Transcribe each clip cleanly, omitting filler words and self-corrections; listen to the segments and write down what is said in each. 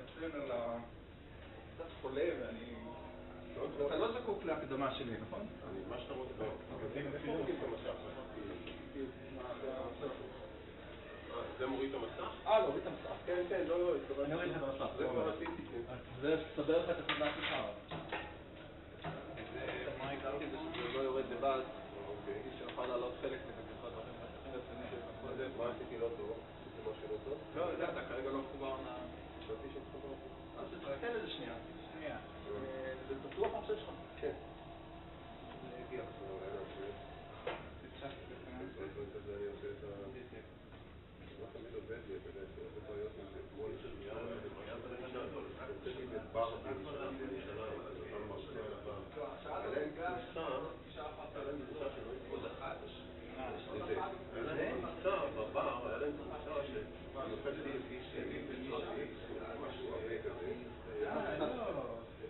אצלנו קצת חולה ואני... אתה לא זקוק להקדמה שלי, נכון? מה שאתה רוצה, איפה מוריד את המסך? זה מוריד את המסך? להוריד את המסך. כן, כן, לא, אני אוריד לך את המסך. זה כבר עשיתי. זה סדר לך את התמונה שלך. מה הכרתי זה שזה לא יורד לבד, שנוכל לעלות חלק מזה דברים הכי רציניים שנכון לב. מה עשיתי לא טוב? עשיתי משהו לא טוב? לא, יודע, אתה כרגע לא מחובר חשבתי שמחובר. אז תתן לזה שנייה. זה פתוח המחשב שלך? כן. זה הגיע. אולי נעשה. אני עושה את ה... לא תמיד עובד לי, אתה יודע, זה בעיות עם זה. כמו אני חושב מיד, עושה לי ברבי שנה, אבל מרשה על הפעם. היה להם כניסה שלא יקרו לחדש. היה להם כניסה בבר, היה להם כניסה שנופלת לי לפי משהו הרבה כזה.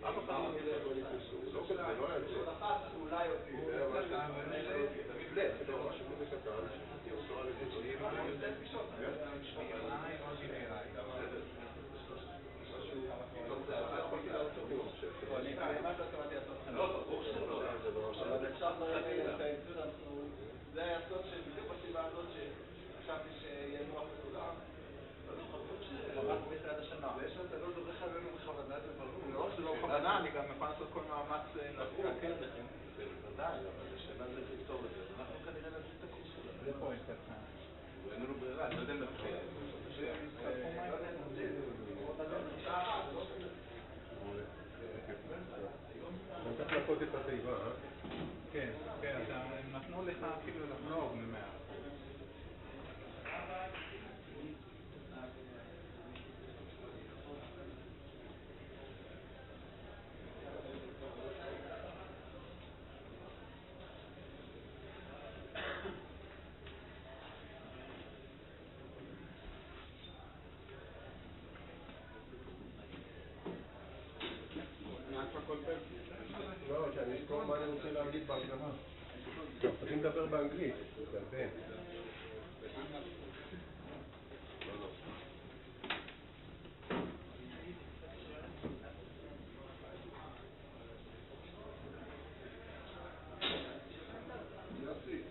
אף אחד לא נכנסו, לא כזה, לא היה זה. זה היה משהו כזה קטן, שחצי עשרה לזה. זה היה סוד שבדיוק בסיבה הזאת שחשבתי שיהיה נוח לכולם. ממש בתחילת השנה. ויש שאתה לא דורך עלינו בכוונה, זה ברור. לא, זה לא בכוונה, אני גם יכול לעשות כל מאמץ להקל לכם. בוודאי, אבל השאלה זה לפתור את זה. אנחנו כנראה נעשה את הקורס שלנו. זה פה אינטרסנט. ואין לנו ברירה, אני לא יודע אם נתחיל. אני צריך להפות את התיבה, כן, כן, הם נתנו לך כאילו לחזור ממאה. לא, שאני אזכור מה אני רוצה להגיד בהקדמה. צריכים לדבר באנגלית, זה הרבה. יוסי.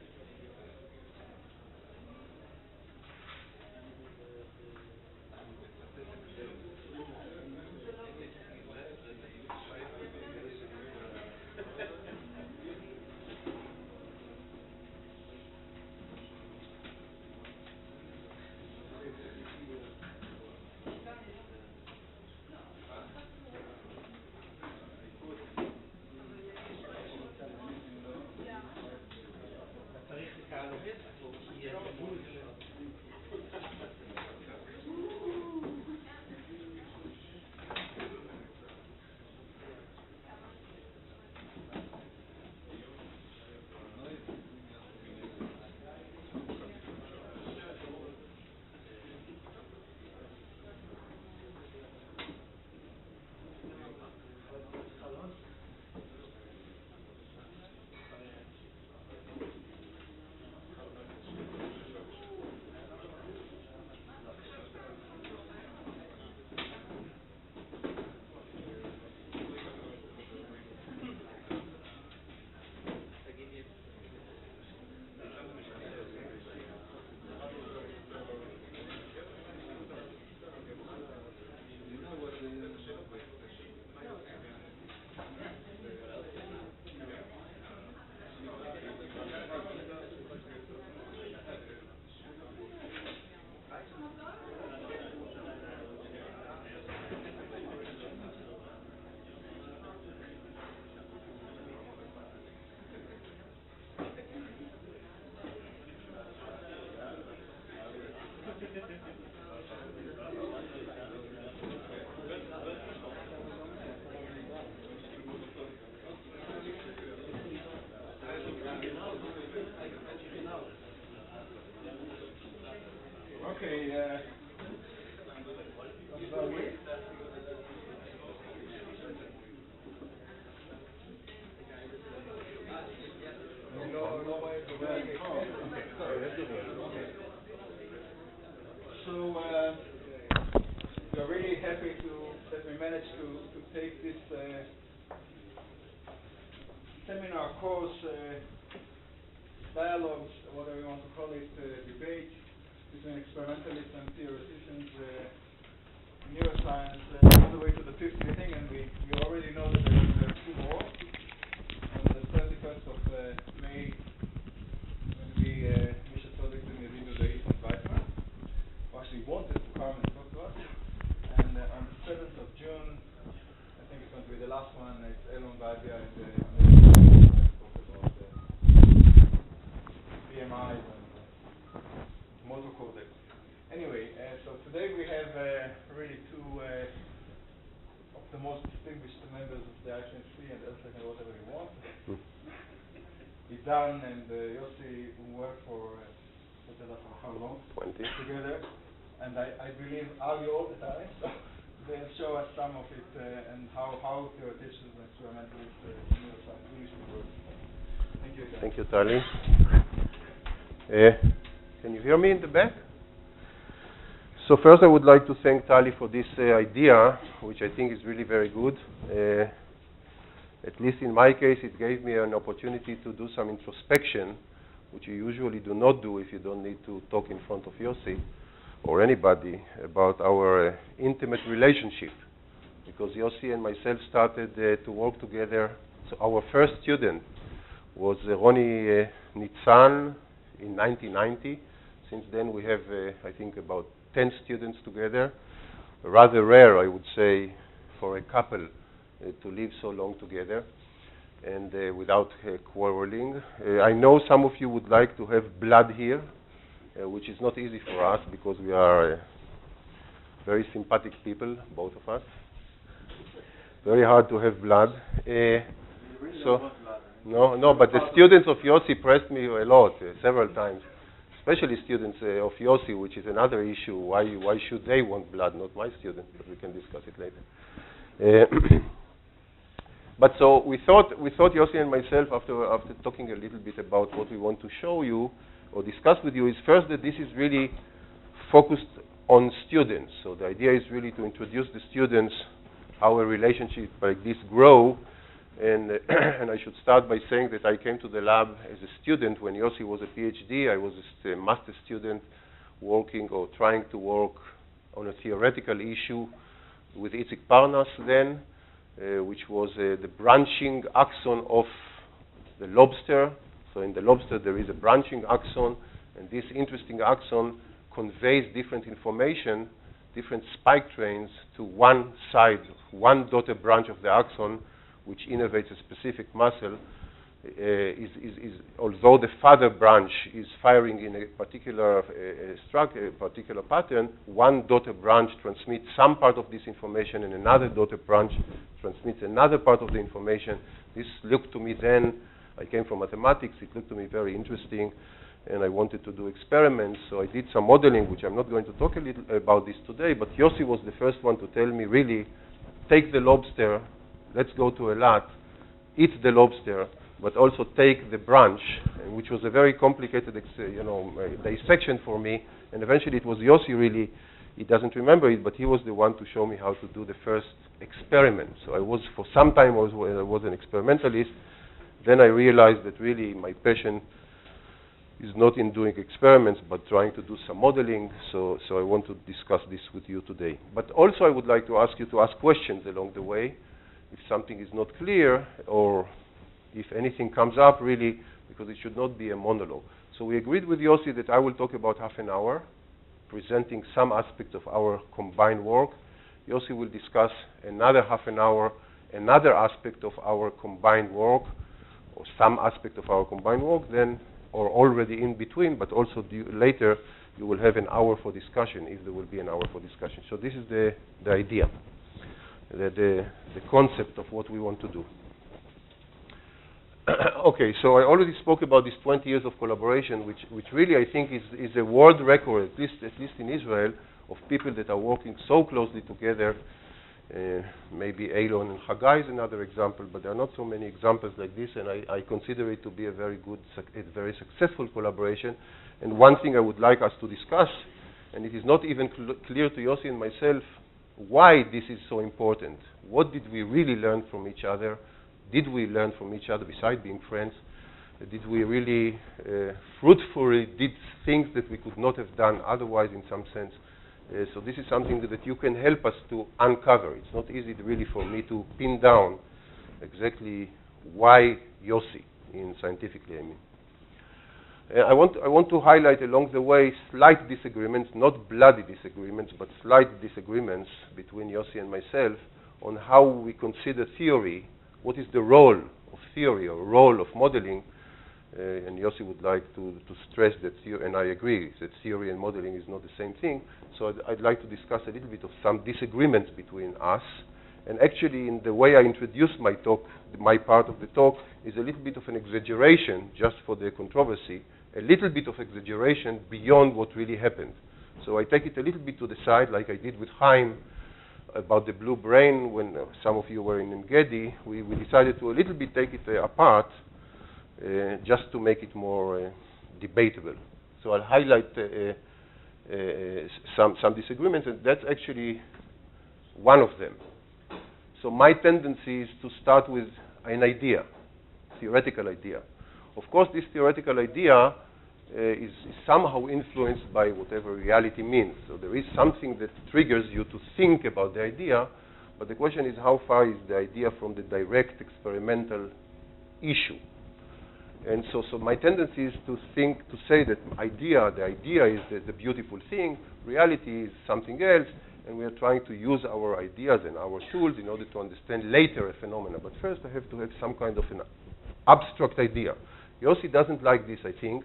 So we're really happy to that we managed to take this seminar course, dialogues, whatever you want to call it, debate between experimentalists and theoreticians in neuroscience, all the way to the 5th meeting, and we already know that there are 2 more. On the 31st of May, when Misha Tzodik and Yadinu Da'is and Weizmann, who actually wanted to come and talk to us. And on the 7th of June, I think it's going to be the last one, it's Elon Badia and talk about BMIs and motor cortex. Anyway, so today we have really 2 of the most distinguished members of the ICNC and ELSC and whatever you want. Idan and Yosi, who work for how long? 20. Together. And I believe argue all the time, so they'll show us some of it and how theoreticians and experimentalists neuroscience usually work. Thank you, Idan. Thank you, Tali. Can you hear me in the back? So first I would like to thank Tali for this idea, which I think is really very good. At least in my case, it gave me an opportunity to do some introspection, which you usually do not do if you don't need to talk in front of Yosi or anybody about our intimate relationship. Because Yosi and myself started to work together. So our first student was Ronnie Nitzan in 1990. Since then we have, I think, about 10 students together. Rather rare, I would say, for a couple to live so long together and without quarreling. I know some of you would like to have blood here, which is not easy for us because we are very sympathetic people, both of us. Very hard to have blood. No, but the students of Yosi pressed me a lot, several times. Especially students of Yosi, which is another issue. Why should they want blood, not my students? But we can discuss it later. But so we thought Yosi and myself, after talking a little bit about what we want to show you or discuss with you, is first that this is really focused on students. So the idea is really to introduce the students how a relationship like this grow. And I should start by saying that I came to the lab as a student when Yosi was a PhD. I was a master student working or trying to work on a theoretical issue with Itzik Parnas then, which was the branching axon of the lobster. So in the lobster there is a branching axon, and this interesting axon conveys different information, different spike trains to one side, one dotted branch of the axon, which innervates a specific muscle, although the father branch is firing in a particular particular pattern, one dotted branch transmits some part of this information and another dotted branch transmits another part of the information. This looked to me then, I came from mathematics, it looked to me very interesting, and I wanted to do experiments, so I did some modeling, which I'm not going to talk a little about this today, but Yosi was the first one to tell me, really, take the lobster, let's go to Eilat, eat the lobster, but also take the branch, which was a very complicated dissection for me. And eventually it was Yosi really, he doesn't remember it, but he was the one to show me how to do the first experiment. So I was, for some time, I was an experimentalist. Then I realized that really my passion is not in doing experiments, but trying to do some modeling. So I want to discuss this with you today. But also I would like to ask you to ask questions along the way, if something is not clear, or if anything comes up, really, because it should not be a monologue. So we agreed with Yosi that I will talk about half an hour, presenting some aspect of our combined work. Yosi will discuss another half an hour, another aspect of our combined work, or some aspect of our combined work, then, or already in between, but also later you will have an hour for discussion, if there will be an hour for discussion. So this is the idea. The concept of what we want to do. Okay, so I already spoke about this 20 years of collaboration, which really I think is a world record, at least in Israel, of people that are working so closely together. Maybe Elon and Hagai is another example, but there are not so many examples like this, and I consider it to be a very good, very successful collaboration. And one thing I would like us to discuss, and it is not even clear to Yosi and myself why this is so important. What did we really learn from each other? Did we learn from each other besides being friends? Did we really fruitfully did things that we could not have done otherwise in some sense? So this is something that you can help us to uncover. It's not easy really for me to pin down exactly why Yosi, in scientifically, I mean. I want to highlight along the way slight disagreements, not bloody disagreements, but slight disagreements between Yosi and myself on how we consider theory, what is the role of theory or role of modeling. And Yosi would like to stress that, and I agree, that theory and modeling is not the same thing. So I'd like to discuss a little bit of some disagreements between us. And actually, in the way I introduce my talk, my part of the talk is a little bit of an exaggeration, just for the controversy, a little bit of exaggeration beyond what really happened. So I take it a little bit to the side, like I did with Chaim about the blue brain when some of you were in Engedi. We decided to a little bit take it apart, just to make it more debatable. So I'll highlight some disagreements, and that's actually one of them. So my tendency is to start with an idea, theoretical idea. Of course, this theoretical idea is somehow influenced by whatever reality means. So there is something that triggers you to think about the idea, but the question is how far is the idea from the direct experimental issue. And so my tendency is to say that the idea is the beautiful thing, reality is something else, and we are trying to use our ideas and our tools in order to understand later a phenomena. But first I have to have some kind of an abstract idea. Yosi doesn't like this, I think,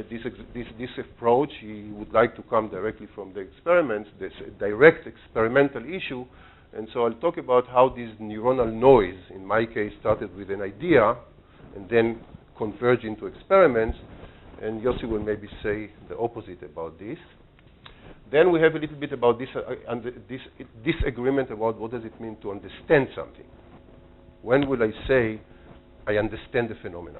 this approach. He would like to come directly from the experiments, this direct experimental issue. And so I'll talk about how this neuronal noise, in my case, started with an idea and then converge into experiments, and Yosi will maybe say the opposite about this. Then we have a little bit about this disagreement about what does it mean to understand something. When will I say I understand the phenomena?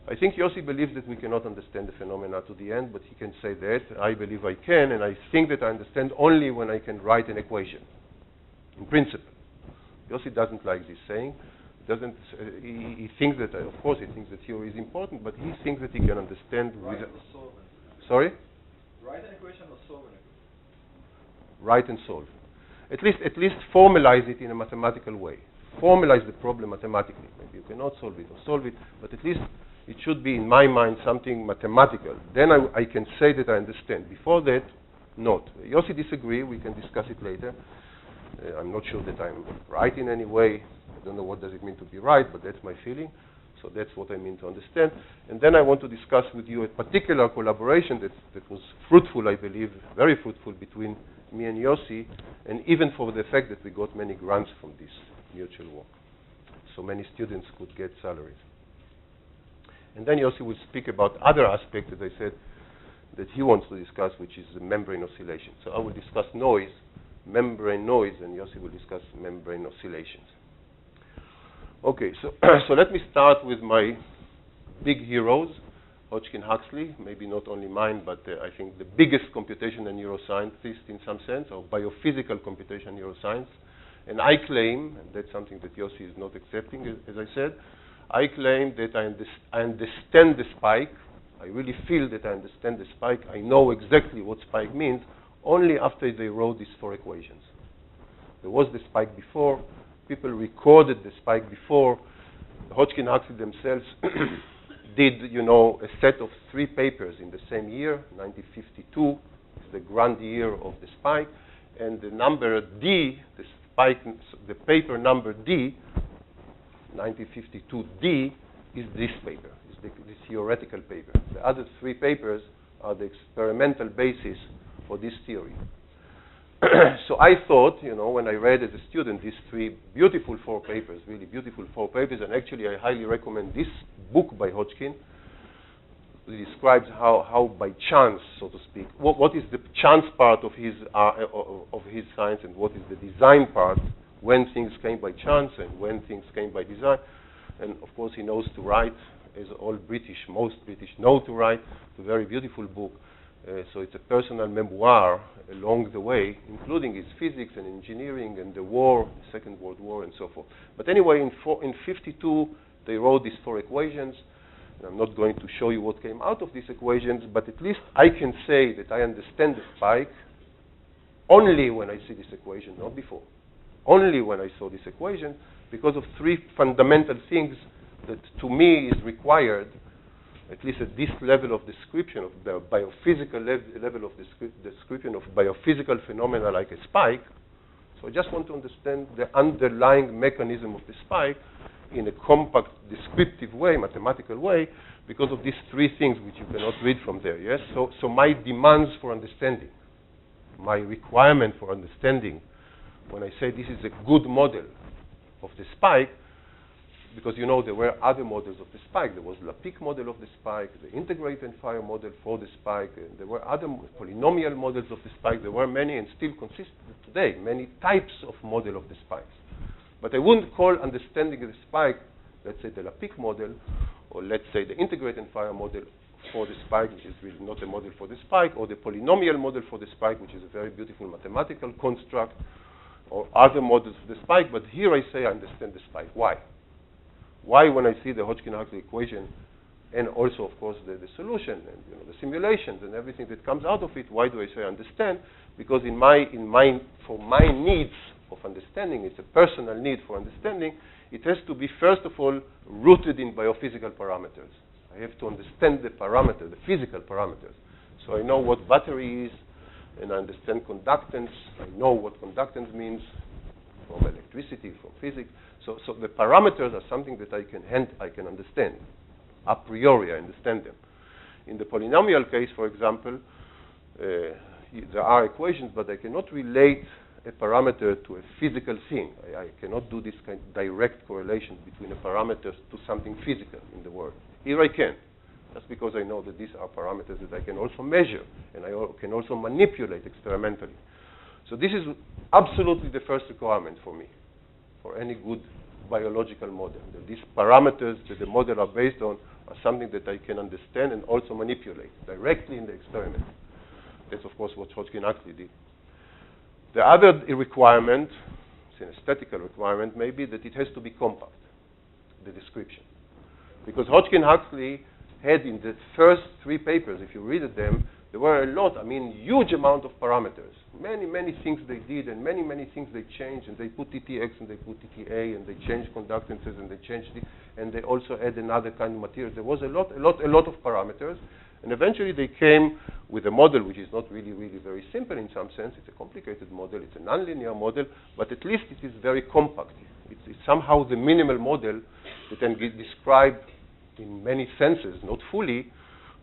I think Yosi believes that we cannot understand the phenomena to the end, but he can say that. I believe I can, and I think that I understand only when I can write an equation, in principle. Yosi doesn't like this saying. He thinks that, of course, he thinks that theory is important, but he thinks that he can understand write or solve it. Sorry? Write an equation or solve it. Write and solve. At least formalize it in a mathematical way. Formalize the problem mathematically. Maybe you cannot solve it or solve it, but at least it should be, in my mind, something mathematical. Then I can say that I understand. Before that, not. Yosi disagree. We can discuss it later. I'm not sure that I'm right in any way. I don't know what does it mean to be right, but that's my feeling. So that's what I mean to understand. And then I want to discuss with you a particular collaboration that was fruitful, I believe, very fruitful between me and Yosi, and even for the fact that we got many grants from this mutual work. So many students could get salaries. And then Yosi will speak about other aspects, as I said, that he wants to discuss, which is the membrane oscillation. So I will discuss noise, membrane noise, and Yosi will discuss membrane oscillations. Okay, so let me start with my big heroes, Hodgkin Huxley, maybe not only mine, but I think the biggest computational neuroscientist in some sense, or biophysical computational neuroscience. And I claim, and that's something that Yosi is not accepting, as I said, I claim that I understand the spike. I really feel that I understand the spike. I know exactly what spike means only after they wrote these 4 equations. There was the spike before. People recorded the spike before. Hodgkin Huxley themselves did, a set of 3 papers in the same year, 1952, the grand year of the spike, and the number D, the paper number D, 1952D, is this paper, is the theoretical paper. The other 3 papers are the experimental basis for this theory. So I thought, when I read as a student these 3 beautiful 4 papers, really beautiful 4 papers, and actually I highly recommend this book by Hodgkin. It describes how by chance, so to speak, what is the chance part of his science, and what is the design part, when things came by chance and when things came by design. And of course he knows to write, as all British, most British know to write. It's a very beautiful book. So it's a personal memoir along the way, including his physics and engineering and the war, Second World War, and so forth. But anyway, in 52, they wrote these 4 equations. And I'm not going to show you what came out of these equations, but at least I can say that I understand the spike only when I see this equation, not before. Only when I saw this equation, because of 3 fundamental things that to me is required, at least at this level of description, of the biophysical level of description of biophysical phenomena like a spike. So I just want to understand the underlying mechanism of the spike in a compact, descriptive way, mathematical way, because of these 3 things which you cannot read from there, yes? So my demands for understanding, my requirement for understanding, when I say this is a good model of the spike, because, you know, there were other models of the spike. There was the Lapik model of the spike, the integrate and fire model for the spike, and there were other polynomial models of the spike. There were many, and still consist today, many types of model of the spikes. But I wouldn't call understanding the spike, let's say the Lapik model, or let's say the integrate and fire model for the spike, which is really not a model for the spike, or the polynomial model for the spike, which is a very beautiful mathematical construct, or other models of the spike. But here I say I understand the spike. Why? Why, when I see the Hodgkin-Huxley equation, and also, of course, the solution, and, you know, the simulations and everything that comes out of it, why do I say understand? Because for my needs of understanding, it's a personal need for understanding, it has to be, first of all, rooted in biophysical parameters. I have to understand the parameter, the physical parameters. So I know what battery is, and I understand conductance. I know what conductance means from electricity, from physics. So the parameters are something that I can understand. A priori, I understand them. In the polynomial case, for example, there are equations, but I cannot relate a parameter to a physical thing. I cannot do this kind of direct correlation between a parameter to something physical in the world. Here I can, just because I know that these are parameters that I can also measure, and I can also manipulate experimentally. So this is absolutely the first requirement for me, for any good biological model. That these parameters that the model are based on are something that I can understand and also manipulate directly in the experiment. That's, of course, what Hodgkin-Huxley did. The other requirement, it's an aesthetical requirement, maybe, that it has to be compact, the description. Because Hodgkin-Huxley had in the first 3 papers, if you read them, there were a lot, huge amount of parameters. Many things they did, and many things they changed, and they put TTX, and they put TTA, and they changed conductances, and they changed and they also add another kind of material. There was a lot of parameters, and eventually they came with a model which is not really very simple in some sense. It's a complicated model. It's a nonlinear model, but at least it is very compact. It's somehow the minimal model that can be described in many senses, not fully.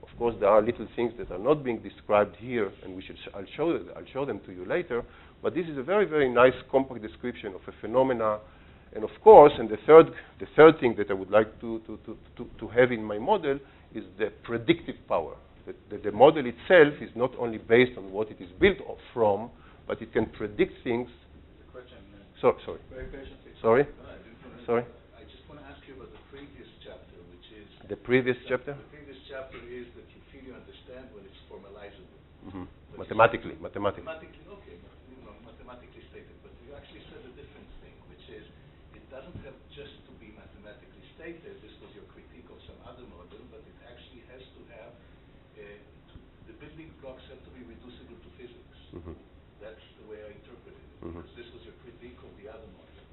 Of course, there are little things that are not being described here, and I'll show them to you later. But this is a very nice compact description of a phenomena. And of course, and the third thing that I would like to have in my model is the predictive power. That the model itself is not only based on what it is built from, but it can predict things. The question. Sorry. Very patiently. Sorry. Sorry. I just want to ask you about the previous chapter, which is the previous chapter. The previous chapter is that you feel you understand when it's formalizable. Mm-hmm. Mathematically, okay, mathematically stated. But you actually said a different thing, which is it doesn't have just to be mathematically stated. This was your critique of some other model, but it actually has to have the building blocks have to be reducible to physics. Mm-hmm. That's the way I interpreted it. Mm-hmm. Because this was your critique of the other model.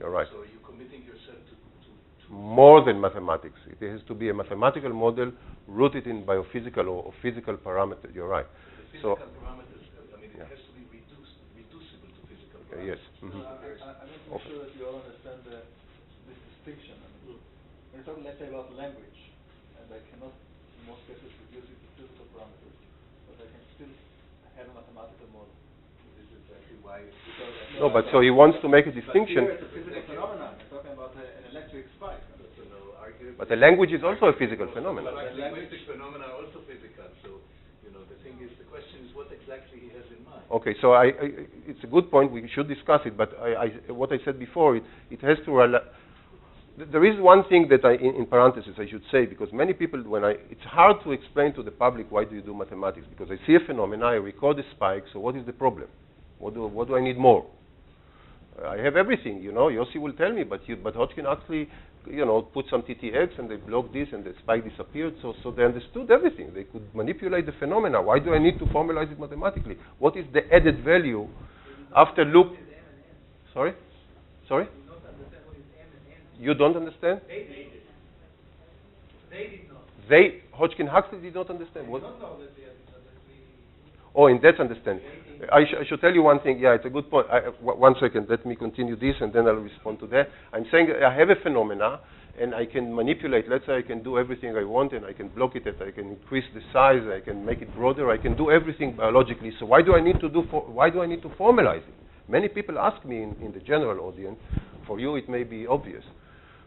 You're right. So you're committing yourself to more than mathematics. It has to be a mathematical model rooted in biophysical or physical parameters. You're right. The physical parameters, it has to be reducible to physical parameters. Yes. Mm-hmm. I need to make sure that you all understand this distinction. When you're talking, let's say, about language, and I cannot, in most cases, reduce it to physical parameters, but I can still have a mathematical model. This is exactly why. No, but so he wants to make a distinction. But here it's a physical phenomenon. We're talking about an electric spike. But the language is also a physical phenomenon. But linguistic phenomena are also physical. So, the thing is, the question is what exactly he has in mind. Okay, so it's a good point. We should discuss it. But what I said before, it has to There is one thing that in parentheses, I should say, because many people, it's hard to explain to the public why do you do mathematics, because I see a phenomena, I record a spike, so what is the problem? What do I need more? I have everything, you know. Yosi will tell me, but Hodgkin actually, you know, put some TTX and they blocked this and the spike disappeared, so they understood everything. They could manipulate the phenomena. Why do I need to formalize it mathematically? What is the added value after loop? Sorry? Sorry? You don't understand? They did not. Hodgkin-Huxley did not understand. What? I don't know that they had Oh, in that understanding. I should tell you one thing. Yeah, it's a good point. 1 second. Let me continue this, and then I'll respond to that. I'm saying I have a phenomena, and I can manipulate. Let's say I can do everything I want, and I can block it, and I can increase the size, I can make it broader. I can do everything biologically. So why do I need to formalize it? Many people ask me in the general audience. For you, it may be obvious.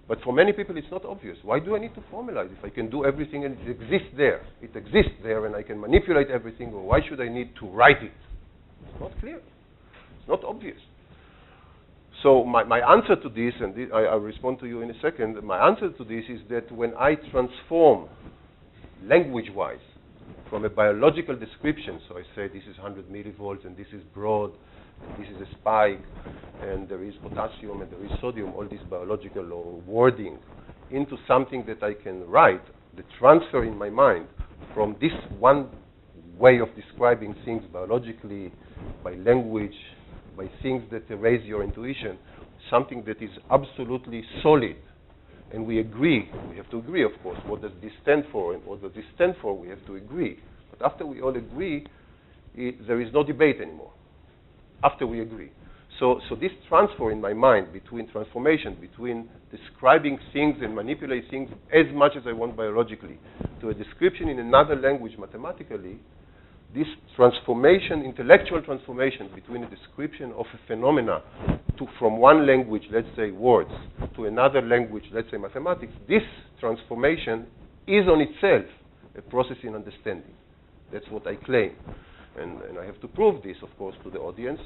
But for many people, it's not obvious. Why do I need to formalize if I can do everything and it exists there? It exists there and I can manipulate everything, or why should I need to write it? It's not clear. It's not obvious. So my answer to this, and I'll respond to you in a second, my answer to this is that when I transform language-wise from a biological description, so I say this is 100 millivolts and this is broad, and this is a spike, and there is potassium and there is sodium, all this biological or wording, into something that I can write, the transfer in my mind from this one way of describing things biologically, by language, by things that raise your intuition, something that is absolutely solid. And we agree, we have to agree, of course, what does this stand for, and what does this stand for, we have to agree. But after we all agree, there is no debate anymore. After we agree. So this transfer in my mind transformation between describing things and manipulating things as much as I want biologically to a description in another language mathematically, this transformation, intellectual transformation between a description of a phenomena from one language, let's say words, to another language, let's say mathematics, this transformation is on itself a process in understanding. That's what I claim. And I have to prove this, of course, to the audience.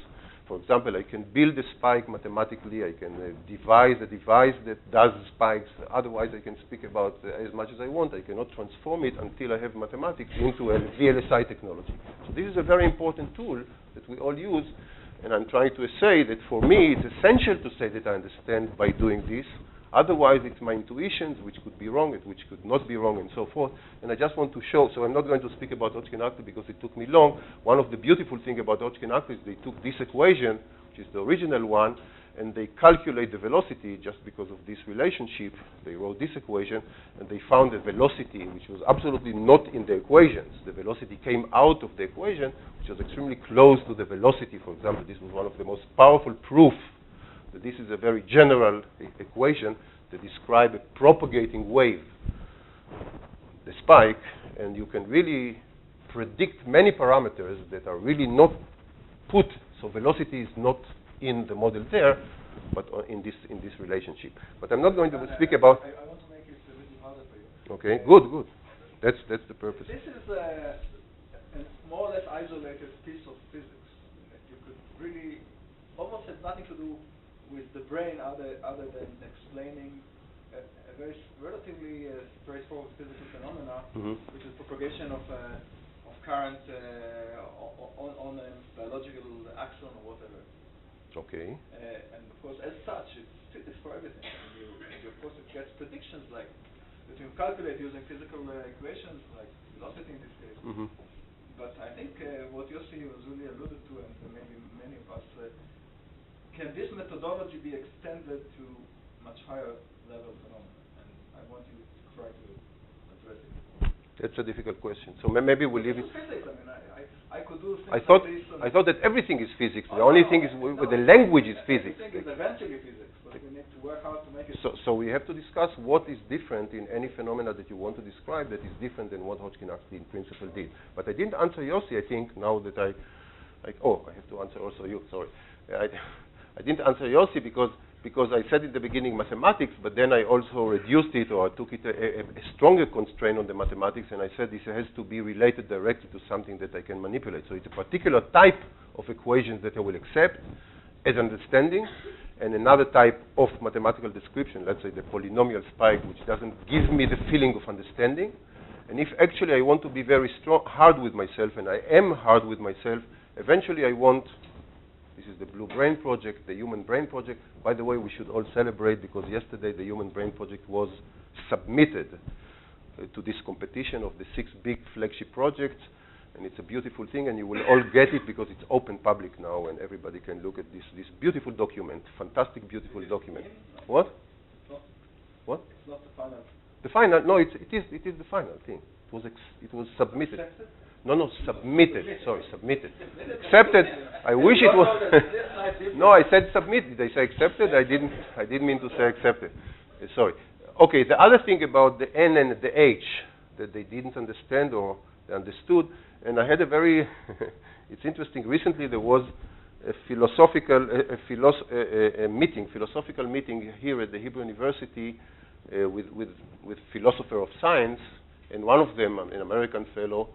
For example, I can build a spike mathematically. I can devise a device that does spikes. Otherwise, I can speak about as much as I want. I cannot transform it until I have mathematics into a VLSI technology. So this is a very important tool that we all use. And I'm trying to say that for me, it's essential to say that I understand by doing this. Otherwise, it's my intuitions, which could be wrong, and which could not be wrong, and so forth. And I just want to show, so I'm not going to speak about Hodgkin-Huxley because it took me long. One of the beautiful things about Hodgkin-Huxley is they took this equation, which is the original one, and they calculate the velocity just because of this relationship. They wrote this equation, and they found a velocity which was absolutely not in the equations. The velocity came out of the equation, which was extremely close to the velocity. For example, this was one of the most powerful proofs that this is a very general equation that describes a propagating wave, the spike, and you can really predict many parameters that are really not put, so velocity is not in the model there, but in this relationship. But I'm not going to speak about... I want to make it a little harder for you. Okay, good. That's the purpose. This is a more or less isolated piece of physics that you could really almost have nothing to do with the brain other than explaining a very relatively straightforward physical phenomena, which is propagation of current on a biological axon or whatever. Okay. And of course, as such, it's physics for everything. And of course, it gets predictions like that you calculate using physical equations, like velocity in this case. But I think what Yosi was really alluded to, and maybe many of us, can this methodology be extended to much higher level phenomena? And I want you to try to address it. That's a difficult question. So maybe we'll leave it. Physics. I mean, I could do things I thought that everything is physics. The only thing is with the language is physics. Everything is eventually physics, but we need to work hard to make it. So we have to discuss what is different in any phenomena that you want to describe that is different than what Hodgkin-Huxley in principle did. But I didn't answer Yosi, I think, now that I have to answer also you, sorry. I didn't answer Yosi because I said in the beginning mathematics, but then I also reduced it, or I took it a stronger constraint on the mathematics, and I said this has to be related directly to something that I can manipulate. So it's a particular type of equations that I will accept as understanding, and another type of mathematical description, let's say the polynomial spike, which doesn't give me the feeling of understanding. And if actually I want to be very hard with myself, and I am hard with myself, eventually I want, this is the Blue Brain Project, the Human Brain Project. By the way, we should all celebrate because yesterday the Human Brain Project was submitted to this competition of the 6 big flagship projects. And it's a beautiful thing, and you will all get it because it's open public now, and everybody can look at this beautiful document, fantastic, beautiful document. What? What? It's not the final. The final? No, it is the final thing. It was submitted. Accepted? No, submitted. Sorry, submitted. Accepted. I wish it was. No, I said submitted. Did I say accepted? I didn't mean to say accepted. Sorry. Okay. The other thing about the N and the H that they didn't understand or they understood. And I had a very, it's interesting, recently there was a philosophical meeting here at the Hebrew University with philosopher of science, and one of them, an American fellow,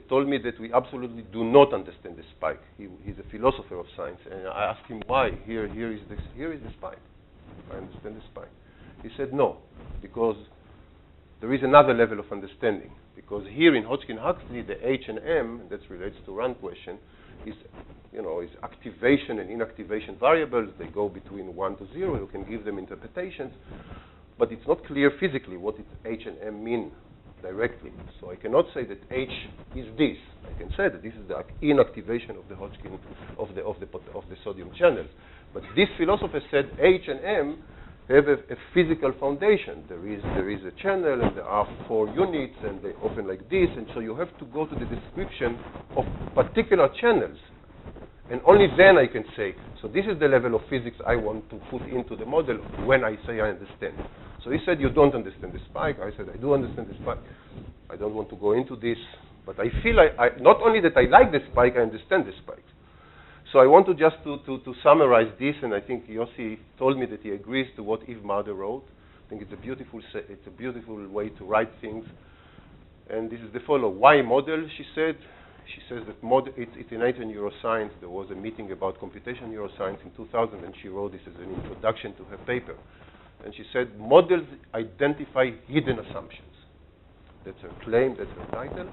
told me that we absolutely do not understand the spike. He's a philosopher of science, and I asked him why. Here is the spike. I understand the spike. He said no, because there is another level of understanding. Because here in Hodgkin-Huxley, the H and M, that relates to Rand's question, is activation and inactivation variables. They go between 1 to 0. You can give them interpretations. But it's not clear physically what H and M mean directly. So I cannot say that H is this. I can say that this is the inactivation of the Hodgkin, of the sodium channels. But this philosopher said H and M have a physical foundation. There is a channel, and there are 4 units, and they open like this, and so you have to go to the description of particular channels. And only then I can say, so this is the level of physics I want to put into the model when I say I understand. So he said, you don't understand the spike. I said, I do understand the spike. I don't want to go into this, but I feel not only that I like the spike, I understand the spike. So I want to just to summarize this, and I think Yosi told me that he agrees to what Eve Marder wrote. I think it's a beautiful way to write things. And this is the follow. Why model, she said. She says that it's innate in neuroscience. There was a meeting about computation neuroscience in 2000, and she wrote this as an introduction to her paper. And she said, models identify hidden assumptions. That's her claim, that's her title.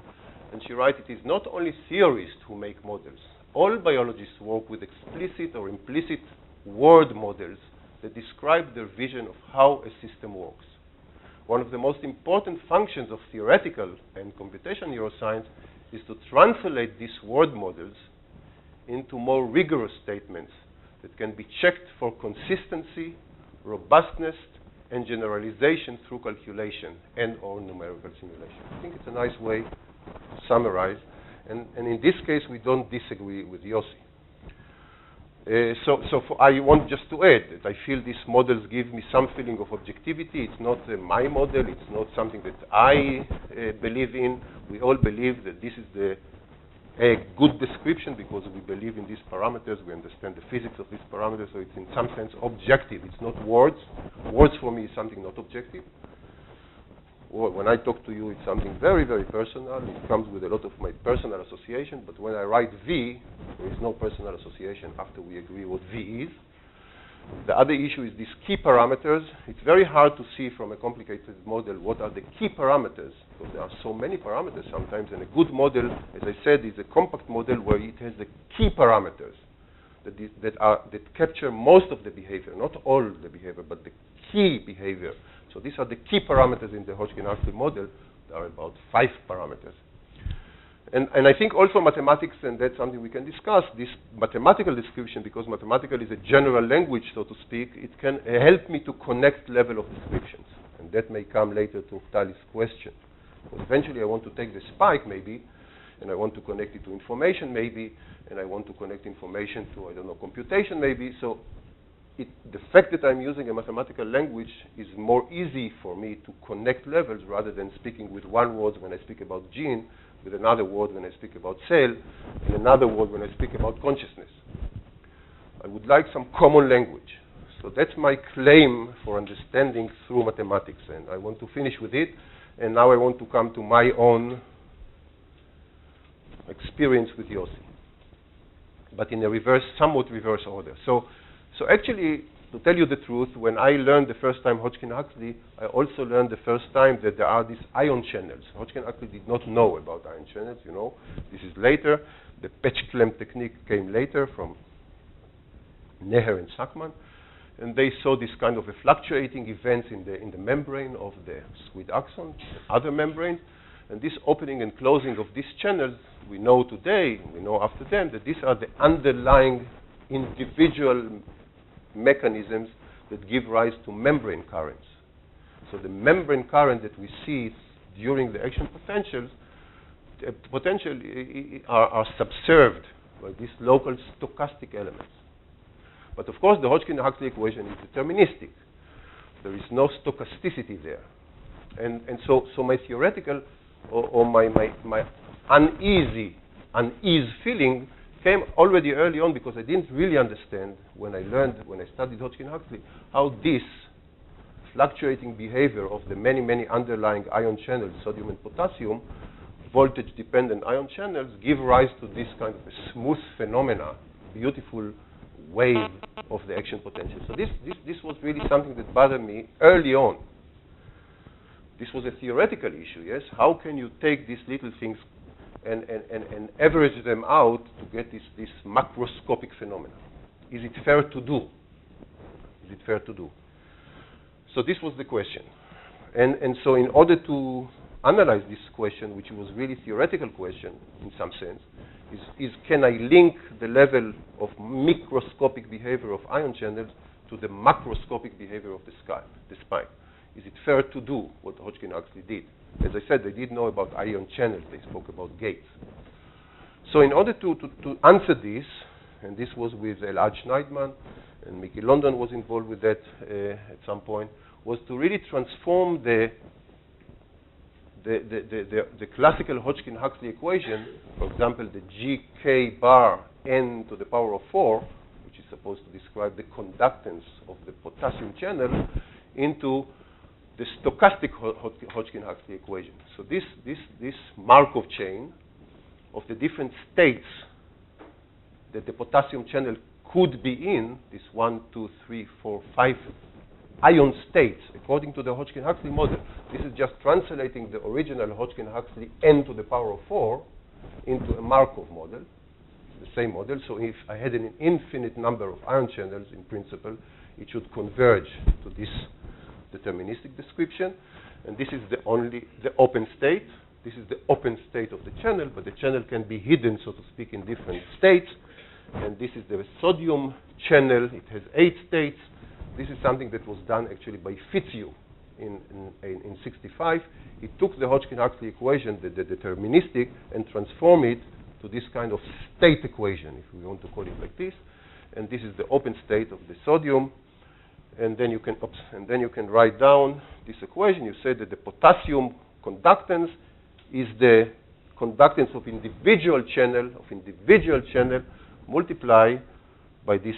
And she writes, it is not only theorists who make models. All biologists work with explicit or implicit word models that describe their vision of how a system works. One of the most important functions of theoretical and computational neuroscience is to translate these word models into more rigorous statements that can be checked for consistency, robustness, and generalization through calculation and/or numerical simulation. I think it's a nice way to summarize. And in this case, we don't disagree with Yosi. I want just to add that I feel these models give me some feeling of objectivity. It's not my model. It's not something that I believe in. We all believe that this is a good description because we believe in these parameters. We understand the physics of these parameters. So it's in some sense objective. It's not words. Words for me is something not objective. When I talk to you, it's something very, very personal. It comes with a lot of my personal association. But when I write V, there is no personal association after we agree what V is. The other issue is these key parameters. It's very hard to see from a complicated model what are the key parameters, because there are so many parameters sometimes. And a good model, as I said, is a compact model where it has the key parameters that capture most of the behavior, not all the behavior, but the key behavior. So these are the key parameters in the Hodgkin-Huxley model. There are about 5 parameters. And I think also mathematics, and that's something we can discuss, this mathematical description, because mathematical is a general language, so to speak, it can help me to connect level of descriptions. And that may come later to Tali's question. Because eventually I want to take the spike, maybe, and I want to connect it to information, maybe, and I want to connect information to, I don't know, computation, maybe. So the fact that I'm using a mathematical language is more easy for me to connect levels rather than speaking with one word when I speak about gene, with another word when I speak about cell, and another word when I speak about consciousness. I would like some common language. So that's my claim for understanding through mathematics, and I want to finish with it. And now I want to come to my own experience with Yosi, but in a somewhat reverse order. So actually, to tell you the truth, when I learned the first time Hodgkin-Huxley, I also learned the first time that there are these ion channels. Hodgkin-Huxley did not know about ion channels, you know. This is later. The patch clamp technique came later from Neher and Sackman. And they saw this kind of a fluctuating events in the membrane of the squid axon, other membranes. And this opening and closing of these channels, we know today, we know after them, that these are the underlying individual mechanisms that give rise to membrane currents. So the membrane current that we see during the action potentials are subserved by these local stochastic elements. But of course, the Hodgkin-Huxley equation is deterministic. There is no stochasticity there. And so my theoretical or my unease feeling came already early on because I didn't really understand when I studied Hodgkin-Huxley, how this fluctuating behavior of the many, many underlying ion channels, sodium and potassium, voltage-dependent ion channels, give rise to this kind of a smooth phenomena, beautiful wave of the action potential. So this was really something that bothered me early on. This was a theoretical issue, yes? How can you take these little things and average them out to get this macroscopic phenomena? Is it fair to do? Is it fair to do? So this was the question. And so in order to analyze this question, which was really a theoretical question in some sense, is can I link the level of microscopic behavior of ion channels to the macroscopic behavior of the spike? Is it fair to do what Hodgkin-Huxley did? As I said, they did know about ion channels. They spoke about gates. So in order to answer this, and this was with Elad Schneidman, and Mickey London was involved with that at some point, was to really transform the classical Hodgkin-Huxley equation, for example, the GK bar n to the power of 4, which is supposed to describe the conductance of the potassium channel, into the stochastic Hodgkin-Huxley equation. So this Markov chain of the different states that the potassium channel could be in, this 1, 2, 3, 4, 5 ion states, according to the Hodgkin-Huxley model. This is just translating the original Hodgkin-Huxley n to the power of 4 into a Markov model, the same model. So if I had an infinite number of ion channels, in principle, it should converge to this deterministic description. And this is the open state. This is the open state of the channel, but the channel can be hidden, so to speak, in different states. And this is the sodium channel. It has 8 states. This is something that was done actually by Fitzhugh in 65. He took the Hodgkin-Huxley equation, the deterministic, and transformed it to this kind of state equation, if we want to call it like this. And this is the open state of the sodium. And then you can write down this equation. You say that the potassium conductance is the conductance of individual channel multiplied by this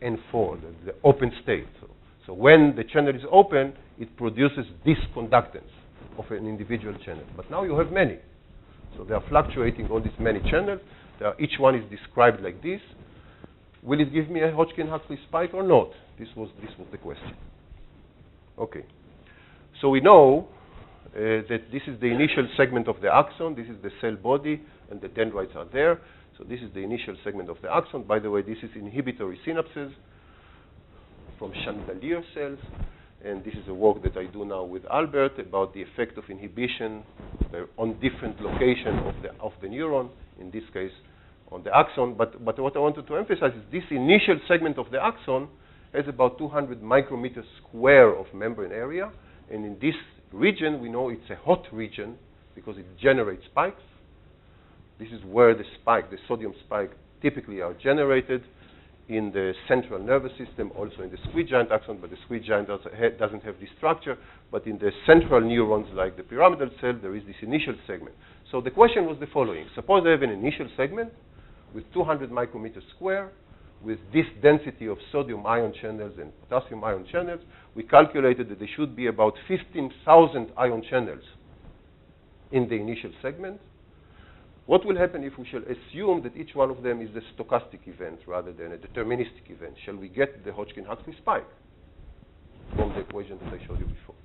N4, the open state. So when the channel is open, it produces this conductance of an individual channel. But now you have many. So they are fluctuating all these many channels. Each one is described like this. Will it give me a Hodgkin-Huxley spike or not? This was the question. Okay. So we know that this is the initial segment of the axon. This is the cell body, and the dendrites are there. So this is the initial segment of the axon. By the way, this is inhibitory synapses from chandelier cells. And this is a work that I do now with Albert about the effect of inhibition on different locations of the neuron, in this case on the axon. But what I wanted to emphasize is this initial segment of the axon has about 200 micrometers square of membrane area. And in this region, we know it's a hot region because it generates spikes. This is where the sodium spike, typically are generated in the central nervous system, also in the squid giant axon, but the squid giant doesn't have this structure. But in the central neurons, like the pyramidal cell, there is this initial segment. So the question was the following. Suppose I have an initial segment with 200 micrometers square, with this density of sodium ion channels and potassium ion channels. We calculated that there should be about 15,000 ion channels in the initial segment. What will happen if we shall assume that each one of them is a stochastic event rather than a deterministic event? Shall we get the Hodgkin-Huxley spike from the equation that I showed you before?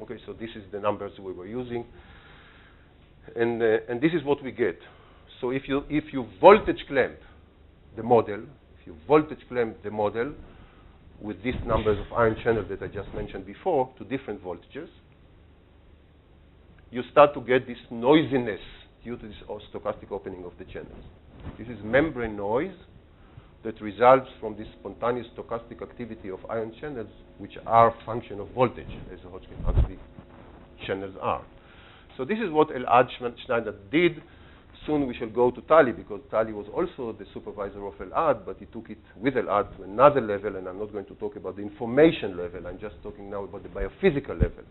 Okay, so this is the numbers we were using. And this is what we get. So if you voltage clamp the model, with these numbers of ion channels that I just mentioned before to different voltages, you start to get this noisiness due to this stochastic opening of the channels. This is membrane noise that results from this spontaneous stochastic activity of ion channels, which are a function of voltage, as the Hodgkin-Huxley channels are. So this is what Elad Schneider did. Soon we shall go to Tali, because Tali was also the supervisor of Elad, but he took it with Elad to another level, and I'm not going to talk about the information level. I'm just talking now about the biophysical level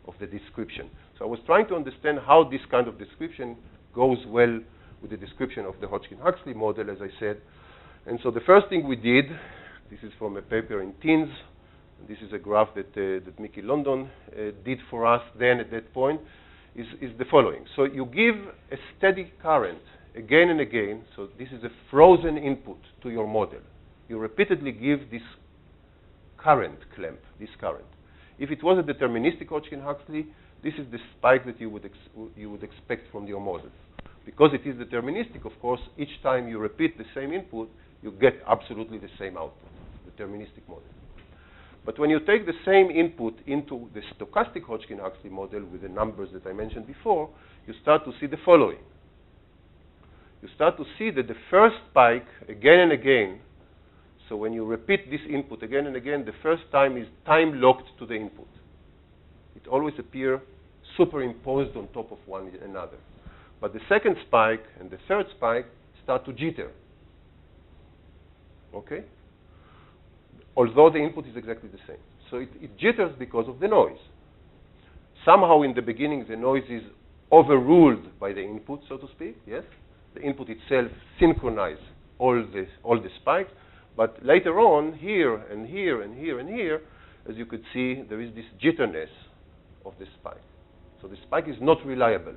of the description. So I was trying to understand how this kind of description goes well with the description of the Hodgkin-Huxley model, as I said. And so the first thing we did, this is from a paper in Teens. This is a graph that Mickey London did for us then at that point, is the following. So you give a steady current again and again. So this is a frozen input to your model. You repeatedly give this current clamp, this current. If it was a deterministic Hodgkin-Huxley, this is the spike that you would expect from your model. Because it is deterministic, of course, each time you repeat the same input, you get absolutely the same output, deterministic model. But when you take the same input into the stochastic Hodgkin-Huxley model with the numbers that I mentioned before, you start to see the following. You start to see that the first spike, again and again, so when you repeat this input again and again, the first time is time-locked to the input. It always appears superimposed on top of one another. But the second spike and the third spike start to jitter. Okay? Although the input is exactly the same. So it jitters because of the noise. Somehow in the beginning, the noise is overruled by the input, so to speak, yes? The input itself synchronizes all the spikes. But later on, here and here and here and here, as you could see, there is this jitterness of the spike. So the spike is not reliable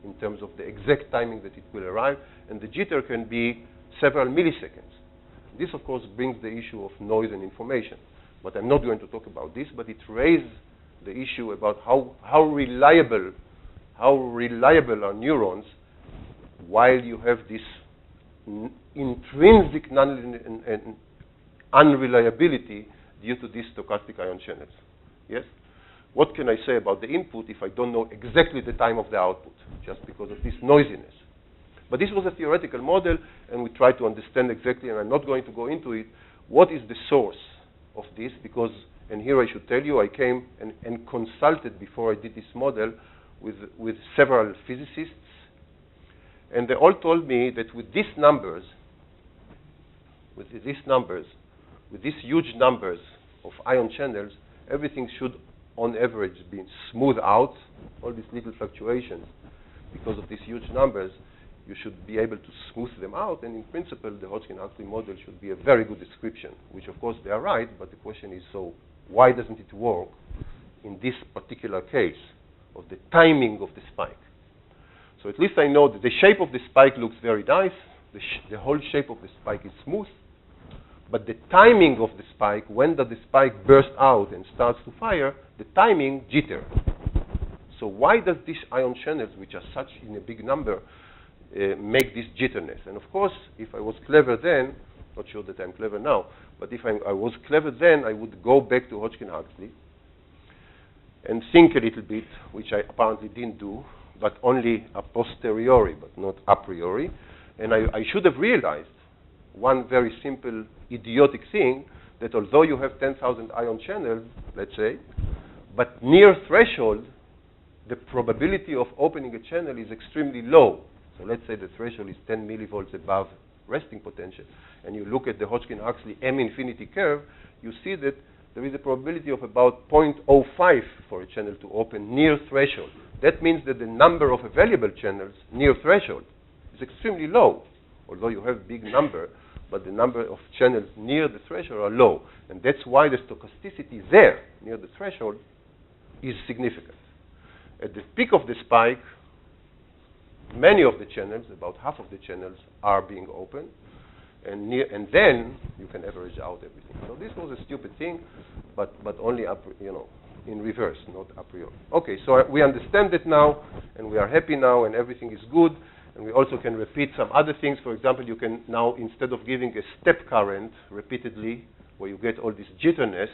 in terms of the exact timing that it will arrive, and the jitter can be several milliseconds. This, of course, brings the issue of noise and information. But I'm not going to talk about this, but it raises the issue about how reliable are neurons while you have this intrinsic unreliability due to these stochastic ion channels. Yes? What can I say about the input if I don't know exactly the time of the output, just because of this noisiness? But this was a theoretical model, and we tried to understand exactly, and I'm not going to go into it, what is the source of this, because, and here I should tell you, I came and consulted before I did this model with several physicists, and they all told me that with these numbers, with these huge numbers of ion channels, everything should, on average, be smoothed out, all these little fluctuations, because of these huge numbers. You should be able to smooth them out, and in principle, the Hodgkin-Huxley model should be a very good description, which of course they are right, but the question is, so why doesn't it work in this particular case of the timing of the spike? So at least I know that the shape of the spike looks very nice, the whole shape of the spike is smooth, but the timing of the spike, when does the spike burst out and starts to fire, the timing jitter. So why does these ion channels, which are such in a big number, make this jitterness? And of course, if I was clever then, not sure that I'm clever now, but if I was clever then, I would go back to Hodgkin-Huxley and think a little bit, which I apparently didn't do, but only a posteriori, but not a priori. And I should have realized one very simple, idiotic thing, that although you have 10,000 ion channels, let's say, but near threshold, the probability of opening a channel is extremely low. So let's say the threshold is 10 millivolts above resting potential, and you look at the Hodgkin-Huxley M infinity curve, you see that there is a probability of about 0.05 for a channel to open near threshold. That means that the number of available channels near threshold is extremely low, although you have big number, but the number of channels near the threshold are low. And that's why the stochasticity there, near the threshold, is significant. At the peak of the spike, many of the channels, about half of the channels, are being open, and then you can average out everything. So this was a stupid thing, but only in reverse, not a priori. Okay, so we understand it now, and we are happy now, and everything is good, and we also can repeat some other things. For example, you can now, instead of giving a step current repeatedly, where you get all this jitterness,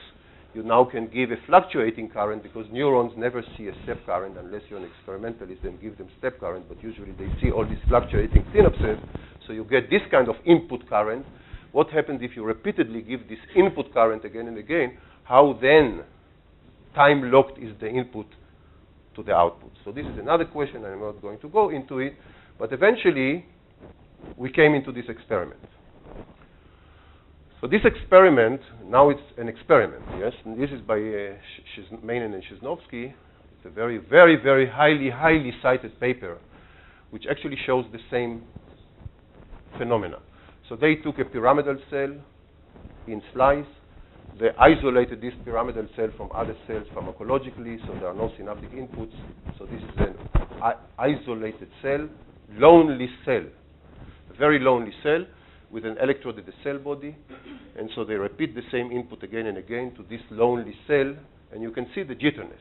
you now can give a fluctuating current, because neurons never see a step current unless you're an experimentalist and give them step current, but usually they see all these fluctuating synapses, so you get this kind of input current. What happens if you repeatedly give this input current again and again? How then time-locked is the input to the output? So this is another question, I'm not going to go into it, but eventually we came into this experiment. So this experiment, now it's an experiment, yes? And this is by Meinen and Shiznovsky. It's a very, very, very highly cited paper, which actually shows the same phenomena. So they took a pyramidal cell in slice. They isolated this pyramidal cell from other cells pharmacologically, so there are no synaptic inputs. So this is an isolated cell, lonely cell, a very lonely cell, with an electrode at the cell body, and so they repeat the same input again and again to this lonely cell, and you can see the jitterness.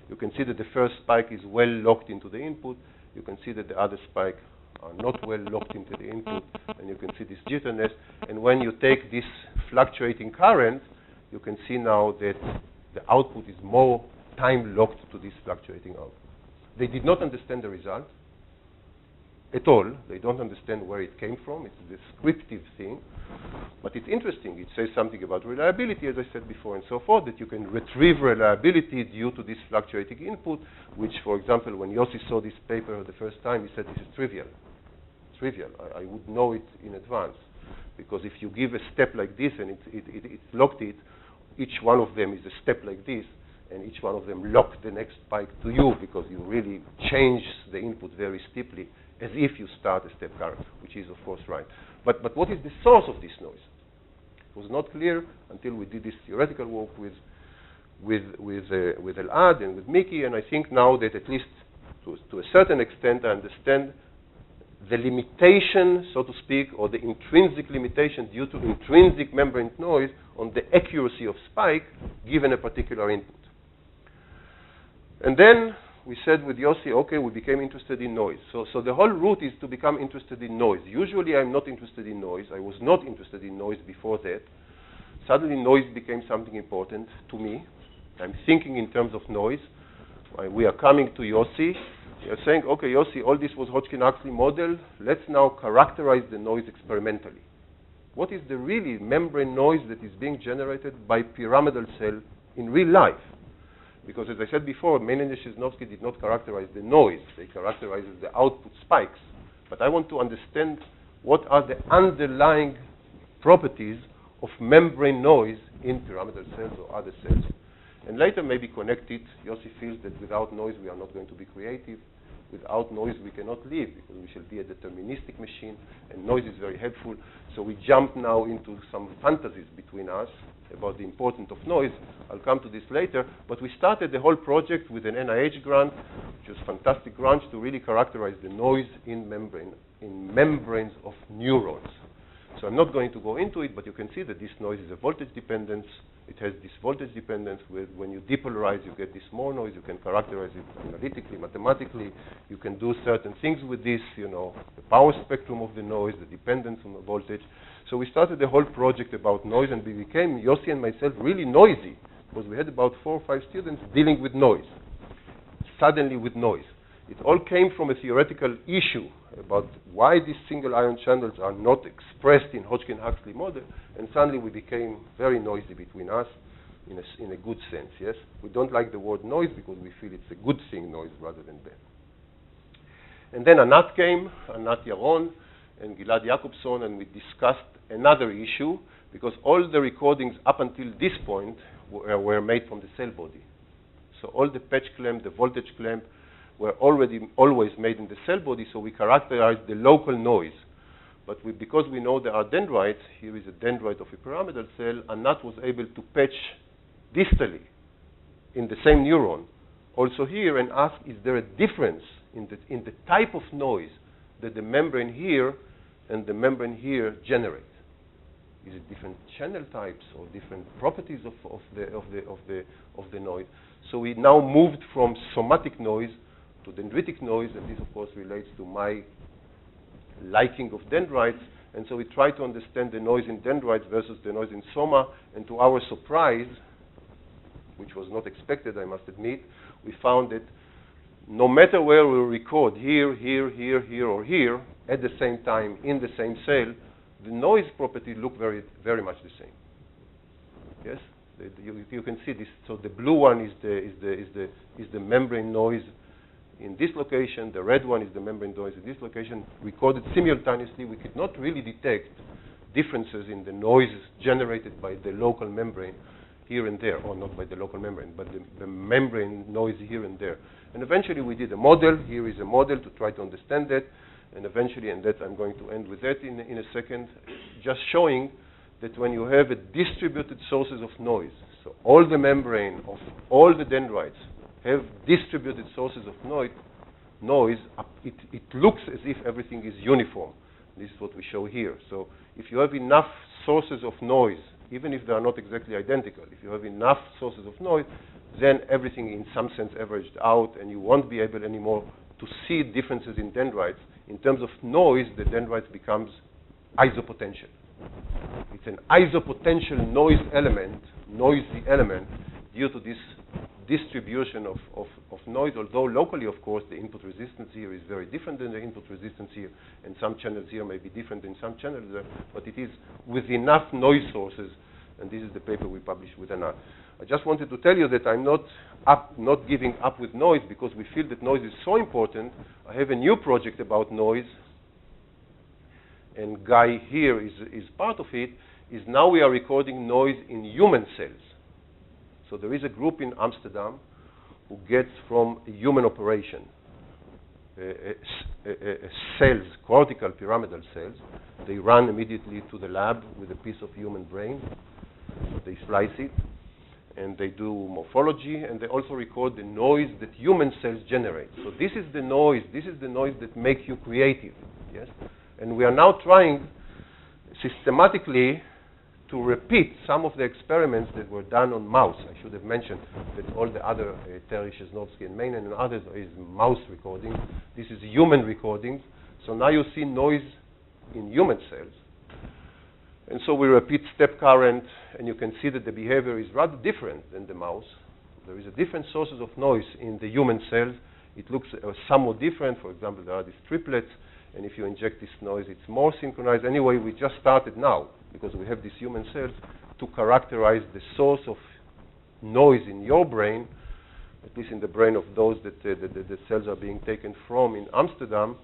You can see that the first spike is well locked into the input. You can see that the other spike are not well locked into the input, and you can see this jitterness. And when you take this fluctuating current, you can see now that the output is more time locked to this fluctuating output. They did not understand the result at all. They don't understand where it came from. It's a descriptive thing, but it's interesting. It says something about reliability, as I said before, and so forth, that you can retrieve reliability due to this fluctuating input, which, for example, when Yosi saw this paper the first time, he said this is trivial. Trivial. I would know it in advance, because if you give a step like this and it's locked it, each one of them is a step like this, and each one of them lock the next spike to you, because you really change the input very steeply, as if you start a step current, which is, of course, right. But what is the source of this noise? It was not clear until we did this theoretical work with Elad and with Mickey, and I think now that at least to a certain extent I understand the limitation, so to speak, or the intrinsic limitation due to intrinsic membrane noise on the accuracy of spike given a particular input. And then we said with Yosi, okay, we became interested in noise. So the whole route is to become interested in noise. Usually I'm not interested in noise. I was not interested in noise before that. Suddenly noise became something important to me. I'm thinking in terms of noise. We are coming to Yosi. We are saying, okay, Yosi, all this was Hodgkin-Huxley model. Let's now characterize the noise experimentally. What is the really membrane noise that is being generated by pyramidal cell in real life? Because as I said before, Meinen and Shiznovsky did not characterize the noise. They characterized the output spikes. But I want to understand what are the underlying properties of membrane noise in pyramidal cells or other cells. And later maybe connect it. Yosi feels that without noise we are not going to be creative. Without noise we cannot live, because we shall be a deterministic machine, and noise is very helpful. So we jump now into some fantasies between us about the importance of noise. I'll come to this later, but we started the whole project with an NIH grant, which was a fantastic grant to really characterize the noise in membranes of neurons. So I'm not going to go into it, but you can see that this noise is a voltage dependence. It has this voltage dependence with when you depolarize, you get this more noise. You can characterize it analytically, mathematically. You can do certain things with this, the power spectrum of the noise, the dependence on the voltage. So we started the whole project about noise, and we became, Yosi and myself, really noisy, because we had about 4 or 5 students dealing with noise, suddenly with noise. It all came from a theoretical issue about why these single ion channels are not expressed in Hodgkin-Huxley model, and suddenly we became very noisy between us in a good sense, yes? We don't like the word noise because we feel it's a good thing, noise, rather than bad. And then Anat came, Anat Yarom, and Gilad Jacobson, and we discussed another issue, because all the recordings up until this point were made from the cell body. So all the patch clamp, the voltage clamp, were always made in the cell body, so we characterized the local noise. But because we know there are dendrites, here is a dendrite of a pyramidal cell, Anat was able to patch distally in the same neuron, also here, and ask, is there a difference in the type of noise that the membrane here and the membrane here generate. Is it different channel types or different properties of the noise? So we now moved from somatic noise to dendritic noise, and this of course relates to my liking of dendrites. And so we try to understand the noise in dendrites versus the noise in soma, and to our surprise, which was not expected, I must admit, we found that no matter where we record, here, here, here, here, or here, at the same time, in the same cell, the noise property look very, very much the same. Yes, you can see this. So the blue one is the membrane noise in this location. The red one is the membrane noise in this location. Recorded simultaneously, we could not really detect differences in the noise generated by the local membrane here and there, or not by the local membrane, but the membrane noise here and there. And eventually we did a model. Here is a model to try to understand that. And eventually, and that I'm going to end with that in a second, just showing that when you have a distributed sources of noise, so all the membrane of all the dendrites have distributed sources of noise, it looks as if everything is uniform. This is what we show here. So if you have enough sources of noise, even if they are not exactly identical, if you have enough sources of noise, then everything in some sense averaged out, and you won't be able anymore to see differences in dendrites. In terms of noise, the dendrites becomes isopotential. It's an isopotential noisy element due to this distribution of noise, although locally, of course, the input resistance here is very different than the input resistance here, and some channels here may be different than some channels there, but it is with enough noise sources, and this is the paper we published with Anna. I just wanted to tell you that I'm not giving up with noise, because we feel that noise is so important. I have a new project about noise, and Guy here is part of it, is now we are recording noise in human cells. So there is a group in Amsterdam who gets from a human operation cells, cortical pyramidal cells. They run immediately to the lab with a piece of human brain. They slice it, and they do morphology, and they also record the noise that human cells generate. So this is the noise that makes you creative, yes? And we are now trying systematically to repeat some of the experiments that were done on mouse. I should have mentioned that all the other, Terry, Shesnovsky, and Mainen, and others, is mouse recording. This is human recordings. So now you see noise in human cells. And so we repeat step current, and you can see that the behavior is rather different than the mouse. There is a different sources of noise in the human cells. It looks somewhat different. For example, there are these triplets, and if you inject this noise, it's more synchronized. Anyway, we just started now, because we have these human cells, to characterize the source of noise in your brain, at least in the brain of those that the cells are being taken from in Amsterdam,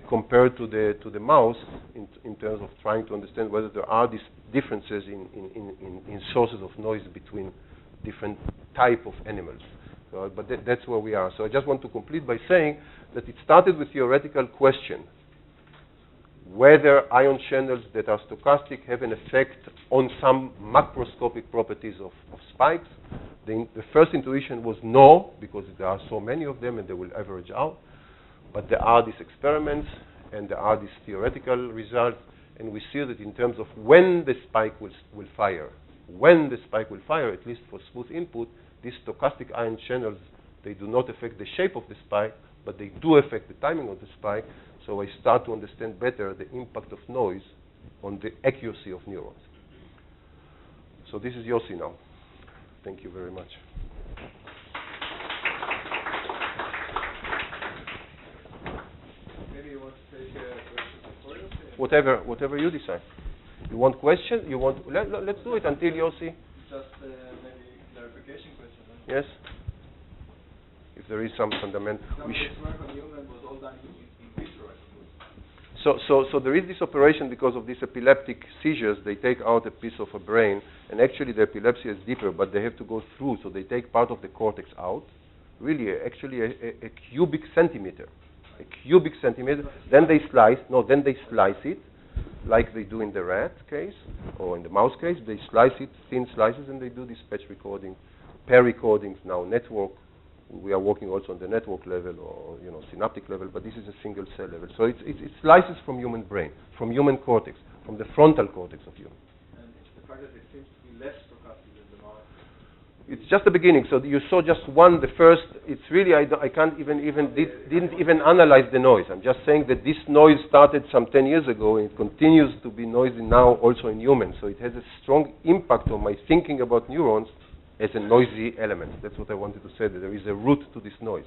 compared to the mouse, in terms of trying to understand whether there are these differences in sources of noise between different type of animals. So, but that's where we are. So I just want to complete by saying that it started with theoretical question, whether ion channels that are stochastic have an effect on some macroscopic properties of spikes. The first intuition was no, because there are so many of them and they will average out. But there are these experiments and there are these theoretical results, and we see that in terms of when the spike will fire, at least for smooth input, these stochastic ion channels, they do not affect the shape of the spike, but they do affect the timing of the spike. So I start to understand better the impact of noise on the accuracy of neurons. So this is Yosi now. Thank you very much. Maybe you want to take questions before Yosi? Whatever you decide. You want questions? You want? Let's do it until Yosi. Just maybe clarification question. Huh? Yes. If there is some fundamental. No, this work on human was all done in vitro, I suppose. So there is this operation because of these epileptic seizures. They take out a piece of a brain, and actually the epilepsy is deeper, but they have to go through. So they take part of the cortex out, really, actually a cubic centimeter. Then they slice it, like they do in the rat case or in the mouse case. They slice it, thin slices, and they do these patch recordings, pair recordings now, network We are working also on the network level or synaptic level, but this is a single cell level. So it's slices from human brain, from human cortex, from the frontal cortex of human. And the fact that it seems to be less stochastic than the mouse. It's just the beginning. So you saw just one, the first. It's really I can't didn't even analyze the noise. I'm just saying that this noise started some 10 years ago, and it continues to be noisy now also in humans. So it has a strong impact on my thinking about neurons as a noisy element. That's what I wanted to say, that there is a root to this noise.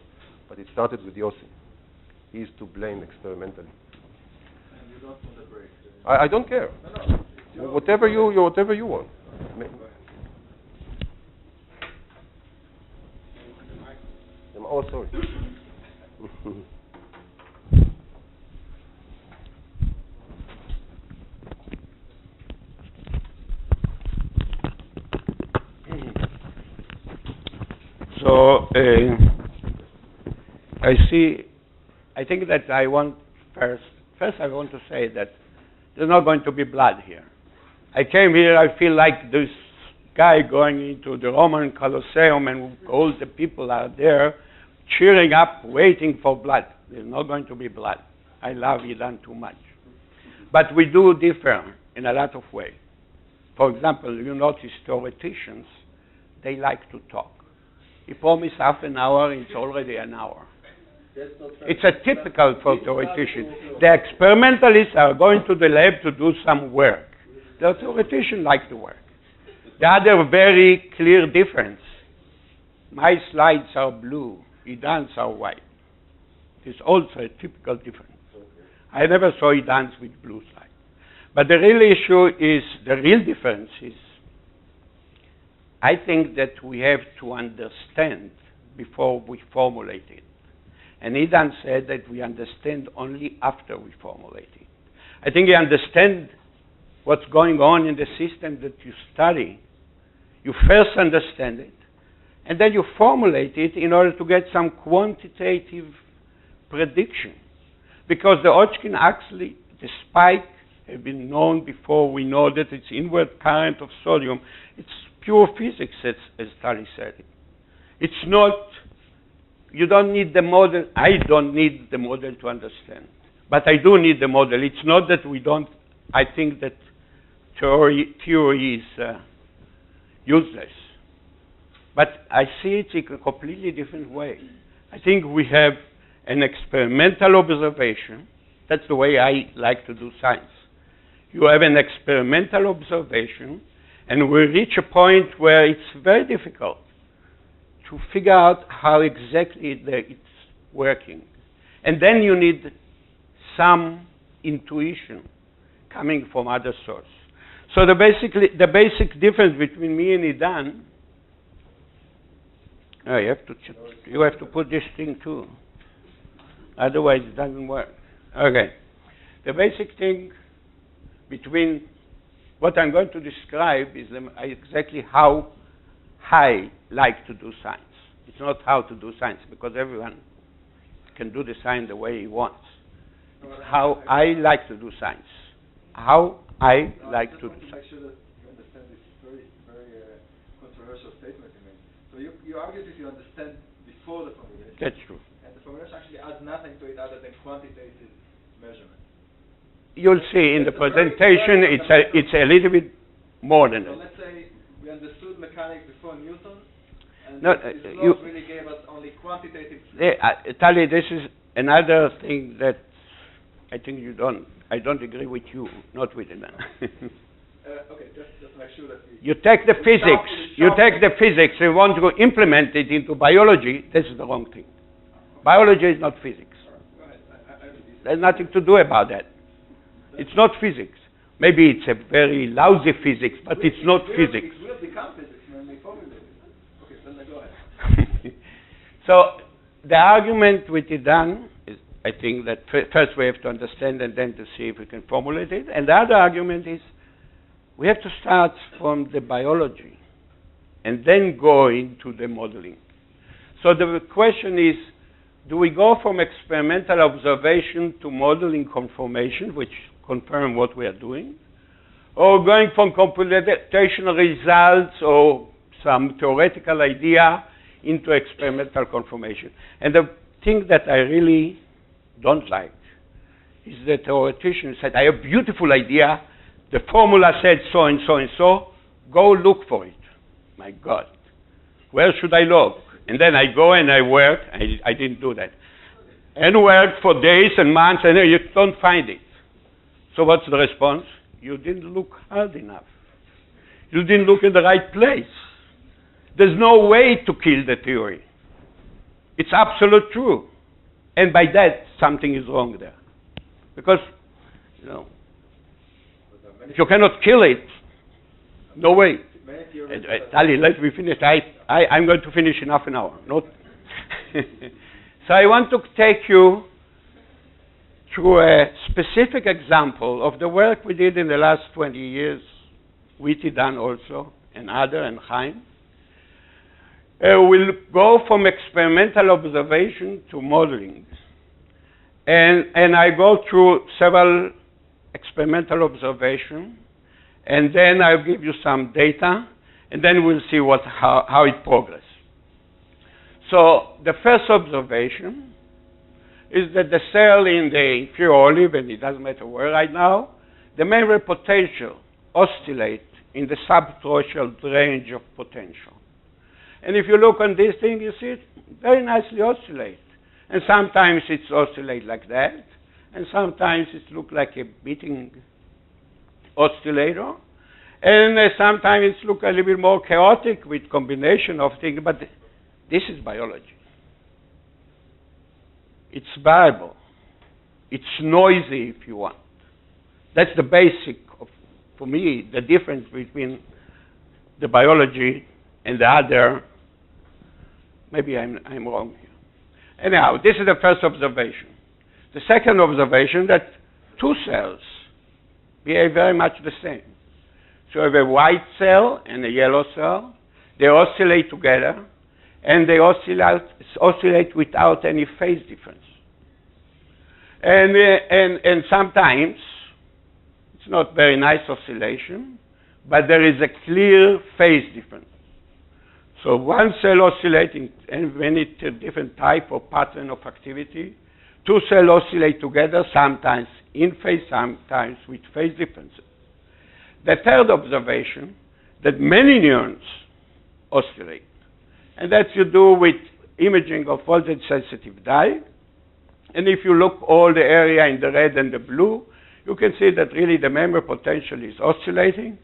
But it started with Yosi. He is to blame experimentally. And you don't want a break? I don't care. No. Whatever you want. Oh, sorry. So I think that I want first I want to say that there's not going to be blood here. I came here, I feel like this guy going into the Roman Colosseum and all the people are there cheering up, waiting for blood. There's not going to be blood. I love Idan too much. But we do differ in a lot of ways. For example, you notice theoreticians, they like to talk. You promise half an hour, it's already an hour. It's a typical for theoreticians. The experimentalists are going to the lab to do some work. The theoreticians like to work. The other very clear difference, my slides are blue, Idan's are white. It's also a typical difference. I never saw Idan's with blue slides. But the real issue is, the real difference is, I think that we have to understand before we formulate it. And Idan said that we understand only after we formulate it. I think you understand what's going on in the system that you study. You first understand it, and then you formulate it in order to get some quantitative prediction. Because the Hodgkin-Huxley, the spike, have been known before. We know that it's inward current of sodium. It's pure physics, as Tali said it. It's not, you don't need the model. I don't need the model to understand. But I do need the model. It's not that we don't, I think that theory is useless. But I see it in a completely different way. I think we have an experimental observation. That's the way I like to do science. You have an experimental observation, and we reach a point where it's very difficult to figure out how exactly it's working. And then you need some intuition coming from other source. So the basic difference between me and Idan, you have to put this thing too. Otherwise it doesn't work. Okay. The basic thing between what I'm going to describe is exactly how I like to do science. It's not how to do science, because everyone can do the science the way he wants. It's how I like to do science. How I like to do science. Make sure that you understand this very, very controversial statement you made. So you argue that you understand before the formulation. That's true. And the formulation actually adds nothing to it other than quantitative measurement. You'll see in the presentation it's a little bit more than that. So let's say we understood mechanics before Newton, and no, this law really gave us only quantitative. Tali, this is another thing that I think I don't agree with you, not with Idan. Okay, just make sure that you take the physics. You take the physics. You want to implement it into biology. This is the wrong thing. Biology is not physics. Go ahead. There's nothing to do about that. It's not physics. Maybe it's a very lousy physics, but it's not physics. It will become physics when we formulate it. Okay, then go ahead. So the argument with Idan is, I think that first we have to understand and then to see if we can formulate it. And the other argument is we have to start from the biology and then go into the modeling. So the question is, do we go from experimental observation to modeling conformation, which confirm what we are doing, or going from computational results or some theoretical idea into experimental confirmation. And the thing that I really don't like is the theoretician said, I have a beautiful idea, the formula said so and so and so, go look for it. My God, where should I look? And then I go and I work, I didn't do that, and work for days and months, and you don't find it. So what's the response? You didn't look hard enough. You didn't look in the right place. There's no way to kill the theory. It's absolute true. And by that, something is wrong there. Because, you know, if you cannot kill it, no way. Tali, let me finish. I'm going to finish in half an hour. Not so I want to take you through a specific example of the work we did in the last 20 years with Idan also, and other, and Chaim. We'll go from experimental observation to modeling. And I go through several experimental observations, and then I'll give you some data, and then we'll see how it progresses. So the first observation is that the cell in the inferior olive, and it doesn't matter where right now, the memory potential oscillates in the subthreshold range of potential. And if you look on this thing, you see it very nicely oscillate. And sometimes it oscillates like that, and sometimes it looks like a beating oscillator. And sometimes it looks a little bit more chaotic with combination of things, but this is biology. It's variable. It's noisy, if you want. That's the basic of, for me, the difference between the biology and the other. Maybe I'm wrong here. Anyhow, this is the first observation. The second observation, that two cells behave very much the same. So you have a white cell and a yellow cell. They oscillate together, and they oscillate without any phase difference. And sometimes, it's not very nice oscillation, but there is a clear phase difference. So one cell oscillating in many different type or pattern of activity. Two cells oscillate together, sometimes in phase, sometimes with phase differences. The third observation, that many neurons oscillate. And that you do with imaging of voltage-sensitive dye. And if you look all the area in the red and the blue, you can see that really the memory potential is oscillating.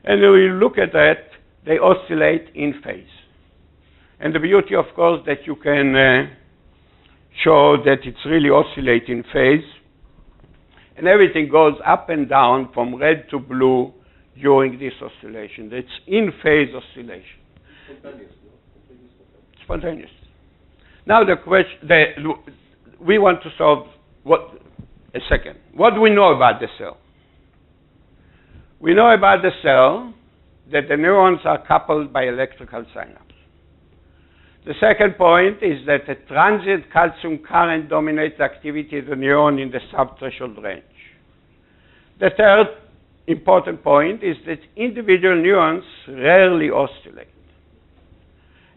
And when you look at that, they oscillate in phase. And the beauty, of course, that you can show that it's really oscillating phase. And everything goes up and down from red to blue during this oscillation. It's in-phase oscillation. Spontaneous, no? Spontaneous. Now the question, we want to solve a second. What do we know about the cell? We know about the cell that the neurons are coupled by electrical synapse. The second point is that a transient calcium current dominates the activity of the neuron in the subthreshold range. The third important point is that individual neurons rarely oscillate.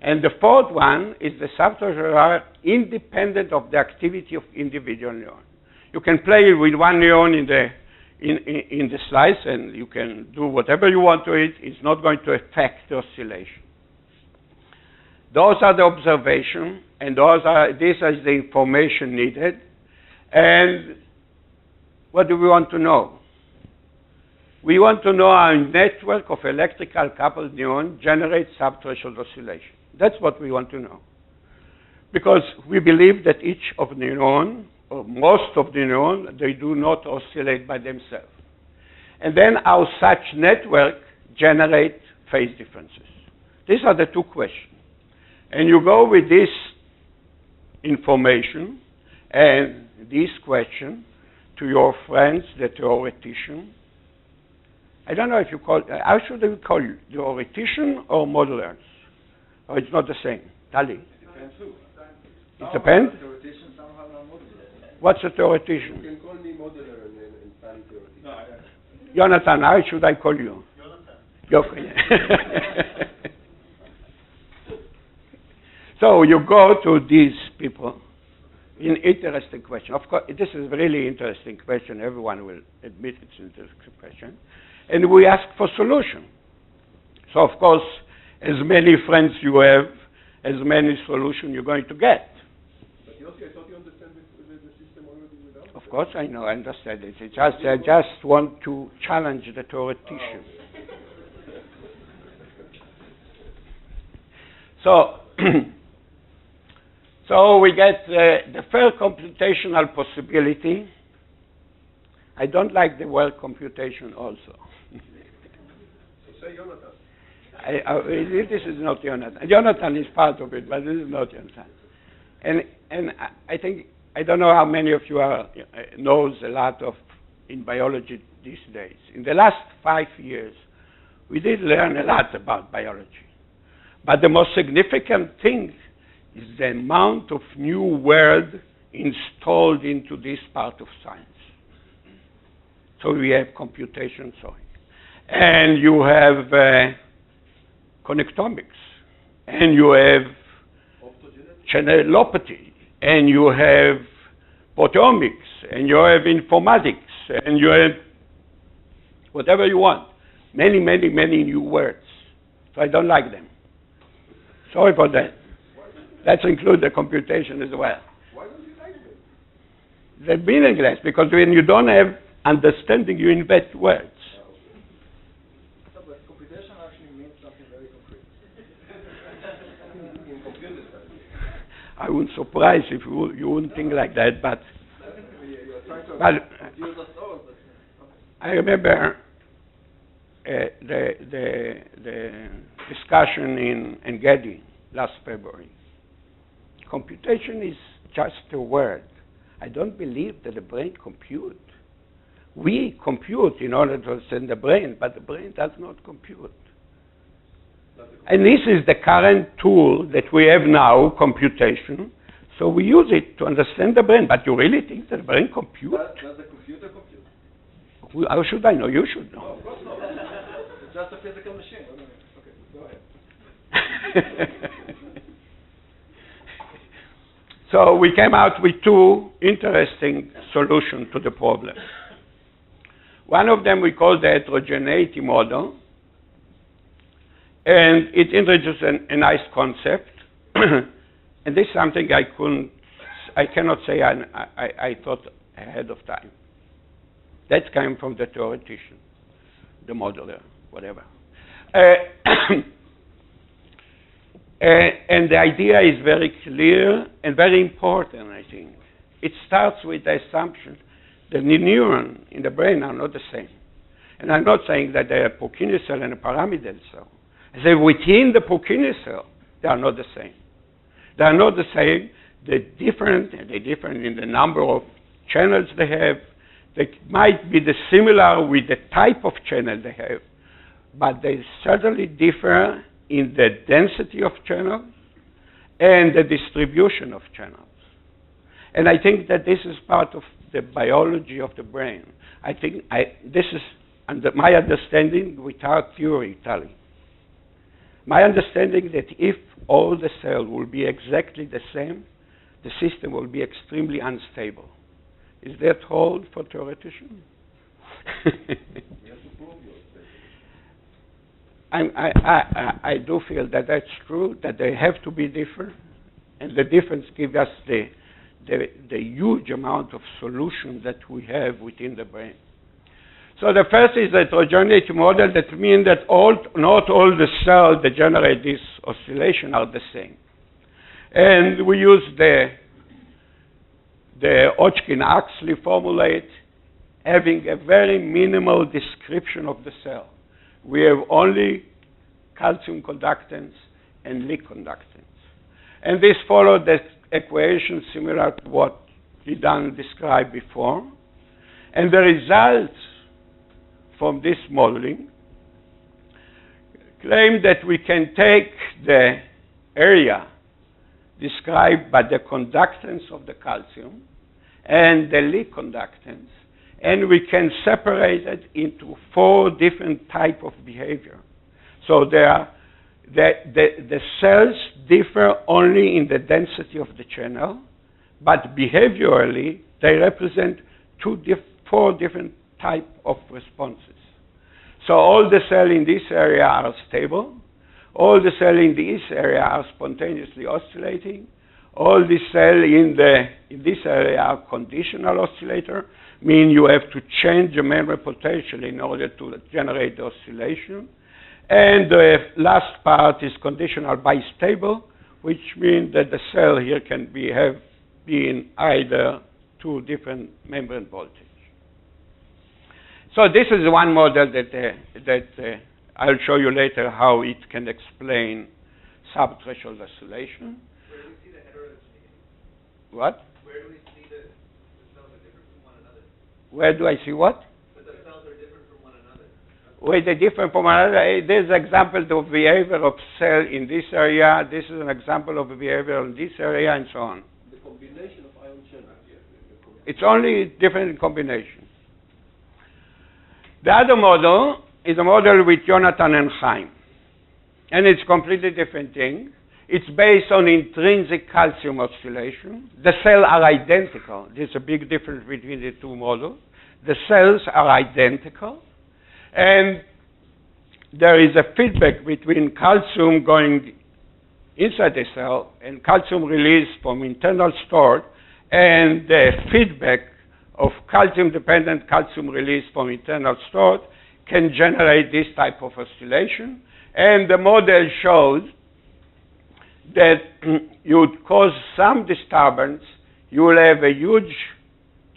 And the fourth one is the subthreshold are independent of the activity of individual neurons. You can play with one neuron in the slice, and you can do whatever you want to it. It's not going to affect the oscillation. Those are the observations, and this is the information needed. And what do we want to know? We want to know how a network of electrical coupled neurons generates subthreshold oscillation. That's what we want to know. Because we believe that each of the neurons, or most of the neurons, they do not oscillate by themselves. And then how such network generate phase differences. These are the two questions. And you go with this information and this question to your friends, the theoretician. I don't know if you call, how should we call you? Theoretician or modelers? Or it's not the same? Tali? It depends who. It depends? Theoretician, somehow not modeler. What's a theoretician? You can call me modeler and Tali theoretician. No, I don't. Jonathan, how should I call you? Jonathan. Okay. So So you go to these people. An interesting question. Of course, this is a really interesting question. Everyone will admit it's an interesting question. And we ask for solution. So, of course, as many friends you have, as many solutions you're going to get. But Yosi, I thought you understand the system already without. Of course, I know, I understand it. It's just, I just want to challenge the theoretician. So, so we get the fair computational possibility. I don't like the word computation also. So say Jonathan. This is not Jonathan. Jonathan is part of it, but this is not Jonathan. And I think, I don't know how many of you knows a lot of in biology these days. In the last 5 years, we did learn a lot about biology. But the most significant thing is the amount of new words installed into this part of science. So we have computation, and you have connectomics, and you have channelopathy, and you have proteomics, and you have informatics, and you have whatever you want. Many, many, many new words. So I don't like them. Sorry for that. Let's include the computation as well. Why don't you like them? They're meaningless, because when you don't have understanding, you invent words. So, but computation actually means something very concrete. In computer science. I wouldn't surprise if you wouldn't think like that, but You're trying to But- confuse us all, but I remember the discussion in Engedi last February. Computation is just a word. I don't believe that the brain computes. We compute in order to understand the brain, but the brain does not compute. And this is the current tool that we have now, computation. So we use it to understand the brain. But you really think that the brain computes? does the computer compute? How should I know? You should know. No, of course not. It's just a physical machine. Okay, go ahead. So we came out with two interesting solutions to the problem. One of them we call the heterogeneity model, and it introduces a nice concept. And this is something I cannot say I thought ahead of time. That came from the theoretician, the modeler, whatever. And the idea is very clear and very important, I think. It starts with the assumption that the neurons in the brain are not the same. And I'm not saying that they are Purkinje cell and a pyramidal cell. I say within the Purkinje cell, they are not the same. They are not the same. They're different in the number of channels they have. They might be similar with the type of channel they have, but they certainly differ in the density of channels and the distribution of channels. And I think that this is part of the biology of the brain. I think this is my understanding without theory, Tali. My understanding that if all the cells will be exactly the same, the system will be extremely unstable. Is that hold for theoretician? I do feel that that's true, that they have to be different, and the difference gives us the huge amount of solutions that we have within the brain. So the first is the heterogeneity model. That means that not all the cells that generate this oscillation are the same. And we use the Hodgkin-Huxley formulate, having a very minimal description of the cell. We have only calcium conductance and leak conductance. And this followed the equation similar to what Idan described before. And the results from this modeling claim that we can take the area described by the conductance of the calcium and the leak conductance, and we can separate it into 4 different types of behavior. So there are the cells differ only in the density of the channel, but behaviorally, they represent four different types of responses. So all the cells in this area are stable. All the cells in this area are spontaneously oscillating. All the cells in this area are conditional oscillator, meaning you have to change the membrane potential in order to generate the oscillation. And the last part is conditional bistable, which means that the cell here can be in either two different membrane voltage. So this is one model that I'll show you later how it can explain subthreshold oscillation. Where do we see the heterogeneity? What? Where do we see the cells are different from one another? Where do I see what? That the cells are different from one another. Where they're different from one another. There's an example of behavior of cell in this area. This is an example of behavior in this area, and so on. The combination of ion channels. It's only different in combination. The other model is a model with Jonathan and Chaim. And it's a completely different thing. It's based on intrinsic calcium oscillation. The cells are identical. There's a big difference between the two models. The cells are identical. And there is a feedback between calcium going inside the cell and calcium released from internal storage, and the feedback of calcium-dependent calcium release from internal storage can generate this type of oscillation. And the model shows that you would cause some disturbance. You will have a huge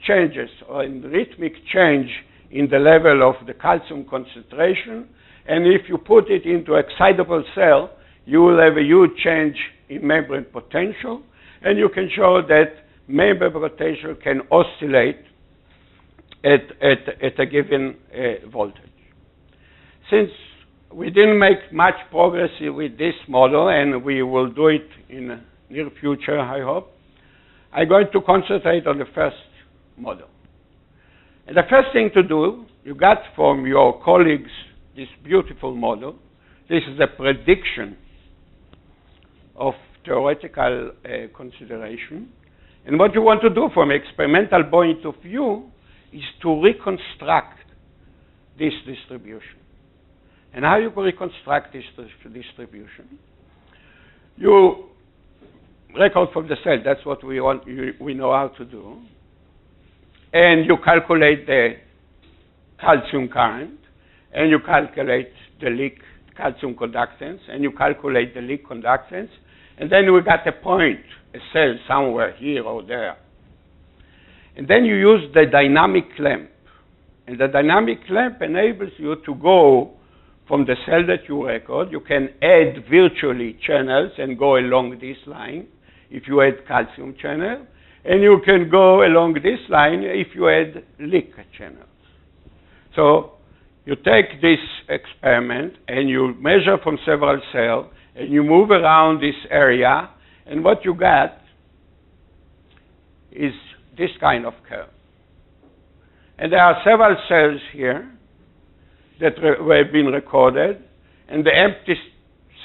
changes or in rhythmic change in the level of the calcium concentration. And if you put it into excitable cell, you will have a huge change in membrane potential. And you can show that membrane potential can oscillate at a given voltage. Since we didn't make much progress with this model, and we will do it in the near future, I hope, I'm going to concentrate on the first model. And the first thing to do, you got from your colleagues this beautiful model. This is a prediction of theoretical consideration. And what you want to do from experimental point of view is to reconstruct this distribution. And how you reconstruct this distribution? You record from the cell. That's what we know how to do. And you calculate the calcium current, and you calculate the leak calcium conductance, and you calculate the leak conductance, and then we got a point, a cell somewhere here or there. And then you use the dynamic clamp. And the dynamic clamp enables you to go from the cell that you record. You can add virtually channels and go along this line if you add calcium channel. And you can go along this line if you add leak channels. So you take this experiment and you measure from several cells and you move around this area, and what you got is this kind of curve. And there are several cells here that have been recorded, and the empty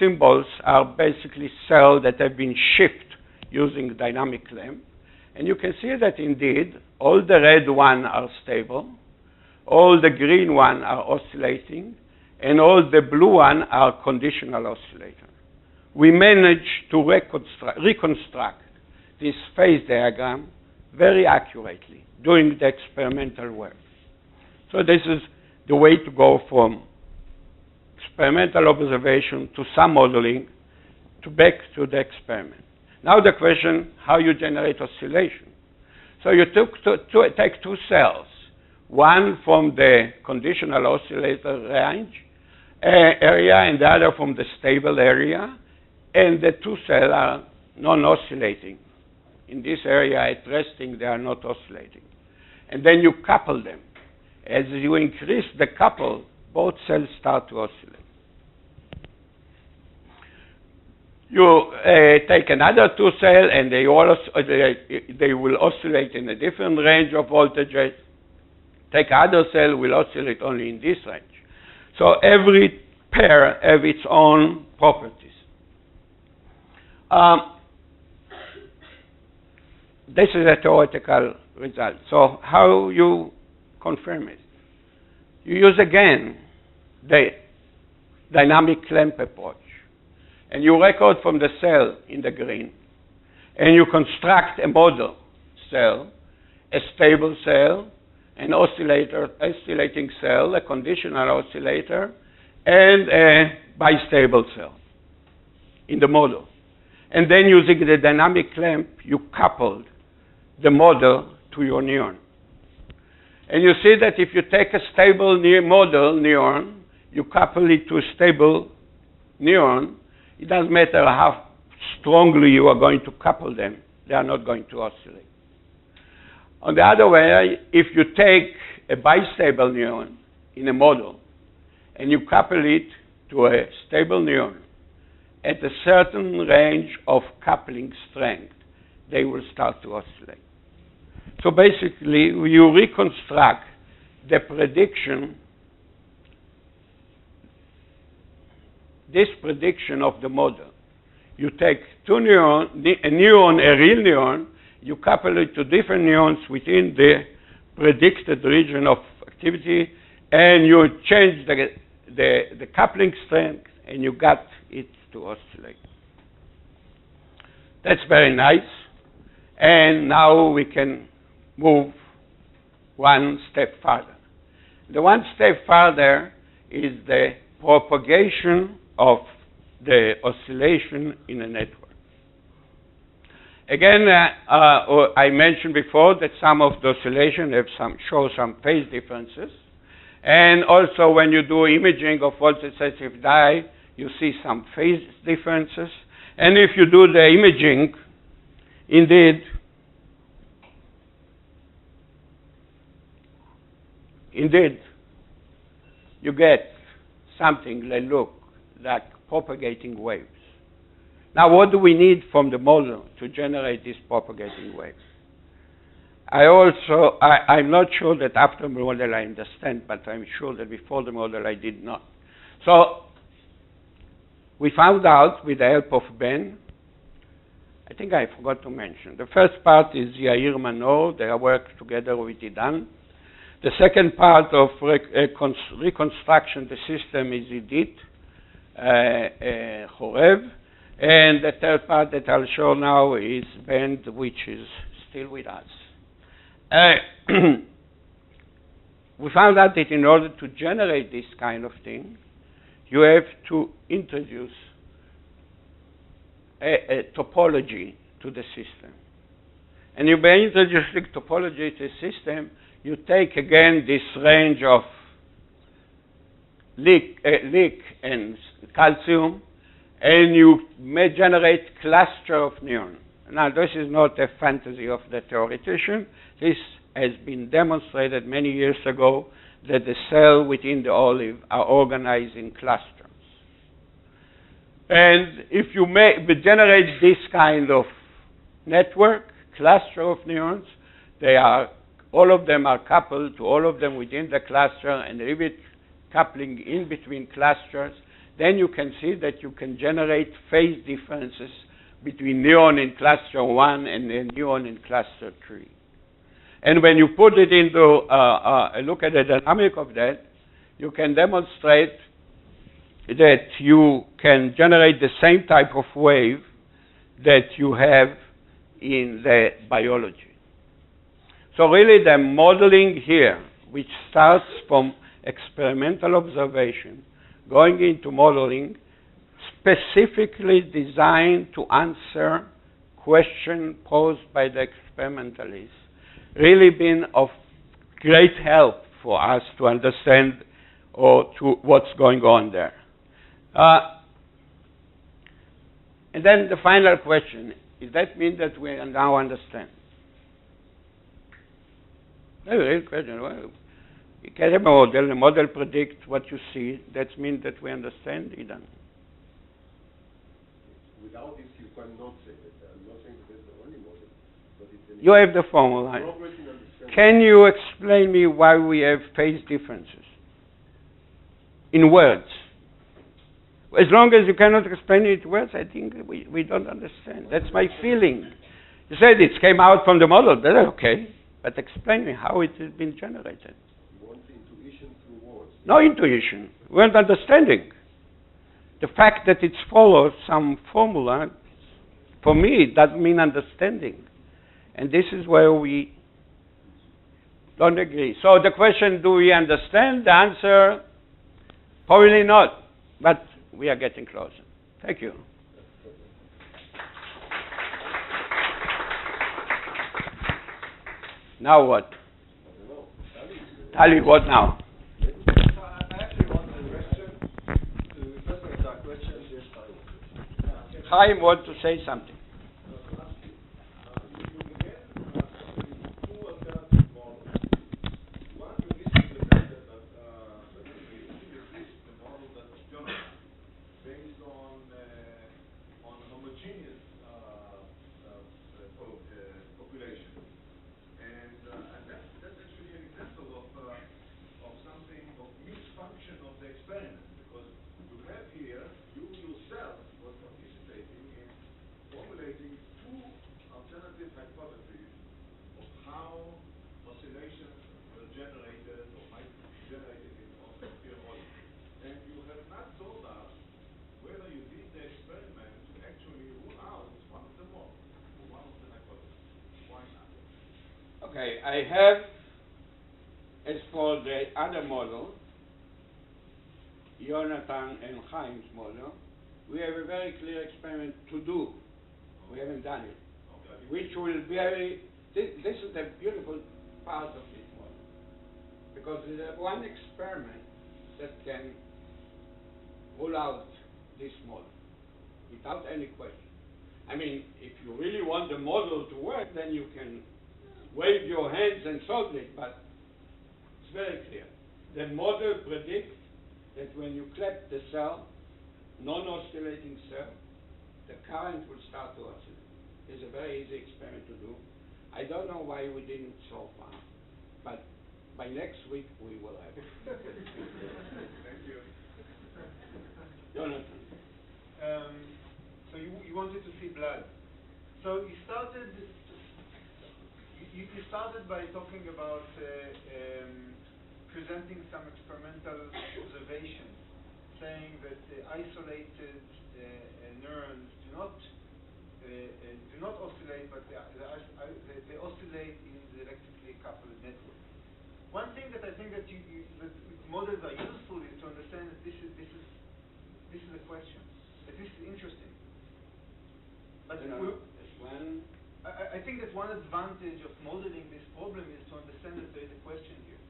symbols are basically cells that have been shifted using dynamic clamp. And you can see that indeed all the red ones are stable, all the green ones are oscillating, and all the blue ones are conditional oscillators. We managed to reconstruct this phase diagram very accurately doing the experimental work. So this is the way to go from experimental observation to some modeling to back to the experiment. Now the question, how you generate oscillation. So you take two cells, one from the conditional oscillator range area and the other from the stable area, and the two cells are non-oscillating. In this area at resting, they are not oscillating. And then you couple them. As you increase the couple, both cells start to oscillate. You take another two cells, and they will oscillate in a different range of voltages. Take other cell, will oscillate only in this range. So every pair have its own properties. This is a theoretical result. So how you confirm it? You use again the dynamic clamp approach. And you record from the cell in the green. And you construct a model cell, a stable cell, an oscillating cell, a conditional oscillator, and a bistable cell in the model. And then using the dynamic clamp, you coupled the model to your neuron. And you see that if you take a stable model neuron, you couple it to a stable neuron, it doesn't matter how strongly you are going to couple them, they are not going to oscillate. On the other way, if you take a bistable neuron in a model and you couple it to a stable neuron at a certain range of coupling strength, they will start to oscillate. So basically, you reconstruct the prediction, this prediction of the model. You take two neurons, a real neuron, you couple it to different neurons within the predicted region of activity, and you change the coupling strength, and you got it to oscillate. That's very nice. And now we can move one step further. The one step further is the propagation of the oscillation in a network. Again, I mentioned before that some of the oscillation show some phase differences. And also when you do imaging of voltage-sensitive dye, you see some phase differences. And if you do the imaging, indeed, you get something that looks like propagating waves. Now, what do we need from the model to generate these propagating waves? I'm not sure that after the model I understand, but I'm sure that before the model I did not. So we found out with the help of Ben, I think I forgot to mention. The first part is Yarom, they work together with Idan. The second part of reconstruction the system is Idit, Chorev. And the third part that I'll show now is Ben, which is still with us. We found out that in order to generate this kind of thing, you have to introduce a topology to the system. And you by introducing topology to the system, you take again this range of leak and calcium, and you may generate cluster of neurons. Now, this is not a fantasy of the theoretician. This has been demonstrated many years ago that the cells within the olive are organized in clusters. And if you generate this kind of network, cluster of neurons, all of them are coupled to all of them within the cluster and a little bit coupling in between clusters, then you can see that you can generate phase differences between neuron in cluster 1 and a neuron in cluster 3. And when you put it into a look at the dynamic of that, you can demonstrate that you can generate the same type of wave that you have in the biology. So really the modeling here, which starts from experimental observation, going into modeling, specifically designed to answer questions posed by the experimentalists, really been of great help for us to understand or to what's going on there. And then the final question, does that mean that we now understand? That's a real question. Well, you can have a model, the model predicts what you see. That means that we understand, Idan. Without this, you cannot say that. I'm not saying that that's the only model, but it's You have the formula. Can you explain me why we have phase differences? In words. As long as you cannot explain it words, I think we don't understand. That's my feeling. You said it came out from the model. That's okay. But explain me how it has been generated. You want intuition through words. No intuition. We want understanding. The fact that it follows some formula, for me, it doesn't mean understanding. And this is where we don't agree. So the question, do we understand? The answer, probably not. But we are getting closer. Thank you. Now what? Tali, what now? I actually want the question to first of the question. Chaim wants to say something. Okay, I have, as for the other model, Jonathan and Chaim's model, we have a very clear experiment to do. We haven't done it. Which will be this is the beautiful part of this model. Because there's one experiment that can rule out this model without any question. I mean, if you really want the model to work, then you can wave your hands and solve it, but it's very clear. The model predicts that when you clap the cell, non-oscillating cell, the current will start to oscillate. It's a very easy experiment to do. I don't know why we didn't so far, but by next week we will have it. Thank you. Jonathan. So you wanted to see blood. So you started by talking about presenting some experimental observations, saying that isolated neurons do not oscillate, but they oscillate in the electrically coupled network. One thing that I think that that models are useful is to understand that this is a question, that this is interesting. But I think that one advantage of modeling this problem is to understand that there is a question here.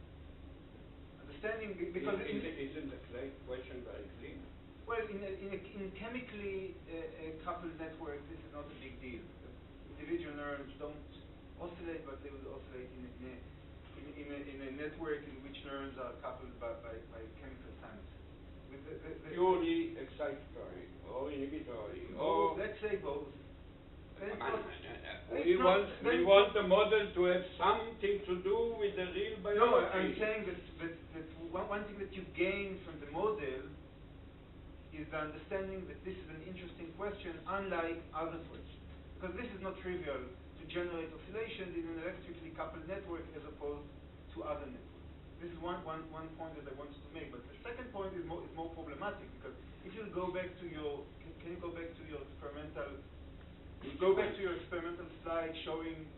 Understanding because isn't the question very clear? Well, in chemically coupled network, this is not a big deal. Individual neurons don't oscillate, but they will oscillate in a network in which neurons are coupled by chemical synapses. Purely excitatory or inhibitory. Let's say both. We want the model to have something to do with the real biology. No, I'm saying that one thing that you gain from the model is the understanding that this is an interesting question, unlike other questions. Because this is not trivial to generate oscillations in an electrically coupled network as opposed to other networks. This is one point that I wanted to make. But the second point is more problematic, because if you go back to your, can you go back to your experimental? Go back to your experimental slide showing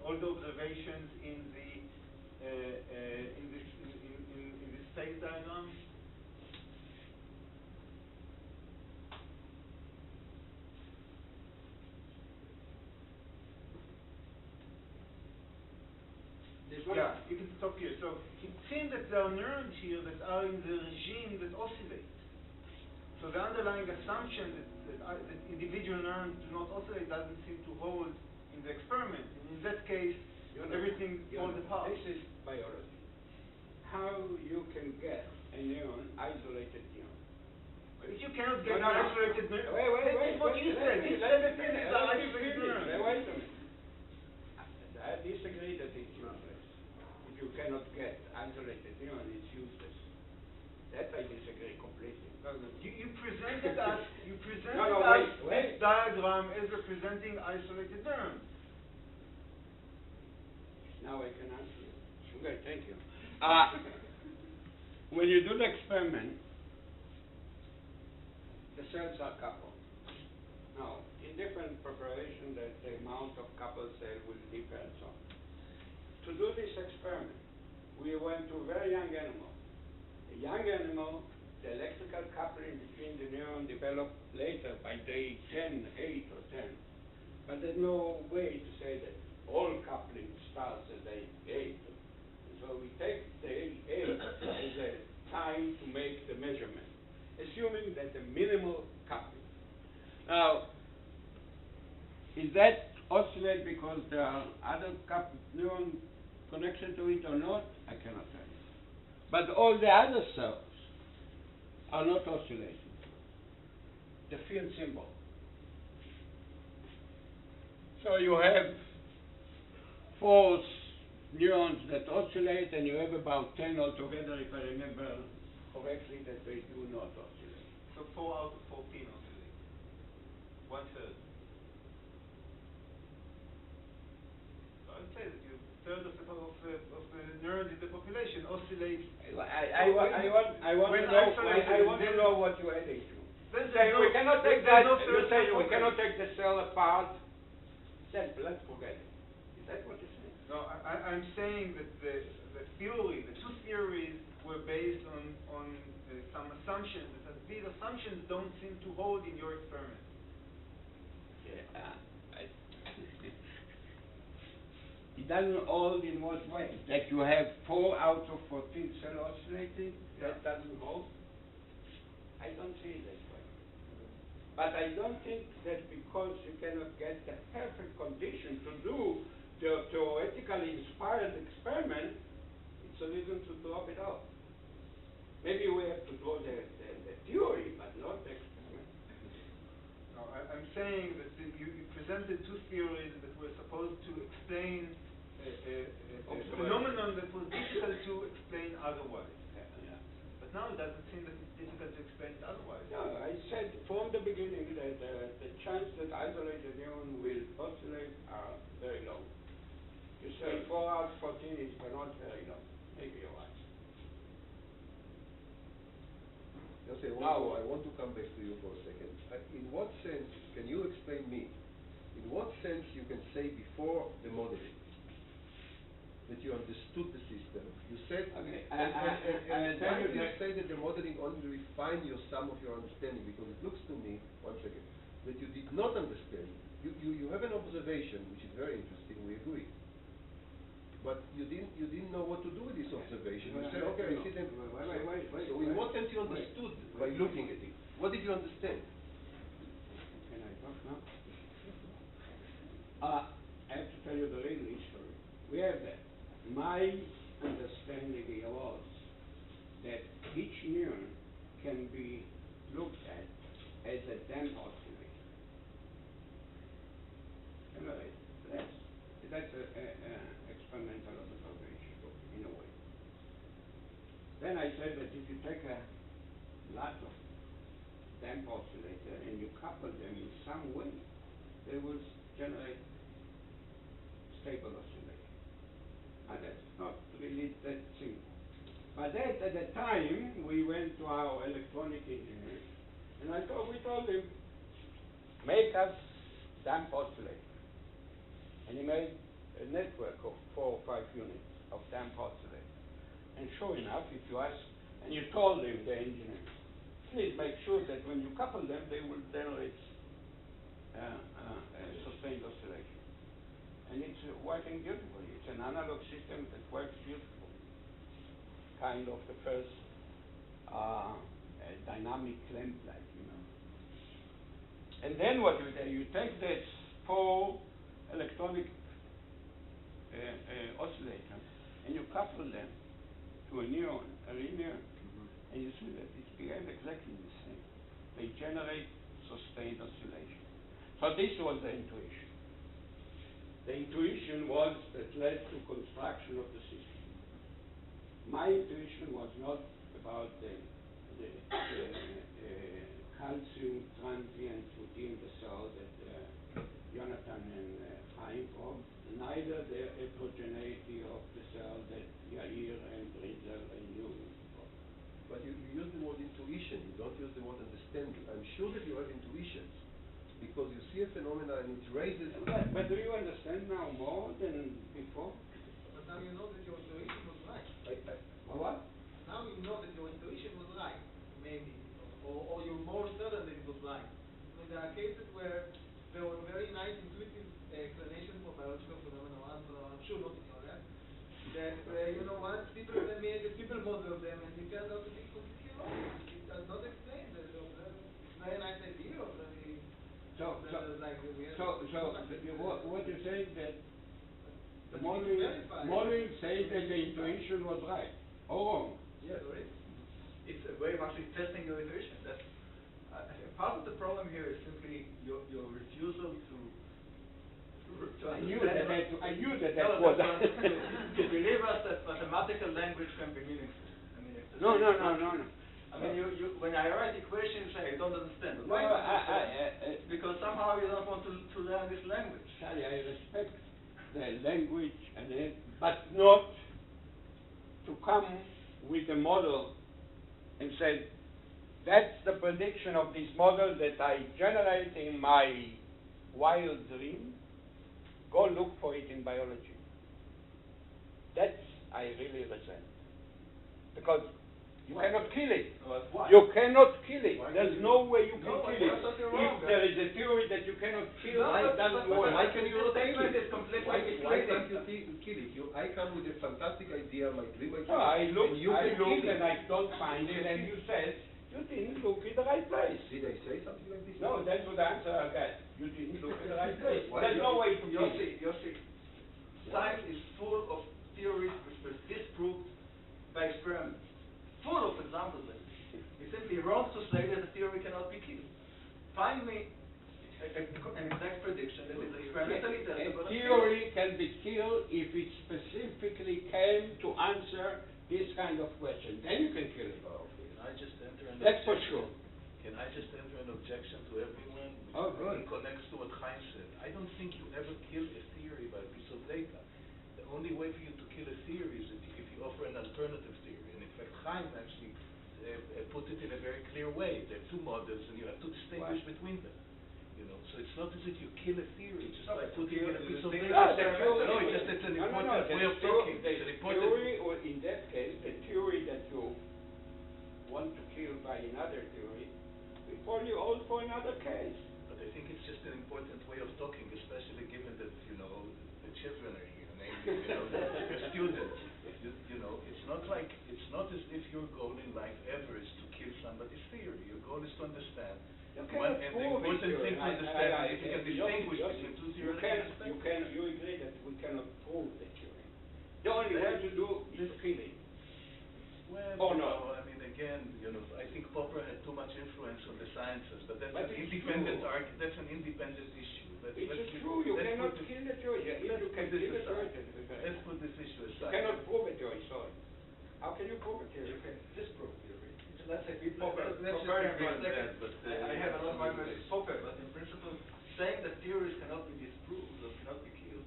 all the observations in this phase diagram. Yeah, you can stop here. So it seems that there are neurons here that are in the regime that oscillate. So the underlying assumption that individual neurons do not oscillate doesn't seem to hold in the experiment. And in that case, everything falls apart. This is biology. How you can get a neuron, isolated neuron? But if you cannot get an isolated neuron, wait, what you said. You said that these are isolated neurons. Wait a minute. I disagree that it's useless. If you cannot get isolated neuron, it's useless. That I disagree completely. You presented us wait. this diagram as representing isolated neurons. Now I can answer you. Okay, thank you. When you do the experiment, the cells are coupled. Now, in different preparation, the amount of coupled cell will differ and so on. To do this experiment, we went to a very young animal. A young animal, the electrical coupling between the neuron developed later by day 10, 8 or 10. But there's no way to say that all coupling starts at day 8. So we take day 8 as a time to make the measurement, assuming that the minimal coupling. Now, is that oscillate because there are other neuron connection to it or not? I cannot tell you. But all the other cells are not oscillating. The field symbol. So you have 4 neurons that oscillate, and you have about 10 altogether, if I remember correctly, that they do not oscillate. So 4 out of 14 oscillate. 1/3. So I'd say that you 1/3 of the neurons in the population oscillate. I want to know what you're heading to. We cannot take that. You say we cannot take the cell apart. Simple. Let's forget it. Is that what you're saying? No, I'm saying that the theory, the 2 theories, were based on some assumptions. That these assumptions don't seem to hold in your experiment. It doesn't hold in what way? That you have 4 out of 14 cell oscillating? Yeah. That doesn't hold? I don't see it that way. But I don't think that because you cannot get the perfect condition to do the theoretically inspired experiment, it's a reason to drop it off. Maybe we have to draw the theory, but not the experiment. No, I'm saying that you presented 2 theories that were supposed to explain a phenomenon that was difficult to explain otherwise. Yeah. But now it doesn't seem that it's difficult to explain it otherwise. No, I said from the beginning that the chance that isolated neuron will oscillate are very low. You say 4 out of 14 is not very low. Maybe you're right. Yosi, I want to come back to you for a second. In what sense, can you explain me, in what sense you can say before the modeling that you understood the system? You said, Okay. and why do you say that the modeling only refine some of your understanding? Because it looks to me, one second, that you did not understand. You have an observation, which is very interesting, we agree. But you didn't know what to do with this observation. You said, okay, I see them. Wait. So in what sense you understood by looking at it? What did you understand? Can I talk now? I have to tell you the real history. We have that. My understanding was that each neuron can be looked at as a damp oscillator. That's an experimental observation in a way. Then I said that if you take a lot of damp oscillator and you couple them in some way, they will generate stable oscillation. And that's not really that simple. But that, at the time, we went to our electronic engineer, and we told him, make us damp oscillator. And he made a network of 4 or 5 units of damp oscillator. And sure enough, if you ask, and you told him, the engineer, please make sure that when you couple them, they will generate sustained oscillation. And it's working beautifully. It's an analog system that works beautifully. Kind of the first dynamic lamp-like, And then what you do, you take this 4 electronic oscillator, and you couple them to a neuron, a linear, and you see that it behaves exactly the same. They generate sustained oscillation. So this was the intuition. The intuition was that led to construction of the system. My intuition was not about the calcium transient within the cell that Jonathan and Chaim proved, neither the heterogeneity of the cell that Yair and Rizal and Yuri proved. But you use the word intuition, you don't use the word understanding. I'm sure that you have intuitions, because you see a phenomenon and it raises... But do you understand now more than before? But now you know that your intuition was right. What? Now you know that your intuition was right, maybe, or you're more certain that it was right. I mean, there are cases where there were very nice intuitive explanations for biological phenomena, I'm sure not in your lab, that, once people model them and it turns out to be completely wrong. It does not explain the very nice idea of what you're saying that the modeling says that the intuition was right or wrong? Yes, it's very much testing your intuition. That's part of the problem here is simply your refusal to I knew that no, was to believe us that mathematical language can be meaningful. I mean, No. I mean, you when I write equations, I don't understand. Why don't understand? Because somehow you don't want to learn this language. Charlie, I respect the language but not to come with a model and say, that's the prediction of this model that I generate in my wild dream. Go look for it in biology. That's I really resent. Because you cannot kill it. Why? You cannot kill it. There's no way you can No, kill it. If there is a theory that you cannot kill, it doesn't work. Why can you not kill it? Completely Why can't you kill it? I come with a fantastic idea, my dream idea. No, I look and and I don't find it, and you said you didn't look in the right place. Did I say something like this? No, that's what the answer I got. You didn't look in the right place. There's no way to kill it. Yosi, science is full of theories which were disproved by experiments. Full of examples like this. It's simply wrong to say that a theory cannot be killed. Find me an exact prediction that is experimentally testable. A theory can be killed if it specifically came to answer this kind of question. Then you can kill it. Can I just enter an That's for objection? sure. Can I just enter an objection to everyone? Oh, good. It connects to what Chaim said. I don't think you ever kill a theory by a piece of data. The only way for you to kill a theory is if you offer an alternative theory. And in fact, Chaim actually put it in a very clear way. There are two models, and you have to distinguish between them. So it's not as if you kill a theory just by putting in a piece of data. No, it's an important way of talking. It's an important theory, or in that case, the theory that you want to kill by another theory, we probably all for another case. But I think it's just an important way of talking, especially given that, the children are here, namely, the students. It's not as if your goal in life ever is to kill somebody's theory. Your goal is to understand. You cannot And the prove important it. thing to understand is you can distinguish between two theories. You agree that we cannot prove the theory. The only way to do is to kill it. Well, I mean, again, I think Popper had too much influence on the sciences, but that's an independent issue. It's true. You cannot kill the theory. You can kill the theory. Let's put this issue You aside. cannot prove a theory. Sorry. How can you prove a theory? You can disprove theory. Let's say Let's just agree on that, but I have another argument with Popper, but in principle, saying that theories cannot be disproved or cannot be killed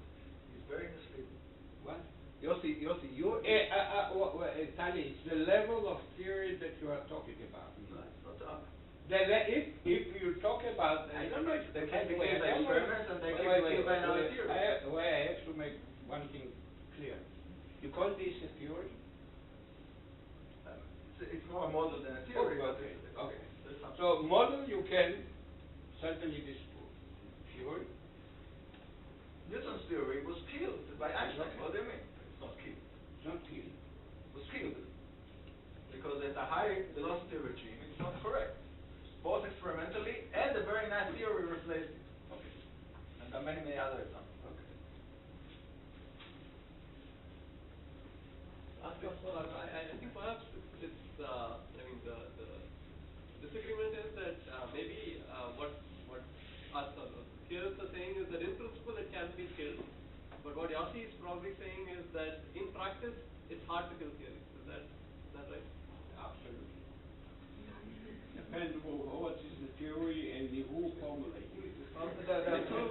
is very misleading. What? Yosi, you're... Tali, it's the level of theory that you are talking about. No, it's not up. If you talk about, I don't know if they can be killed by experiments and they can be killed by another theory. I have to make one thing clear. You call this a theory? It's more a model than a theory. Okay. So model you can certainly disprove. Theory? Newton's theory was killed by Einstein. What do you mean? It's not killed. It's not killed. It was killed. Because at a high velocity regime, it's not correct. Both experimentally and a very nice theory replaced it. Okay. And there are many, many other examples. Okay. I think perhaps it's the disagreement is that maybe what us theorists are saying is that in principle it can be killed, but what Yosi is probably saying is that in practice it's hard to kill theories. Is that right? Absolutely. Depends on what is the theory and who formulated it? There are two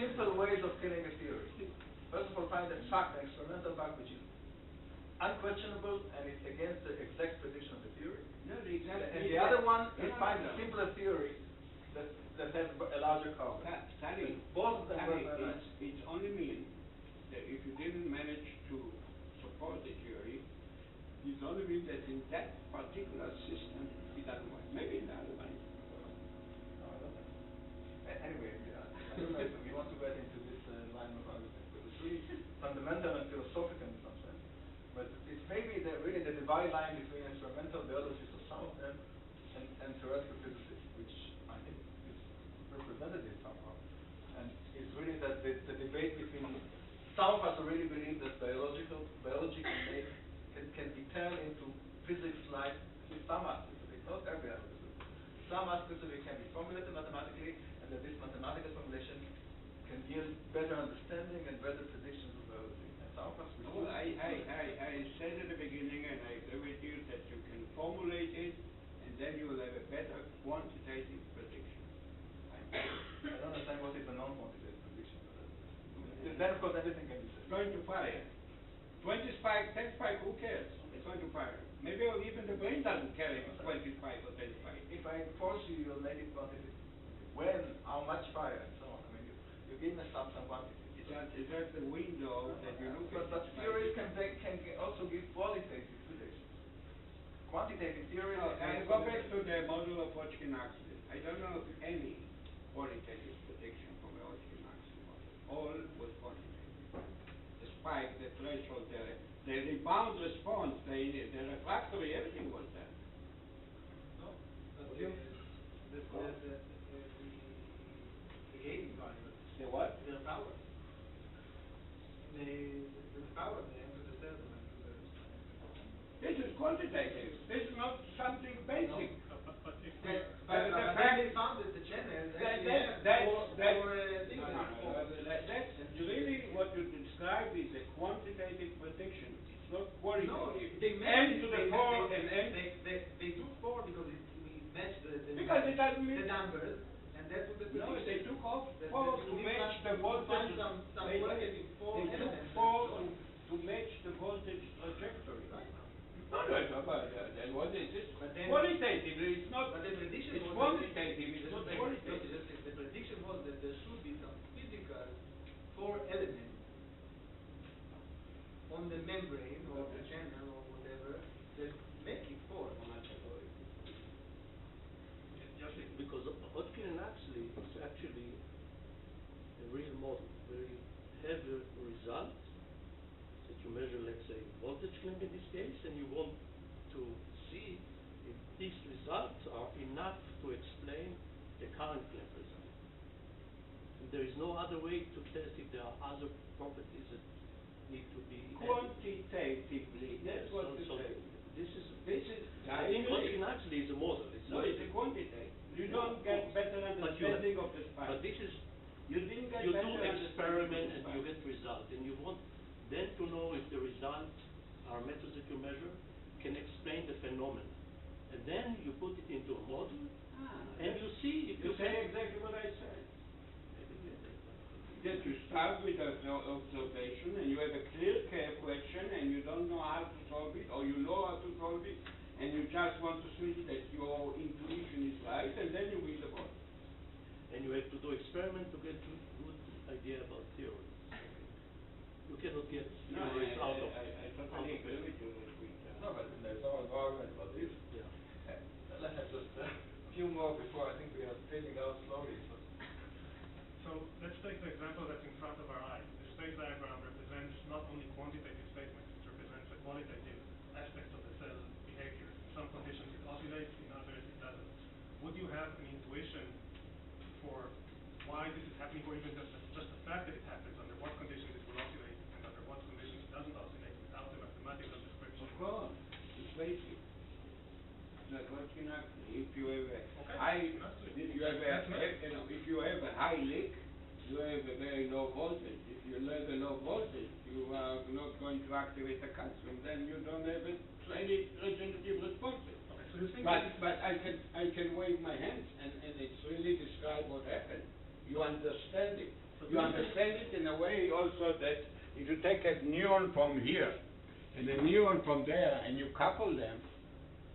simple ways of killing a theory. First of all, find a fact, an experimental fact, which is unquestionable and it's against the exact prediction of the theory. No, exactly. And the other one is find a simpler theory that has a larger carbon. Both of them work very nice. It only means that if you didn't manage to support the theory, it only means that in that particular system it doesn't work. Maybe in the other one. No, I don't think. Anyway, I don't know if we want to get into this line of argument, but it's really fundamental and philosophical in some sense. But it's maybe really the divide line between experimental biologists of some of them and theoretical physicists, which I think is representative somehow. And it's really that the debate between some of us who really believe that biology can be turned into physics-like, some aspects of it, not every aspect of it. Some aspects of it can be formulated mathematically, and that this mathematical formulation can yield better understanding and better predictions of biology. And some of us Well, I said at the beginning, and I agree with you, that you can formulate it, and then you will have a better quantitative prediction. I don't understand what is a non-quantitative prediction. Then, of course, everything can be said. Going to fire. 20 spike, 10 spike, who cares? It's going to fire. Maybe even the brain doesn't care if it's 20 spike or 10 spike. If I force you, you'll make it quantitative. When, how much fire, and so on. I mean, you give me some quantity. It's just the window that you look at. But theories can also give qualitative predictions. Quantitative theory. And go back to the model of Hodgkin-Huxley. I don't know of any qualitative prediction from the Hodgkin-Huxley model. All was quantitative. The spike, the threshold, the rebound response, the refractory, everything was there. No, you? the gain variable. The what? The power. The power, the m to the third and m to the... This is quantitative. This is not something basic. But if But they found that the channels That's really what you describe is a quantitative prediction. It's not qualitative. No, they M to the 4 and M. They took 4 because we matched the Because it doesn't mean the numbers, and that was the no, prediction. they took off 4 to match the voltage. Some They qualitative 4 took elements. 4 to match the voltage trajectory. No, but then what is it? But then- Qualitative. It's not. But the prediction It's was quantitative. It's not qualitative. The prediction was that there should be some physical 4 elements on the membrane or the channel or whatever that make it 4. Yosi, because Hodgkin and Huxley is actually a real model, very heavy result that you measure, let's say, voltage claim in this case, and you want to see if these results are enough to explain the current claim result. And there is no other way to test if there are other properties that need to be Quantitatively. That's what you say. This is I think agree. Hodgkin actually is a model. It's No, not it's a quantitative. You don't get better understanding of the spike. But this is You didn't get you do better experiment and understanding you of the get result, and you want then to know if the results are methods that you measure can explain the phenomenon, and then you put it into a model, and you see if You you say can. exactly what I said. That you start with an observation and you have a clear question and you don't know how to solve it, or you know how to solve it, and you just want to see that your intuition is right, and then you win the ball. And you have to do experiment to get good idea about theory. You cannot get theories out of I totally agree with you that we No, but there's no argument about this. Yeah. Let's have just a few more before I think we are fading out slowly. So let's take the example that's in front of our eyes. The space diagram represents not only quantitative statements, it represents a qualitative aspect of the cell behavior. In some conditions it oscillates, in others it doesn't. Would you have an intuition for why this is happening, or even just the fact that it happens, under what conditions it will oscillate, and under what conditions it doesn't oscillate, without the mathematical description? Of course, it's basic. Like what you know, if you have a if you have a high leak, you have a very low voltage. If you have a low voltage, you are not going to activate the calcium. Then you don't have any regenerative responses. Okay, So you think But I can wave my hands and it's really describe what happened. You understand it. You understand it in a way also that if you take a neuron from here and a neuron from there and you couple them,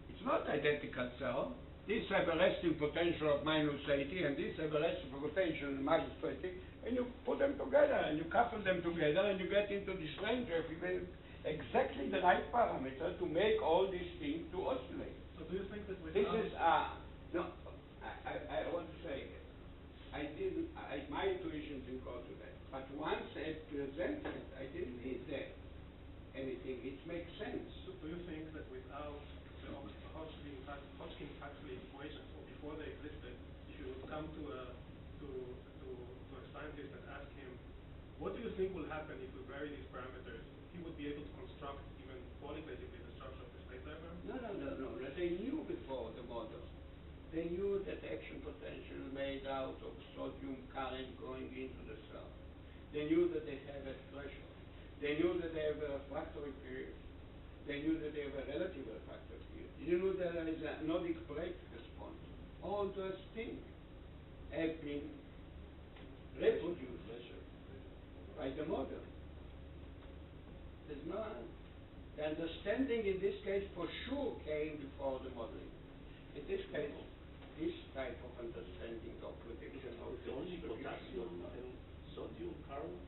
it's not identical cell. These have a resting potential of minus 80 and these have a resting potential of minus 20, and you put them together and you couple them together and you get into this range of exactly the right parameter to make all these things to oscillate. So do you think that This without... is, no, I want to say, my intuition didn't go to that. But once I presented, I didn't need that anything. It makes sense. So do you think that without the Hodgkin-Huxley equations, or before they existed, if you would come to a scientist and ask him, what do you think will happen if we vary these parameters, he would be able to construct even qualitatively the structure of the state diagram? No. They knew before the model. They knew that action potential made out of sodium current going into the cell. They knew that they have a threshold. They knew that they have a refractory period. They knew that they have a relative refractory period. They knew that there is a nodic break response. All those things have been reproduced by the model. There's no, the understanding in this case for sure came before the modeling. In this case, this type of understanding of prediction of the only potassium and sodium current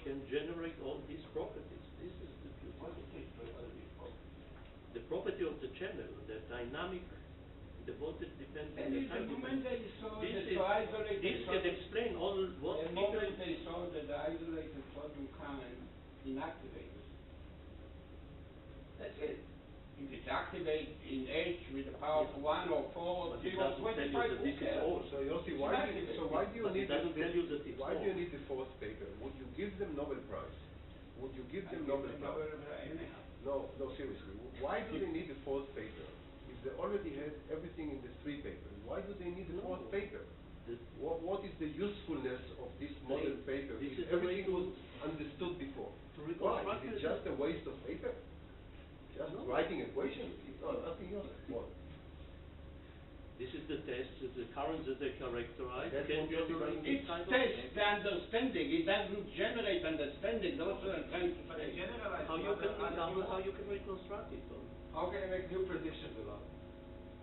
can generate all these properties. This is the beautiful thing. The property of the channel, the dynamic, the voltage depends on the time. The moment they saw This can explain all what the moment they saw that the isolated sodium current inactivates. That's it. If it activates in H with the power of 1 or 4 or 0 or 25, this is all. So Yosi, why do you need the fourth paper? Would you give them Nobel Prize? Would you give them Nobel Prize? No, seriously. Why do they need the fourth paper? If they already had everything in the three papers, why do they need the fourth paper? What is the usefulness of this model paper if everything was understood before? Why? Is it just a waste of paper? Just writing equations? It's not nothing else. What? This is the test, the currents that they characterize. That's Can what generate It this kind of tests the understanding. It doesn't generate understanding. That's what I'm trying to say. how you can reconstruct it. How can you make new predictions about it?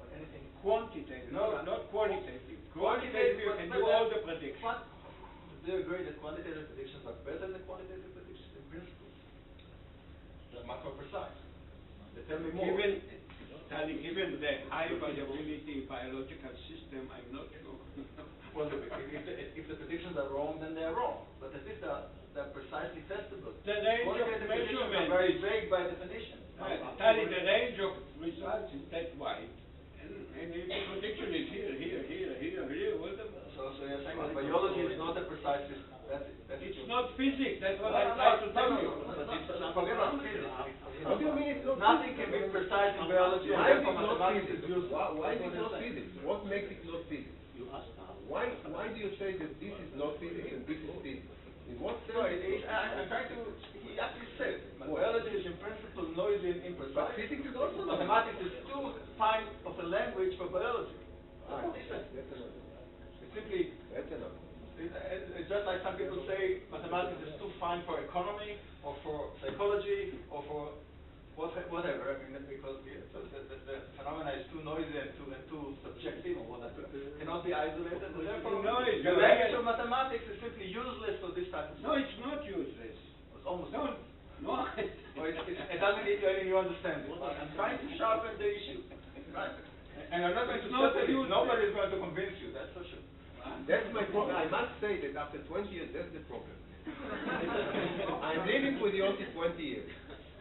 Or anything? Quantitative, No, not qualitative. Quantitative, You can but do all the predictions. Do you agree that quantitative predictions are better than qualitative predictions in principle? They're much more precise. They tell me more. Given the high variability biological system, I'm not sure. Well, if the predictions are wrong, then they're wrong. But at least they're precisely testable. The range of Quantitative predictions are measurement very is vague by definition. the range of results is that wide. And if the prediction is here, whatever. So you're saying that biology is not a precise system. It's not physics, that's what I'm trying to tell you. Forget about physics. How do you mean it's not Nothing physics? can be precise in biology. Why is it and not mathematics physics? is useful. Why is it not physics? What makes it not physics? You ask how. Why do you say that this is not physics and this is physics? In what sense? No, I'm trying to. He actually said biology is in principle noisy and imprecise. But physics is also not. Mathematics is too fine of a language for biology. That's what he said. That's another. It's simply. That's another. It's just like some people say mathematics is too fine for economy or for psychology or for whatever. I mean, because the phenomena is too noisy and too subjective or whatever. Cannot be isolated. And therefore, the language of mathematics is simply useless for this type of stuff. No, it's not useless. It's almost No. Or it doesn't give you any new understanding. I'm trying to sharpen the issue. Right? And I'm not going to settle it. Nobody is going to convince you, that's for sure. That's my problem. I must say that after 20 years, that's the problem. I'm living with Yosi 20 years.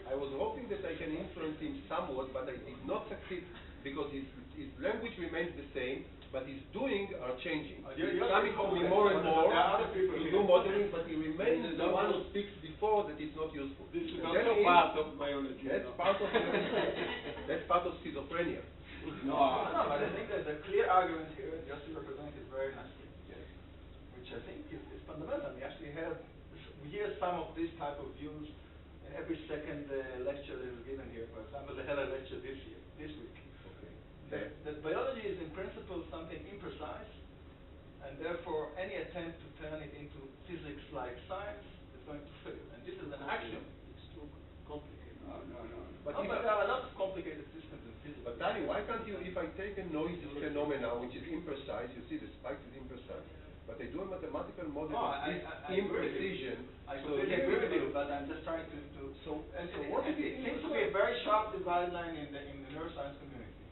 I was hoping that I can influence him somewhat, but I did not succeed because his language remains the same, but his doing are changing. He's coming to me more and more to do modeling, but he remains the one who speaks before that is not useful. This is also part of biology. That's part of that's part of schizophrenia. No, but I think there's a clear argument here, just to represent it very nicely, which I think is fundamental. We hear some of these type of views in every second lecture that is given here. For example, the Heller lecture this year. this week. Okay. That biology is in principle something imprecise, and therefore any attempt to turn it into physics-like science is going to fail. And this is an axiom. It's too complicated. No. But But there are a lot of complicated systems in physics. But Danny, why can't you, if I take a noisy phenomena which is imprecise, you see the spike is imprecise, but I do a mathematical model No, of this I agree with you. imprecision. I so completely here agree with you you, but I'm just trying to So what is it it? seems to be a very sharp divide line in the neuroscience community.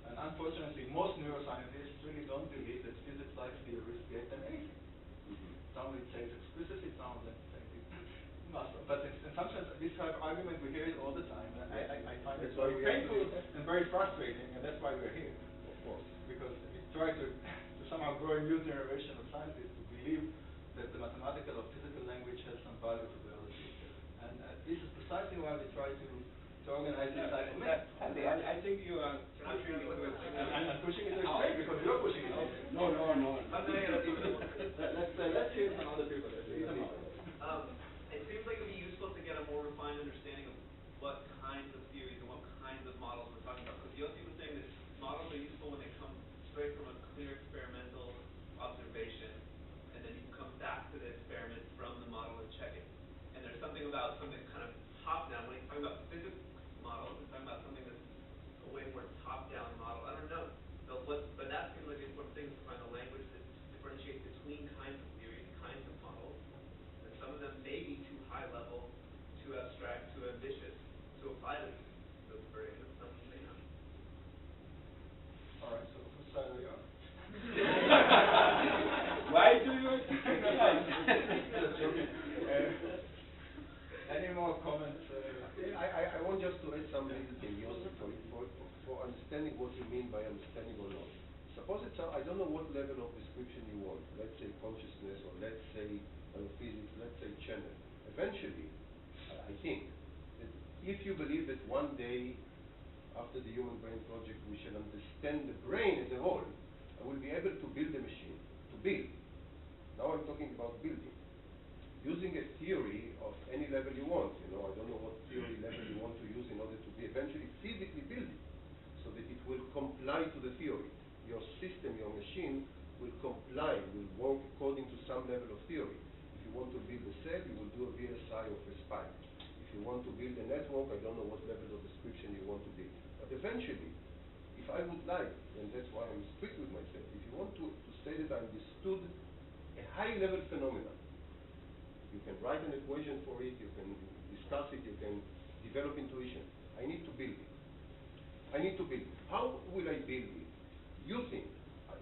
And unfortunately, most neuroscientists really don't believe that physics-like theories get them anything. Some would say it explicitly, some would say it must. But in some sense, this type of argument, we hear it all the time. And I find it very painful and very frustrating, and that's why we're here. Of course. Because we try to somehow grow a new generation of scientists to believe that the mathematical or physical language has some value to biology. And this is precisely why we try to organize this type of method. I think you are pushing it to I'm pushing it to extreme because you're pushing it. No. Let's hear from other people. It seems like it would be useful to get a more refined understanding of what kinds of theories and what kinds of models we're talking about. Because Yosi was saying that models are useful when they come straight from a clear experimental observation, and then you can come back to the experiment from the model and check it. And there's something about something kind of top-down. When he's talking about physics models, he's talking about something that's a way more top-down model. I don't know. But that seems like the important thing is to find a language that differentiates between kinds of theories, kinds of models. And some of them may be too high level, too abstract, too ambitious to apply to those variations. Some may not. All right, so whose side are we on? Why do you criticize? Any more comments? I want just to add some little thing, Yosi, for understanding what you mean by understanding or not. Suppose it's, I don't know what level of description you want. Let's say consciousness, or let's say physics, let's say channel. Eventually, I think, that if you believe that one day, after the Human Brain Project, we shall understand the brain as a whole, I will be able to build a machine, to build. Now I'm talking about building. Using a theory of any level you want, I don't know what theory level you want to use in order to be eventually physically build it, so that it will comply to the theory. Your system, your machine will comply, will work according to some level of theory. If you want to build a cell, you will do a VLSI of a spike. If you want to build a network, I don't know what level of description you want to build. But eventually, if I would like, and that's why I'm strict with myself, if you want to say that I understood a high-level phenomenon, you can write an equation for it, you can discuss it, you can develop intuition. I need to build it. How will I build it? Using.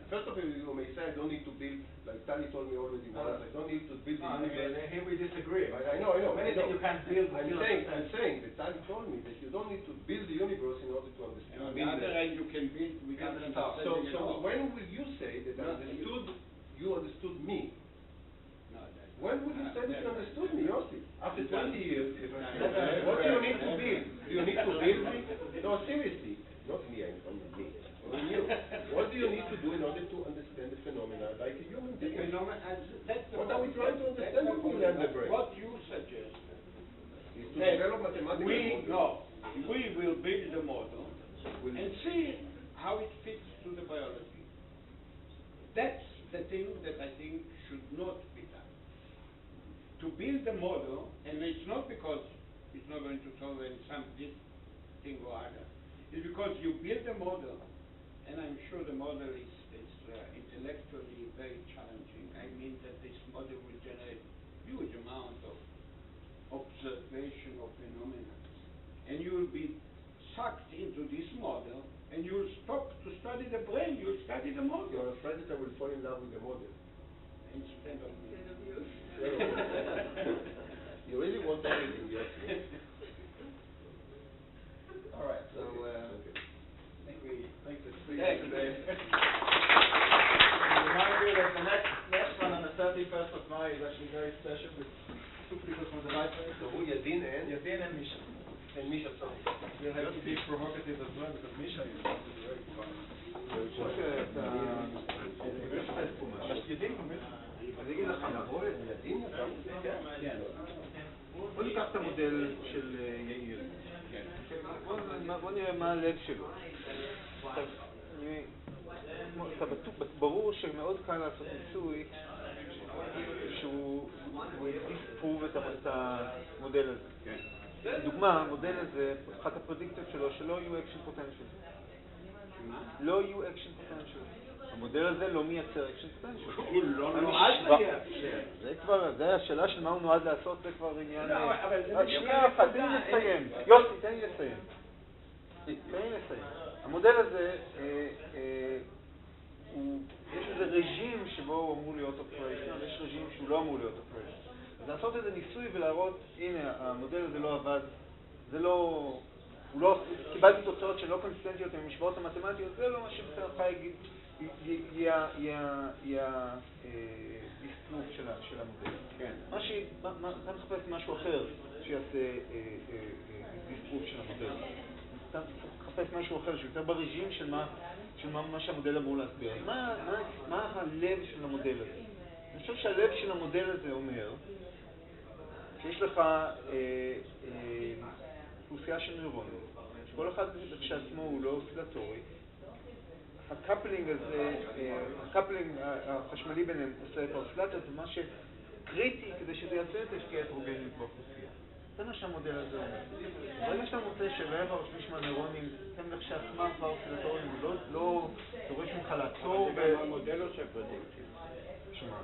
First of all, you may say I don't need to build, like Tali told me already once, I don't need to build the universe. Here we disagree. I know. Many things you can't build. I'm saying that Tali told me that you don't need to build the universe in order to understand. On the other hand, you can build without understanding. So when will you say that you understood me? When will you say that you understood me, Yosi? After 20 years, what do you need to build? Do you need to build me? No, seriously. Not me, I'm me. Only you. What do you need to do in order to understand the phenomena like a human being? What are we trying to understand when we learn the brain? What you suggest is to develop mathematical models. We will build the model and see how it fits to the biology. That's the thing that I think should not be done. To build the model, and it's not because it's not going to solve this thing or other, it's because you build a model, and I'm sure the model is intellectually very challenging. I mean that this model will generate huge amount of observation of phenomena. And you will be sucked into this model, and you'll stop to study the brain, you'll study the model. You're afraid that I will fall in love with the model. Instead of me. You really want everything, yes. All right, so I think it's free today. Remind you that the next one on the 31st of May is actually very special with two people from the library. So who, Yadin and Misha. And Misha, so we'll have to be provocative as well because Misha is going to be very fun. אני אגיד לך, נבוא ידין אתה? כן. בוא ניקח את המודל של יאיר. בוא נראה מה הלב שלו. ברור שמאוד קל לעשות ניסוי שהוא דיספרוב את המודל הזה. לדוגמה, המודל הזה, אחת הפרדיקציות שלו, שלא יהיו אקשן פוטנציאל. לא יהיו אקשן פוטנציאל. המודל הזה לא מייצר אקשן פוטנציאל. הוא לא נועד לייצר. זה כבר, זה השאלה של מה הוא נועד לעשות, זה כבר עניין... לא, אבל זה שנייה אחת, תן לי לסיים. יוסי, תן לי לסיים. המודל הזה, יש איזה רג'ים שבו הוא אמור להיות אופריישנל, יש רג'ים שהוא לא אמור להיות אופריישנל. אז לעשות איזה ניסוי ולהראות, הנה, המודל הזה לא עבד, זה לא... קיבלתי תוצאות שלא קונסיסטנטיות עם המשוואות המתמטיות, זה לא מה שבסרחה יהיה דיספרוב של המודל. אתה מחפש משהו אחר שיעשה דיספרוב של המודל. אתה מחפש משהו אחר שיותר ברג'ים של מה שהמודל אמור להסביר. מה הלב של המודל הזה? אני חושב שהלב של המודל הזה אומר שיש לך אוכלוסייה של נוירונים, שכל אחד כשעצמו הוא לא אוסילטורי. הקפלינג הזה, הקפלינג החשמלי ביניהם עושה את האוסילציות, ומה שקריטי כדי שזה יעשה את זה שתהיה הטרוגניות באוכלוסייה. זה מה שהמודל הזה אומר. ברגע שאתה מוצא שרבע או שליש מהנוירונים הם לכשעצמם כבר אוסילטוריים, הוא לא דורש ממך לעצור המודל עושה פרדיקציה. שמה?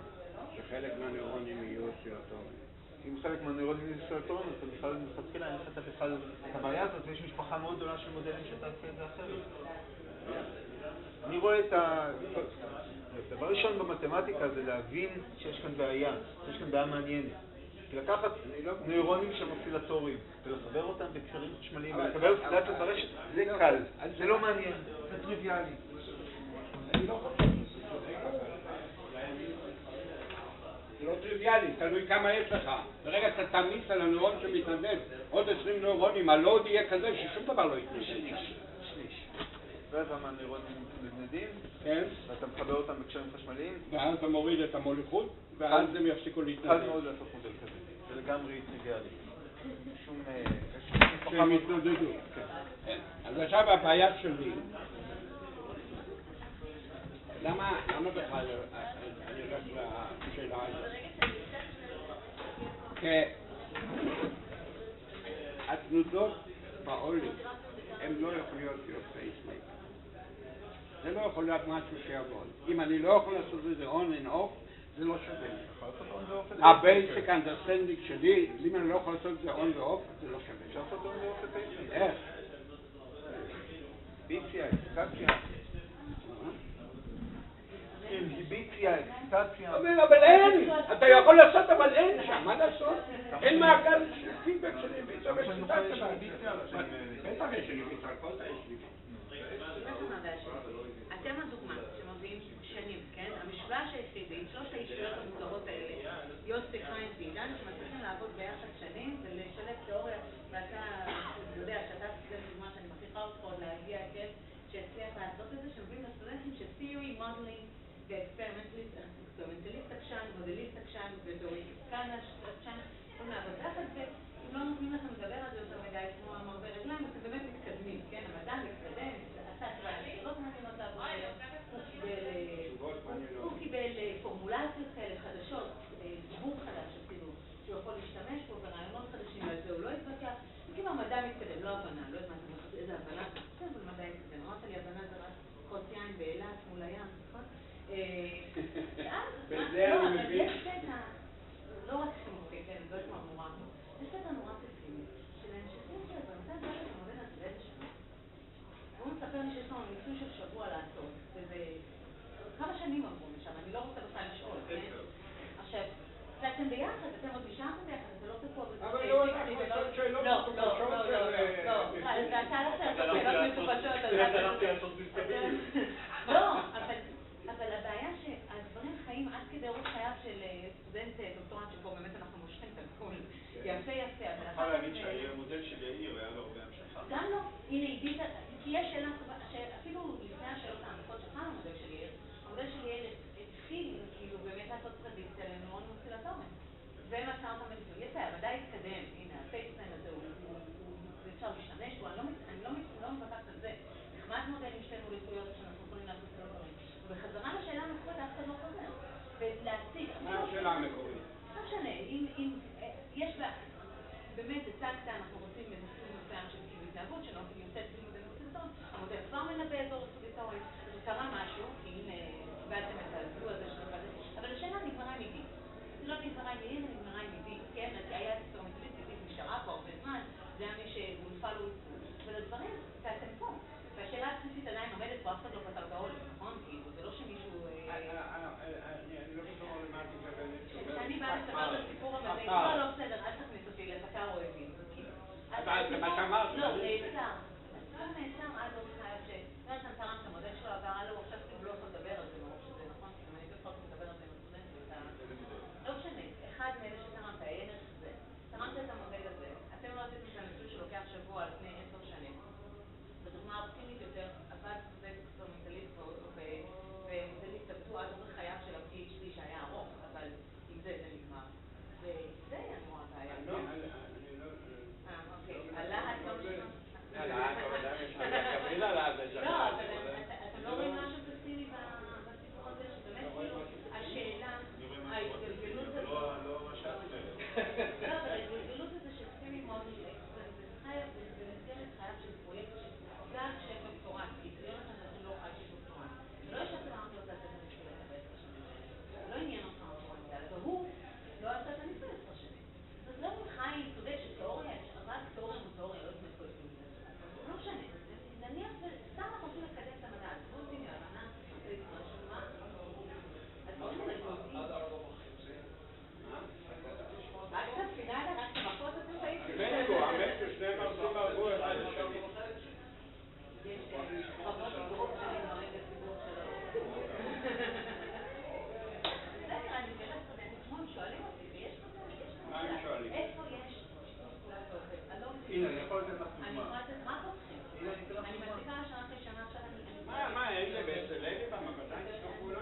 שחלק מהנוירונים יהיו אוסילטוריים. אם חלק מהנוירונים יהיו אוסילטוריים, אז בכלל מלכתחילה אין לך בכלל את הבעיה הזאת, ויש משפחה מאוד גדולה של מודלים שתעשה את זה אחרת. אני רואה את הדבר ראשון במתמטיקה זה להבין שיש כאן בעיה, שיש כאן בעיה מעניינת. כי לקחת נוירונים שהם אוסילטוריים ולחבר אותם בקשרים חשמליים ולקבל אוסילציות ברשת, זה קל, זה לא מעניין, זה טריוויאלי. זה לא טריוויאלי, תלוי כמה יש לך. ברגע שאתה תמיס על הנוירון שמתנדב, עוד 20 נוירונים, הלוד יהיה כזה ששום דבר לא יתנדב. שליש. רבע מהנוירונים מתנדדים, כן. ואתה מחבר אותם בקשרים חשמליים. ואז אתה מוריד את המוליכות, ואז הם יפסיקו להתנדב. קל מאוד לעשות מודל כזה. זה לגמרי טריוויאלי. שום... שהם יתנדדו. כן. אז עכשיו הבעיה שלי. למה בכלל אני הולך לשאלה הזאת? כי התנודות בעולים הן לא יכולות להיות פייסמייק. זה לא יכול להיות משהו שיעבוד. אם אני לא יכול לעשות את זה on and off, זה לא שווה. הבייסיק אנדרסטנדינג שלי, אם אני לא יכול לעשות את זה on ו-off, זה לא שווה. אפשר לעשות on ו-off לפייסמייק. איך? ביציה, אקסטציה. אינהיביציה, אקסטציה. אבל אין! אתה יכול לעשות, אבל אין שם, מה לעשות? אין מעגל של פידבק של אינהיביציה ואקסטציה. בטח יש אינהיביציה, על כל תא יש לי. אתם הדוגמה שמביאים שנים, כן? המשוואה שהיחידי, שלושת הישויות המוכרות האלה, יוסי, חיים ועידן, שמצליחים לעבוד ביחד שנים ולשלב תיאוריה, ואתה יודע שאתה תצטרך דוגמה שאני מכריחה אותך עוד להגיע, כן? שהצליח לעשות את זה, שמביאים לסטודנטים ש-theory, modeling ו-experimentalist עקשן, מודליסט עקשן ותיאוריסט עקשן, יכולים לעבוד ביחד, ואם לא נותנים לכם לדבר על זה יותר מדי כמו המרבה רגליים, אתם באמת מתקדמים, כן? המדע מתקדם, עשה כבר שאלות מעניינות לעבוד הוא קיבל פורמולציות כאלה חדשות, דיבור חדש אפילו, שהוא יכול להשתמש פה ברעיונות חדשים, על זה הוא לא התווכח, וכאילו המדע מתקדם, לא הבנה, לא יודעת איזה הבנה, זה מדע מתקדם, אמרת לי הבנה זה רק חוץ יין באילת מול הים, נכון? בזה אני מבין. יש קטע, לא רק חינוכי, כן, לא כמו המורה, יש קטע נורא פסימי, של ההמשכים של זה, נותן דרך למודל הזה באיזה שנה. והוא מספר לי שיש לנו ניסוי של שבוע לעשות, וזה כמה שנים עברו משם, אני לא רוצה בכלל לשאול, כן? עכשיו, קצתם ביחד, אתם עוד נשארתם ביחד, זה לא תקוע בזה. אבל לא הלכנו שאלות מטופשות ואתה הלכת לעשות שאלות מטופשות, אבל הבעיה שהדברים חיים עד כדי אורך חייו של סטודנט דוקטורנט שפה באמת אנחנו מושכים את הכל יפה. אני יכולה להגיד שהמודל של יאיר היה לו הרבה המשכה. גם לא, הנה עידית, כי יש שאלה שאפילו לפני השאלות העמוקות שלך המודל של יאיר, המודל של יאיר התחיל כאילו באמת לעשות פרדיקציה לנוירון אוסילטוריים ומצא אותם בניסוי. יפה, המדע התקדם, הנה הפייסמן הזה אפשר להשתמש בו, אני לא הצגת, אנחנו רוצים איזה סוג מסוים של כאילו התנהגות, שנותנים יוצאת לימודי מוטיבטוריים, המודל כבר מנבא אזור אוסיביטורי, אז הוא קרה משהו, כי הנה, קיבלתם את הזו הזה של אחד, אבל השאלה נגמרה עם אידי. זה לא נגמרה עם אידי, זה נגמרה עם אידי, כן? היה אקספרימנטליסט, אידי נשארה פה הרבה זמן, זה היה מי שהונפה לו איתו, אבל הדברים, ואתם פה. והשאלה הבסיסית עדיין עומדת פה, אף אחד לא פתר את העולם, נכון? כאילו, זה לא שמישהו... אני לא פתאום למדתי את זה. כשאני באה לספר את הסיפור הזה, זה לא בסדר, אל תכניס אותי לפתר או הבין. זה מה שאמרת. לא, נעצר. הסיפור נעצר עד עוד חייב ש... תרם את המודל שלו, אבל הלאה, הוא עכשיו כאילו לא יכול לדבר על זה, מרוב שזה נכון, כי אם אני בכל זאת מדבר על זה עם הסטודנטים, לא משנה, אחד מאלה שתרמת, הערך זה, תרמת את המודל הזה, אתם לא עשיתם את הניסוי שלוקח שבוע על פני 10 שנים. בדוגמה האופטימית יותר, עבד סטודנט אקספרימנטליסט ומודליסט עבדו עד אורך חייו של ה-PhD שהיה ארוך, אבל עם זה נגמר. וזה היה נורא בעיה. אוקיי, הלהט לא משמע. הלהט, אבל יש לך לקבל עליו איזה... לא, אבל אתם לא רואים משהו פסימי בסיפור הזה, שבאמת כאילו השאלה, ההתגלגלות הזאת... לא מה שאת אומרת. לא, אבל ההתגלגלות הזה של סימי מודל במסגרת חייו של פרויקט שגל של דוקטורט, כי יונתן נתן לו חי של דוקטורט. ולא ישבתם אמרת לו לעשות את הניסוי ל-10 שנים. לא עניין אותך אינפורמנטל, אבל הוא לא עשה את הניסוי 10 שנים. אז לא חיים, צודק שתיאוריה, רק תיאוריה מול תיאוריה, לא לפני כל פעמים. לא משנה. נניח וסתם אנחנו רוצים לקדם את המדע, אז בואו נתאים להבנה, רשומה, הדברים האלה קובעים. רק קצת פינה, רק כמפות אתם טעיתם. המתו, שני מרצים עברו אחד לשני. יש רבות דיברות שנגמרים בסיבוב שלו. בסדר, אני באמת סטודנטים, כמו הם שואלים אותי, ויש כזה, איפה יש שיתוף פעולה ועובד? הנה, אני יכול לתת לך דוגמה. אני יכולה לתת רק אתכם. אני מצליחה שנה אחרי שנה, עכשיו אני... מה, אלה ואצל אלה במעבדה שיתוף פעולה?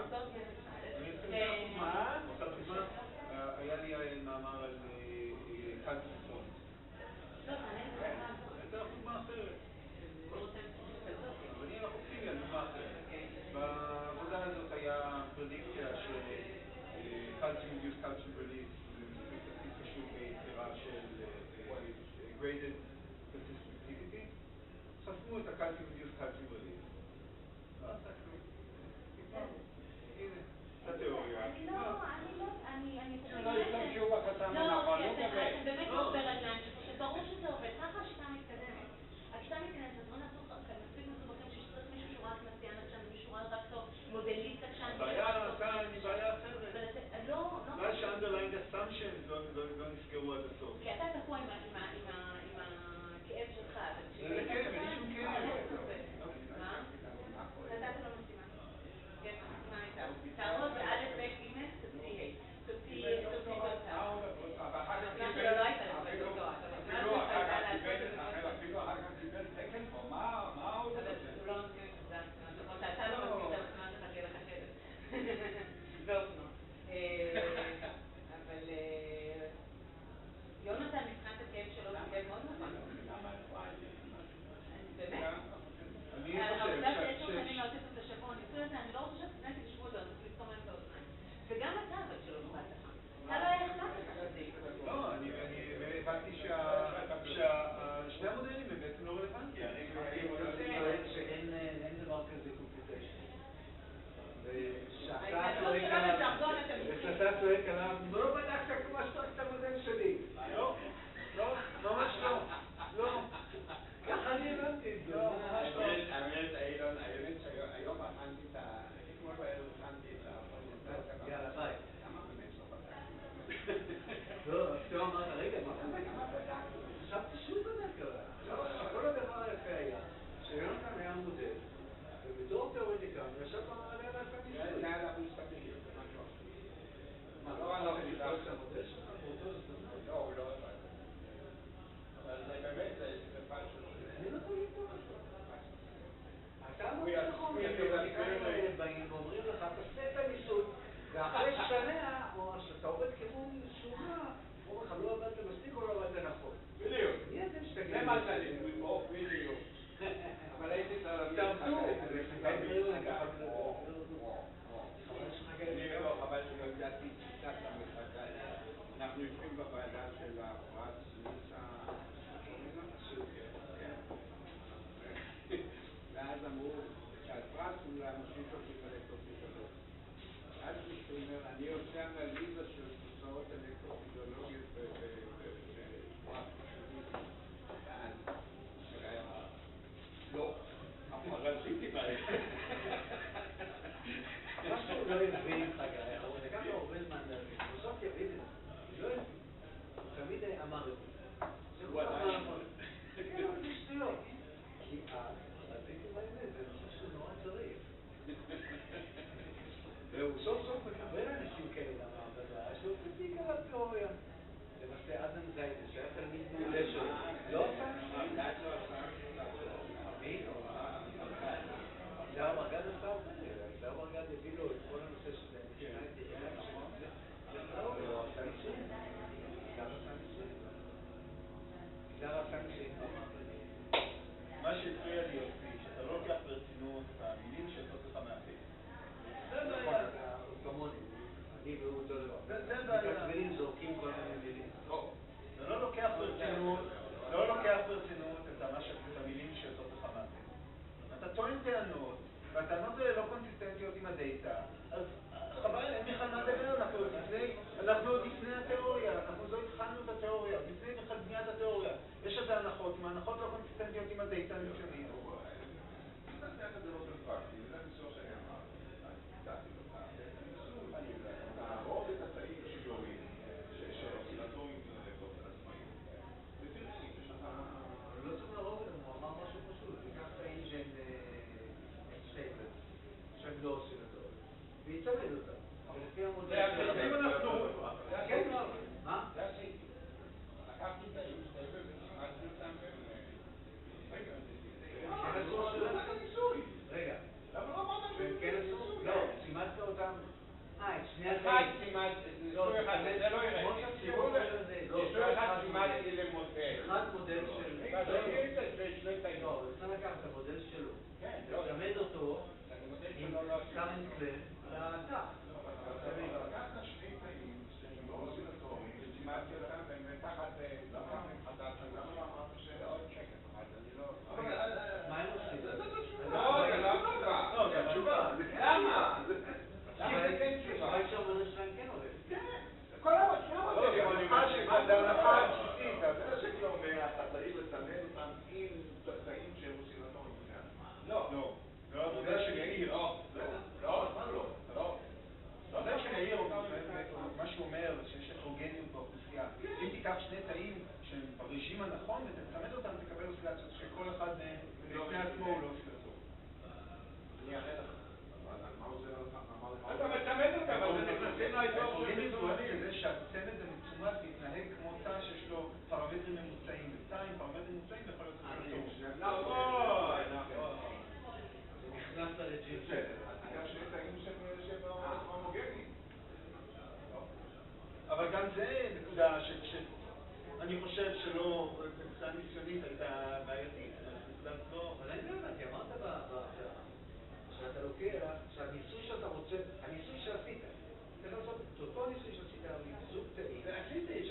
מה? רוצה דוגמה? היה לי מאמר על קלציפון. לא, תענה לי דוגמה. אני אתן לך דוגמה אחרת. לא רוצה כזאת. אז אני הלך אופטימי על דוגמה אחרת. בעבודה הזאת היה פרדיקציה ש-calcium-induced calcium release זה תפקיד חשוב ביצירה של graded sensitivity. חסמו את ה-calcium-induced calcium release. לא עשה כלום. הנה, התיאוריה. לא השתמשו בחסם הנכון, לא באמת. אתם באמת לא ברגליים, שברור שזה עובד, ככה השיטה מתקדמת. השיטה מתקדמת, אז בוא נעשו מספיק מסובכים שצריך מישהו שהוא רק נסיין עקשן, מישהו רק מודליסט עקשן. הבעיה כאן היא בעיה אחרת. בעיה ש-underlying assumptions לא נסגרו עד הסוף. כי אתה תקוע עם הכאב שלך. זה כאב, אין שום כאב. מה? נתת לו משימה. כן, מה הייתה? תעמוד באלף בית אימס, תוציא תוצאה. לא הייתה לך דוקטורט, אפילו אחר כך קיבל תקן פה, מה הוא אבל הוא לא מסכים את זה, כמו שאתה לא מסכים את המסכמה שלך, תהיה לך חדר. ואופנות. אבל יונתן מבחינת הכאב שלו קיבל מאוד נכון. באמת? העובדה ש10 שנים לא עושים את השבוע, הניסוי הזה, אני לא רוצה שהסטודנטים ישבו אותו, אני רוצה לסתום להם את האוזניים. וגם אתה, אבל שלא נובעת לך. אתה לא היה אכפת לך שזה יקרה. לא, אני הבנתי ששני המודלים הם בעצם לא רלוונטיים. שאין דבר כזה קומפיוטיישן. ההתנגדות שלו לזה הרבה אנליזה של תוצאות אלקטרופיזיולוגיות לא, אבל רציתי בעיה. מה שהוא לא הבין, חגי, אבל זה ככה הרבה זמן להבין. בסוף יבין את זה. לא הבין. הוא תמיד אמר את זה. זה כל כך לא נכון. כן, אבל זה שטויות. כי רציתי באמת, זה נושא שהוא נורא צריך. והוא סוף סוף מקבל אנשים כאלה למעבדה, שהוא פתיק על התיאוריה. למעשה אדם זיידן, שהיה תלמיד מעולה שלו. לא עשה ניסויים. אמין או יאור מרגד עשה הרבה, יאור מרגד הביא לו את כל הנושא של הוא עשה ניסויים. יאור עשה ניסויים במעבדה. מה שהפריע לי יוסי, שאתה לא לוקח ברצינות את המילים שיוצאות לך מהפה. זה בעיה. כמוני, אני והוא אותו דבר. זה בעיה. מתעצבנים זורקים כל מיני מילים. אתה לא לוקח ברצינות את המילים שיוצאות לך מהפה. אתה טוען טענות, והטענות האלה לא קונסיסטנטיות עם הדאטה, אז חבל, אין בכלל מה לדבר, אנחנו עוד לפני התיאוריה, אנחנו לא התחלנו את התיאוריה, לפני בכלל בניית התיאוריה. יש את ההנחות, אם ההנחות לא קונסיסטנטיות עם הדאטה הניסיונית. זה לא פרקטי, זה הניסוח שאני אמרתי, דעתי לו כך. הניסוח, תהרוג את התאים שיורים, של אוסילטורים באופן עצמאי. ותראה, יש לך... לא צריך להרוג אותם, הוא אמר משהו פשוט, תיקח תאים שהם סטייבל, שהם לא אוסילטורים, ויצמד אותם. ולפי המודל של... זה עשיתי. מה? זה עשיתי. לקחתי תאים סטייבל וצימדתי אותם רגע. למה לא אמרת לא, צימדת אותם. את שני התאים. אחד צימדתי, זה לא יראה. ניסוי אחד צימדתי למודל. אחד מודל של... אז אני אגיד את שני תאים. לא, אבל צריך לקחת את המודל שלו. כן. לצמד אותו עם סטרן קלן לתא. לקחת שני תאים שהם לא אוסילטוריים וצימדתי אותם והם תחת דבר חדש. למה לא אמרת שעוד שקט אחד? אני לא... מה הם עושים? לא, זה לא התשובה. לא, זה התשובה. למה? למה זה כן תשובה? התשובה שהמודל שלהם כן עובד. כן. כל המודלים זה הנחה הבסיסית. זה שאני אומר, אתה צריך לצמד אותם עם תאים שהם אוסילטוריים בפני עצמם. לא. זה לא המודל של יאיר. לא, מה לא? לא. המודל של יאיר, מה שהוא אומר זה שיש הטרוגניות באוכלוסייה. אם תיקח שני תאים שהם ברג'ים הנכון ותצמד אותם, תקבל אוסילציות שכל אחד בפני עצמו הוא לא אוסילטורי. אני אראה לך. מה עוזר לך? אתה מצמד אותם, אבל זה נכנסים לאזור של הטרוגניות מצומדים. זה שהצמד המצומד מתנהג כמו תא שיש לו פרמטרים ממוצעים. בתא עם פרמטרים ממוצעים יכול להיות אוסילטורי. נכון. זה נכנס לרג'ים. תיקח שני תאים שהם הומוגניים. אבל גם זה נקודה שאני חושב שלא, מבחינה ניסיונית הייתה בעייתית. אבל אני לא הבנתי, אמרת שאתה לוקח, שהניסוי שאתה רוצה, הניסוי שעשית, צריך לעשות את אותו ניסוי שעשית לזוג תאים. זה עשיתי,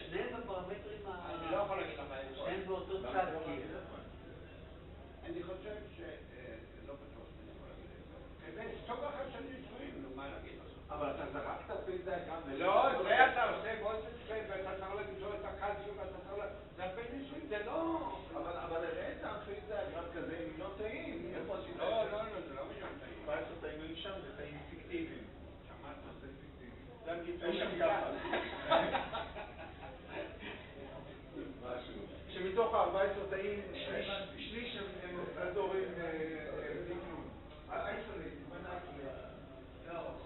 שניהם בפרמטרים אני לא יכול להגיד לך איפה. שניהם באותו צד כאילו. אני חושב שלא בטוח שאני יכול להגיד איפה. זה סוג אחר של ניסויים, נו מה להגיד לך. אבל אתה זרקת פיזה גם... לא, זה אתה עושה בוסטסקייפ ואתה צריך למצוא את הקלציום ואתה צריך... זה הרבה ניסויים, זה לא... אבל הראית פיזה גם כזה מיליון תאים. איפה עשית? לא, זה לא מיליון תאים. 17 תאים היו שם, זה תאים פיקטיביים. שמעת, זה פיקטיבי. זה הגיצור שם ככה. משהו. שמתוך ה-14 תאים, שליש הם אוסילטורים בלי כלום. אייסולייט, מה אייסולייט? זה הרוב.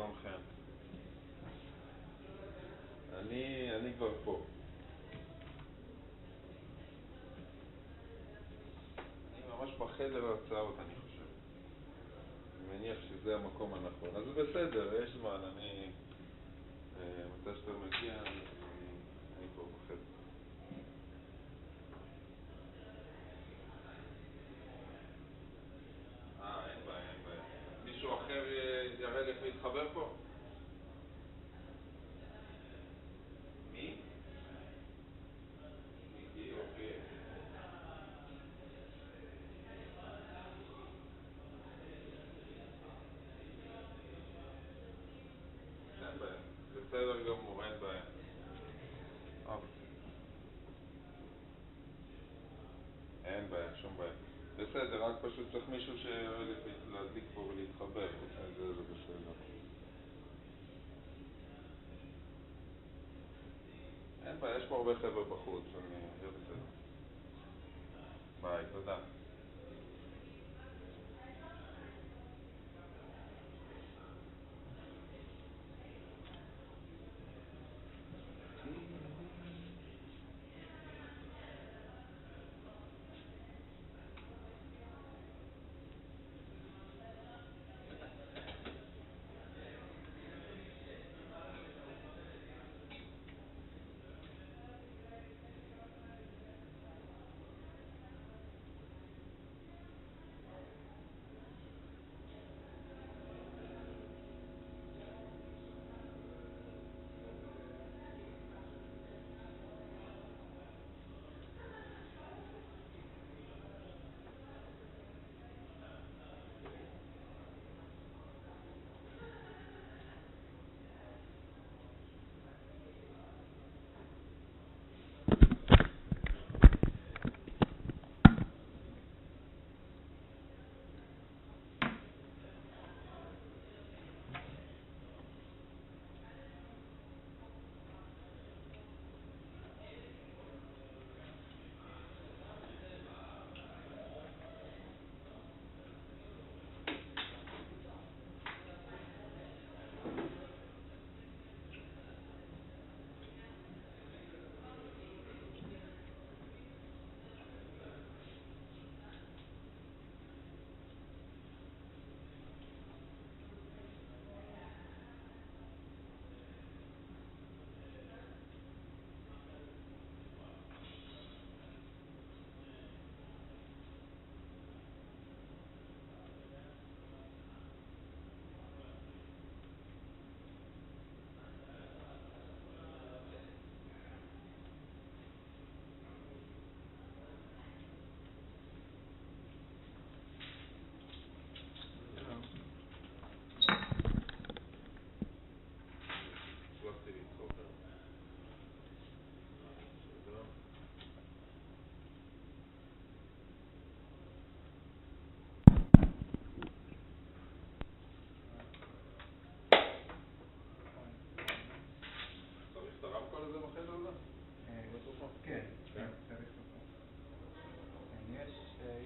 שלומכם? אני כבר פה. אני ממש בחדר ההרצאות, אני חושב. אני מניח שזה המקום הנכון. אז זה בסדר, יש זמן, מתי שאתה מגיע, אני פה בחדר. אין בעיה. מישהו אחר יראה לי איך להתחבר פה? מי? מיקי, אוקיי. אין בעיה, בסדר גמור, אין בעיה. אין בעיה, שום בעיה. בסדר, רק פשוט צריך מישהו שיראה לי להדליק פה ולהתחבר, זה בסדר. אין בעיה, יש פה הרבה חבר'ה בחוץ, אני אהיה בסדר. ביי, תודה.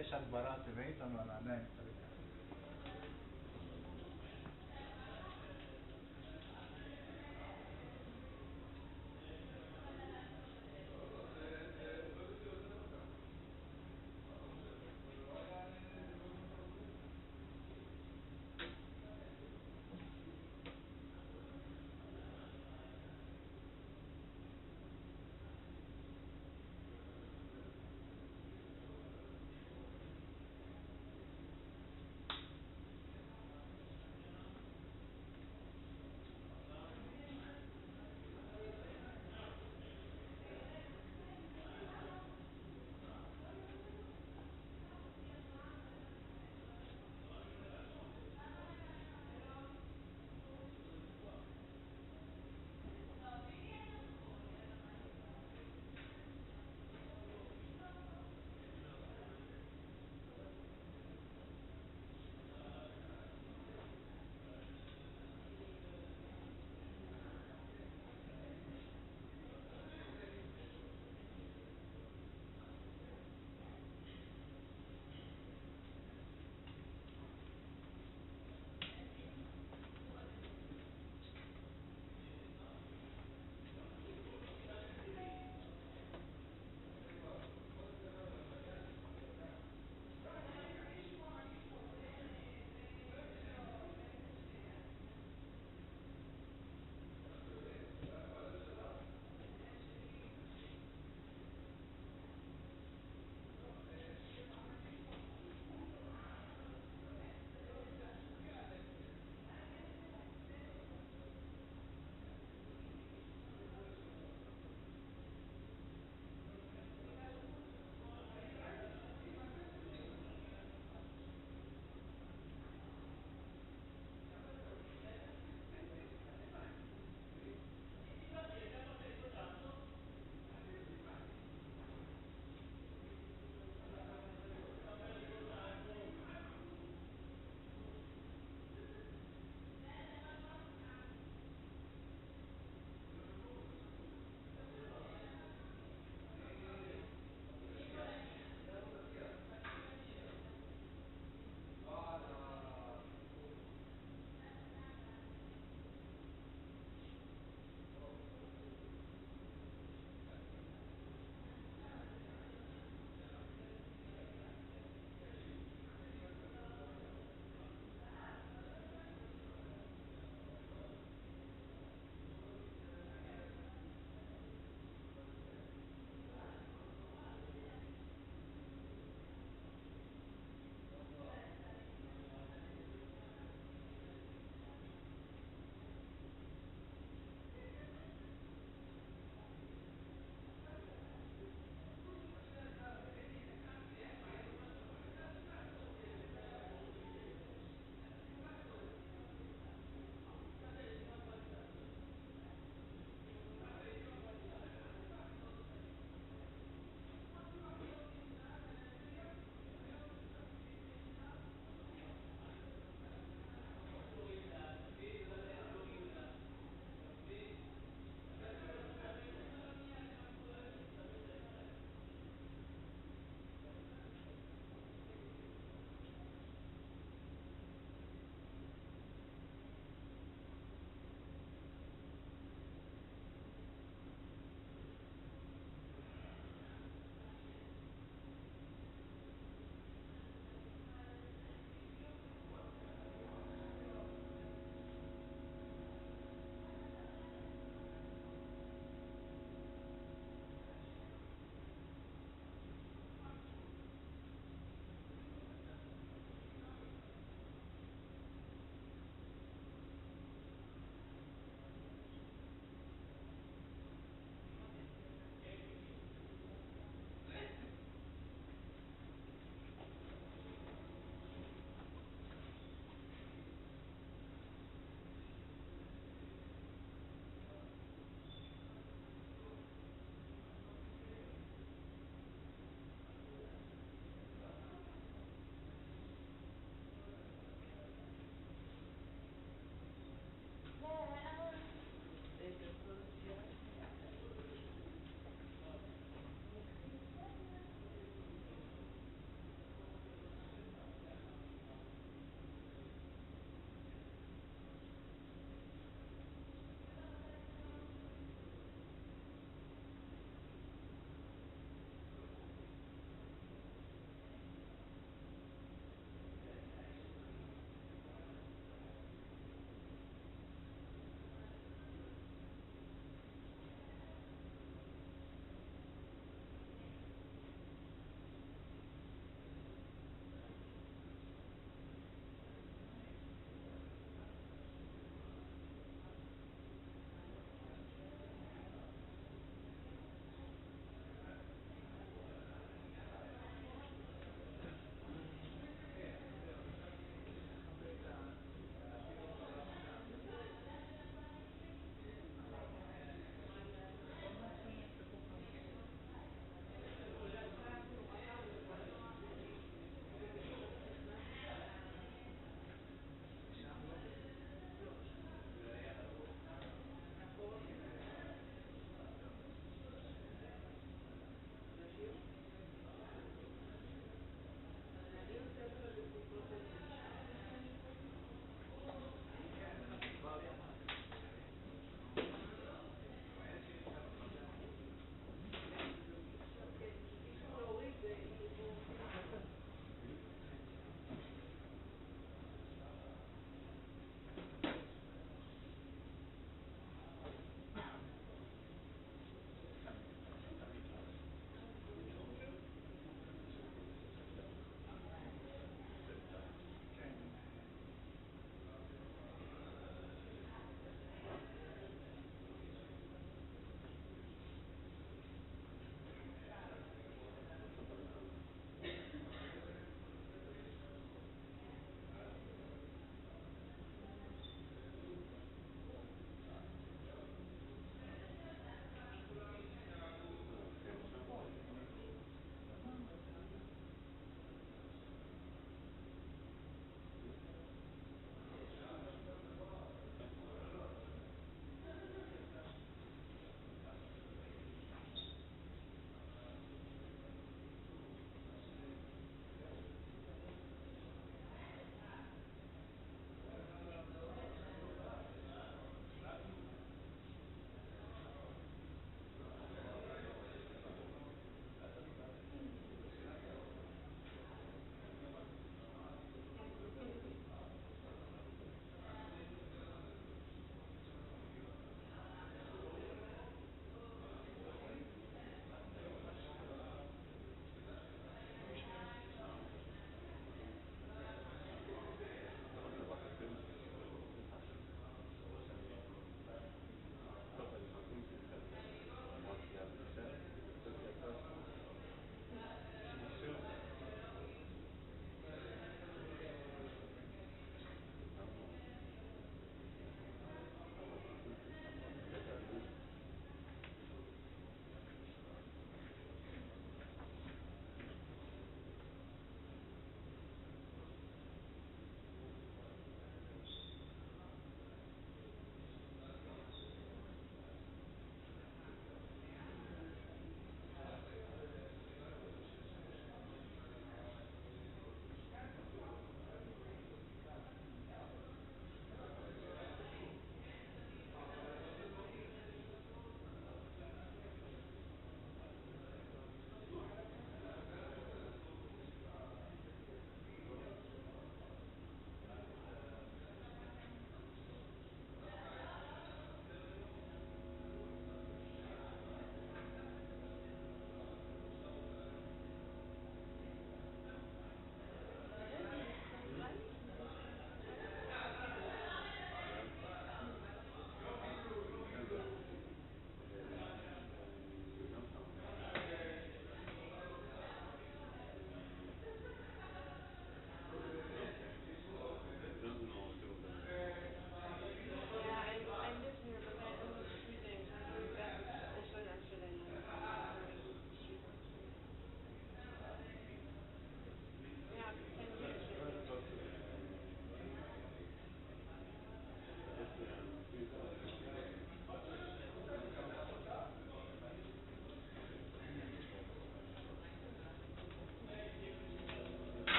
יש הגברה טבעית, אבל עדיין צריך.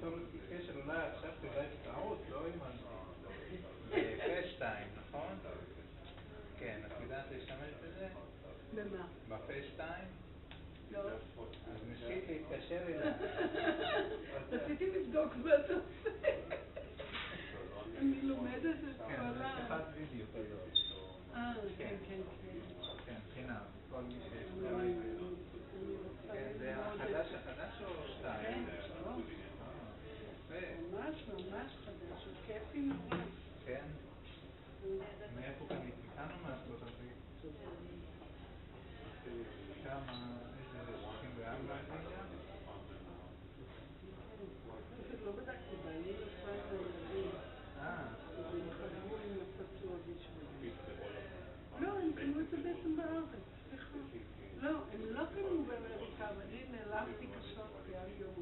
לשאול אותי קשר, אולי עכשיו תדעי טעות, לא האמנתי. בפייסטיים, נכון? כן, את יודעת להשתמש בזה? במה? בפייסטיים? לא. אז ניסית להתקשר אליי. רציתי לבדוק מה אתה עושה. אני לומדת את כל כן, זה שיחת וידאו כזאת. כן. כן, חינם, כל מי שיש לו אייפון. כן, זה החדש או שתיים? כן, שלום. ממש חדש, הוא כיפי נורא. כן? מאיפה קנית? מכאן או מארצות הברית? כמה, איזה 64 רגע? לא בדקתי, בעלי נוסע את הילדים. אז הם חזרו עם הפצוע בשבילי. לא, הם קנו את זה בעצם בארץ, סליחה. לא, הם לא קנו באמריקה, אבל אני נעלבתי קשות, כי היה לי יום